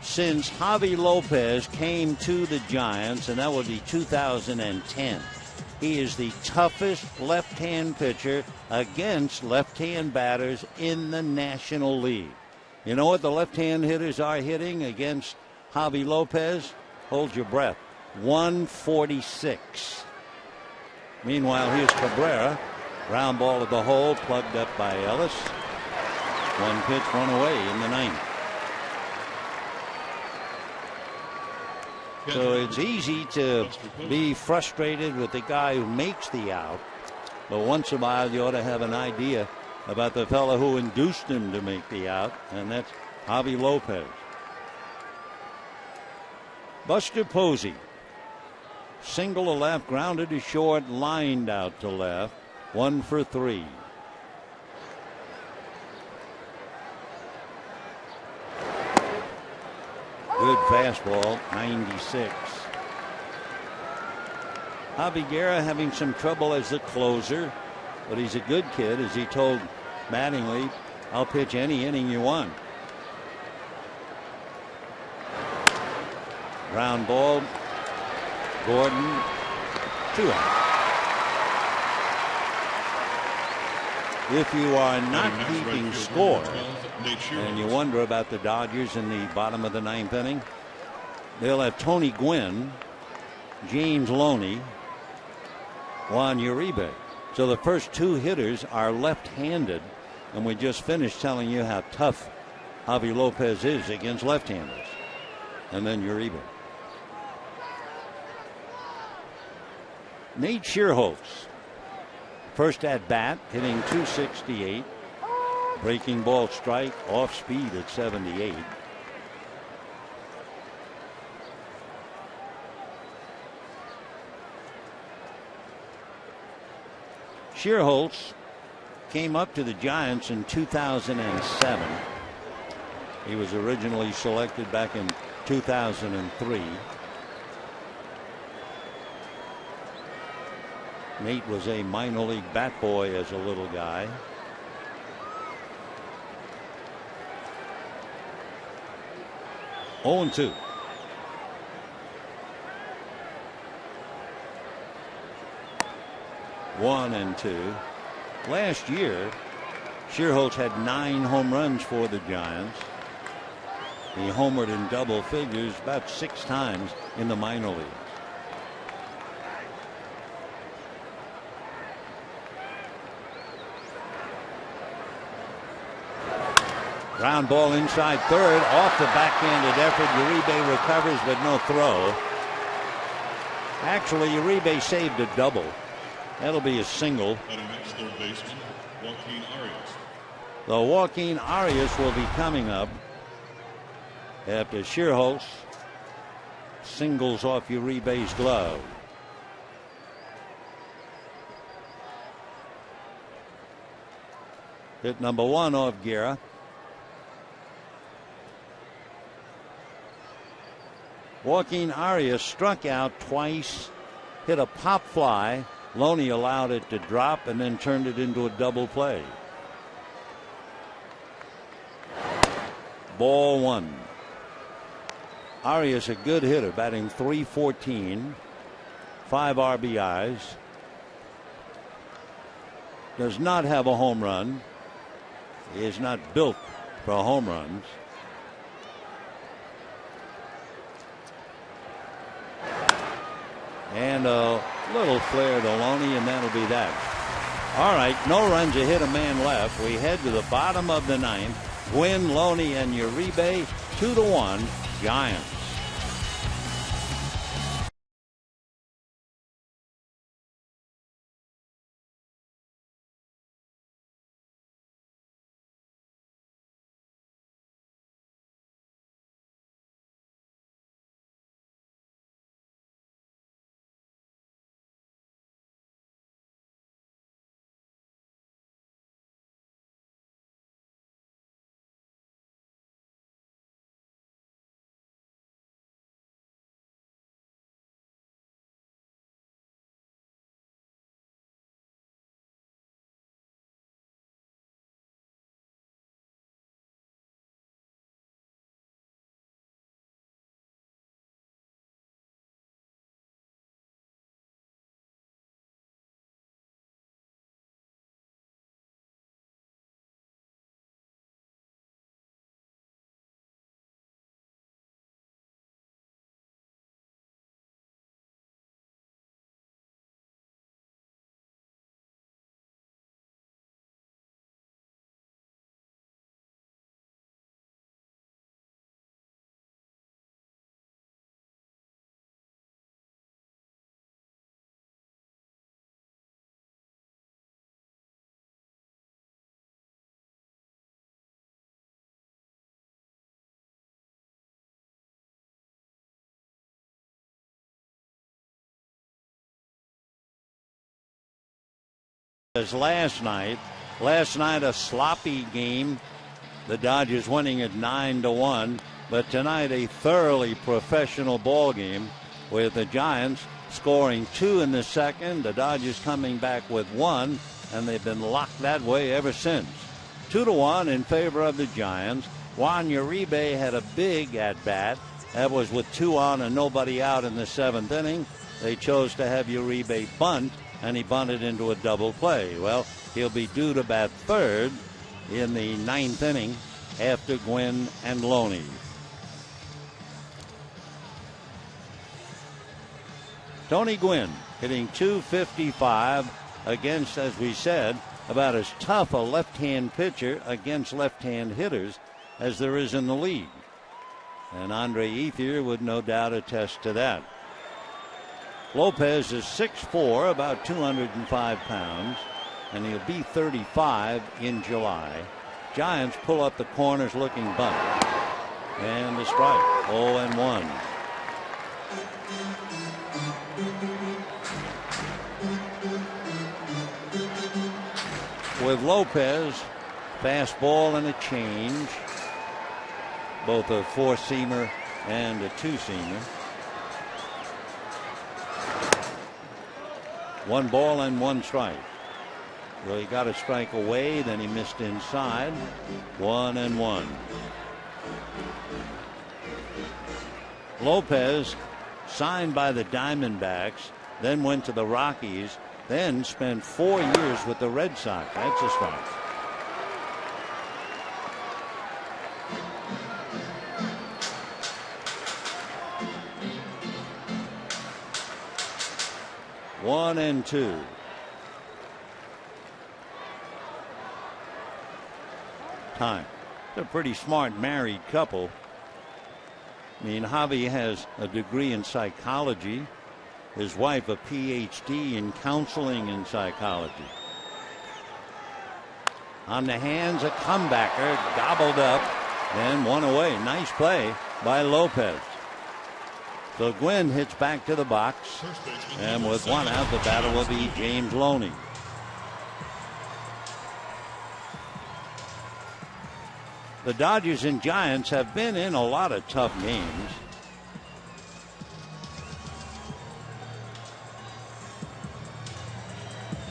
since Javi Lopez came to the Giants, and that would be 2010. He is the toughest left-hand pitcher against left-hand batters in the National League. You know what the left-hand hitters are hitting against Javi Lopez? Hold your breath. 146. Meanwhile, here's Cabrera. Ground ball at the hole, plugged up by Ellis. One pitch, one away in the ninth. So it's easy to be frustrated with the guy who makes the out, but once in a while you ought to have an idea about the fellow who induced him to make the out, and that's Javi Lopez. Buster Posey, single to left, grounded to short, lined out to left, 1 for 3. Good fastball, 96. Javi Guerra having some trouble as the closer, but he's a good kid, as he told Mattingly, I'll pitch any inning you want. Ground ball, Gordon, 2 out. If you are not keeping score and you wonder about the Dodgers in the bottom of the ninth inning, they'll have Tony Gwynn, James Loney, Juan Uribe. So the first 2 hitters are left-handed, and we just finished telling you how tough Javi Lopez is against left-handers. And then Uribe. Nate Shearholtz, first at bat, hitting .268, breaking ball strike, off speed at 78. Shearholtz came up to the Giants in 2007. He was originally selected back in 2003. Nate was a minor league bat boy as a little guy. Oh, 2. One and 2. Last year, Shearholtz had 9 home runs for the Giants. He homered in double figures about 6 times in the minor leagues. Ground ball inside third, off the backhanded effort. Uribe recovers, but no throw. Actually, Uribe saved a double. That'll be a single. Third baseman, Joaquin Arias. The Joaquin Arias will be coming up after Shearholtz singles off Uribe's glove. Hit number 1 off Guerra. Joaquin Arias struck out twice, hit a pop fly. Loney allowed it to drop and then turned it into a double play. Ball 1. Arias, a good hitter, batting .314, 5 RBIs. Does not have a home run. He is not built for home runs. And a little flare to Loney, and that'll be that. All right, no runs, a hit, a man left. We head to the bottom of the ninth. Gwynn, Loney, and Uribe, 2-1 Giants. As last night a sloppy game. The Dodgers winning it 9-1. But tonight a thoroughly professional ball game with the Giants scoring 2 in the second. The Dodgers coming back with 1, and they've been locked that way ever since. 2-1 in favor of the Giants. Juan Uribe had a big at-bat. That was with 2 on and nobody out in the 7th inning. They chose to have Uribe bunt, and he bunted into a double play. Well, he'll be due to bat third in the 9th inning after Gwynn and Loney. Tony Gwynn hitting .255 against, as we said, about as tough a left-hand pitcher against left-hand hitters as there is in the league. And Andre Ethier would no doubt attest to that. Lopez is 6'4", about 205 pounds, and he'll be 35 in July. Giants pull up the corners looking bunt. And the strike, 0-1. With Lopez, fastball and a change, both a 4-seamer and a 2-seamer. 1 ball and 1 strike. Well, he got a strike away, then he missed inside. 1-1. Lopez signed by the Diamondbacks, then went to the Rockies, then spent 4 years with the Red Sox. That's a strike. One and two. Time. They're a pretty smart married couple. I mean, Javi has a degree in psychology. His wife a PhD in counseling and psychology. On the hands, a comebacker, gobbled up and one away. Nice play by Lopez. So Gwynn hits back to the box, and with 1 out, the batter will be James Loney. The Dodgers and Giants have been in a lot of tough games.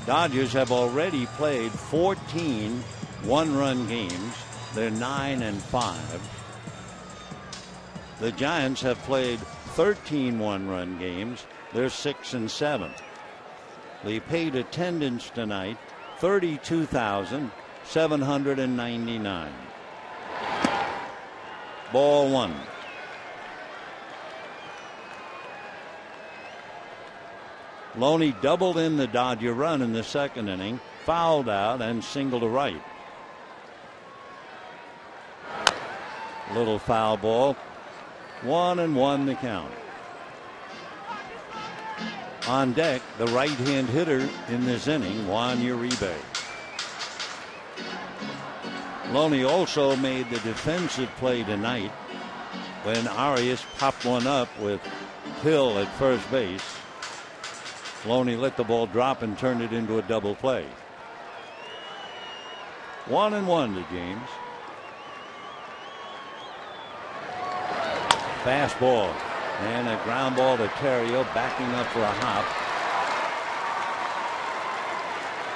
Dodgers have already played 14 one-run games. They're 9-5. The Giants have played 13 one-run games. They're 6-7. The paid attendance tonight, 32,799. Ball 1. Loney doubled in the Dodger run in the 2nd inning, fouled out and singled to right. Little foul ball. 1-1 the count. On deck, the right-hand hitter in this inning, Juan Uribe. Loney also made the defensive play tonight when Arias popped one up with Hill at first base. Loney let the ball drop and turned it into a double play. 1-1 to James. Fastball and a ground ball to Terrio, backing up for a hop.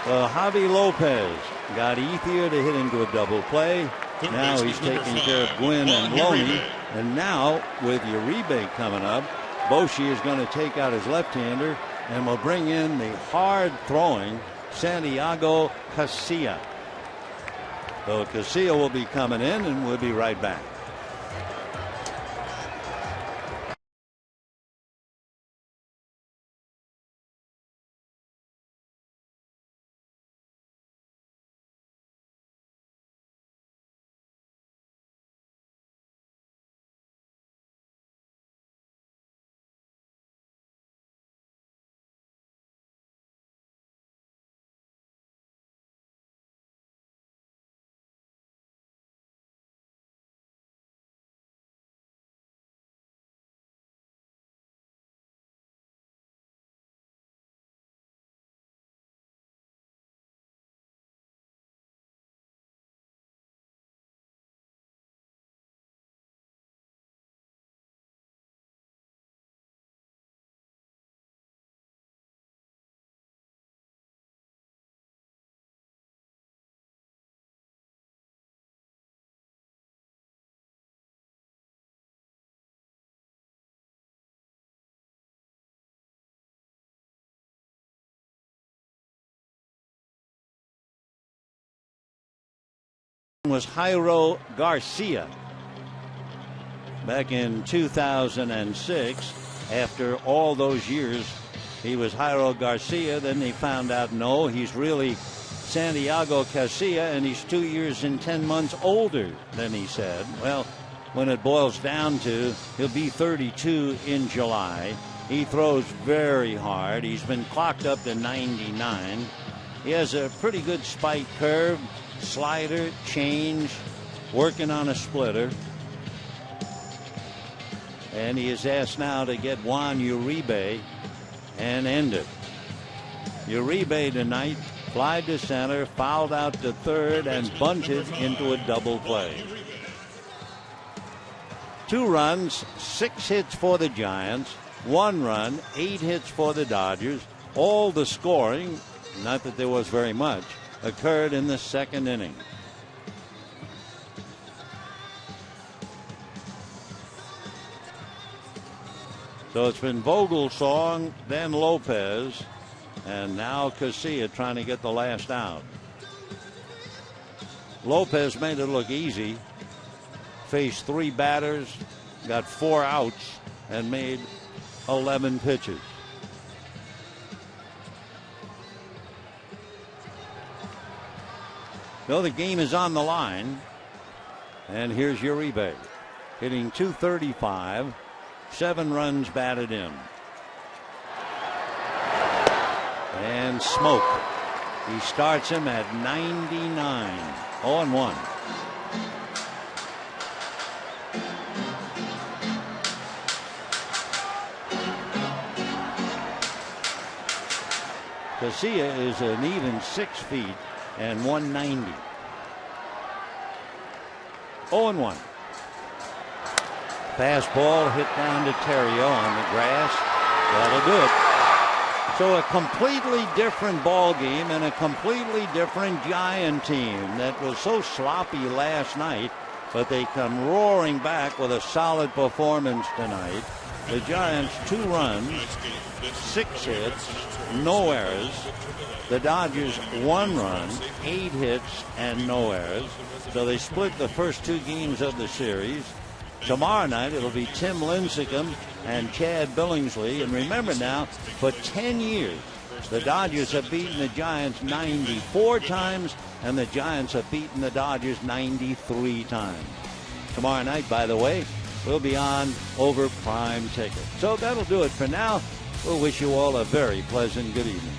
Well, Javi Lopez got Ethier to hit into a double play. Now he's taking care of Gwynn and Loney. And now with Uribe coming up, Boshi is going to take out his left-hander and will bring in the hard-throwing Santiago Casilla. So Casilla will be coming in, and we'll be right back. Was Jairo Garcia. Back in 2006, after all those years, he was Jairo Garcia. Then they found out, no, he's really Santiago Casilla, and he's 2 years and 10 months older than he said. Well, when it boils down to, he'll be 32 in July. He throws very hard. He's been clocked up to 99. He has a pretty good spike curve, slider, change, working on a splitter. And he is asked now to get Juan Uribe and end it. Uribe tonight flied to center, fouled out to third, and bunted into a double play. 2 runs, 6 hits for the Giants, 1 run, 8 hits for the Dodgers. All the scoring, not that there was very much, occurred in the second inning. So it's been Vogelsong, then Lopez, and now Casilla trying to get the last out. Lopez made it look easy. Faced 3 batters, got 4 outs, and made 11 pitches. No, the game is on the line. And here's Uribe hitting .235, 7 runs batted in. And smoke. He starts him at 99. 0-1. Casilla is an even 6 feet and 190. 0-1. Fastball hit down to Terrio on the grass. That'll do it. So a completely different ball game and a completely different Giant team that was so sloppy last night, but they come roaring back with a solid performance tonight. The Giants 2 runs, 6 hits, no errors. The Dodgers 1 run, 8 hits, and no errors. So they split the first 2 games of the series. Tomorrow night it'll be Tim Lincecum and Chad Billingsley. And remember now, for 10 years, the Dodgers have beaten the Giants 94 times, and the Giants have beaten the Dodgers 93 times. Tomorrow night, by the way, we'll be on over Prime Ticket. So that'll do it for now. We'll wish you all a very pleasant good evening.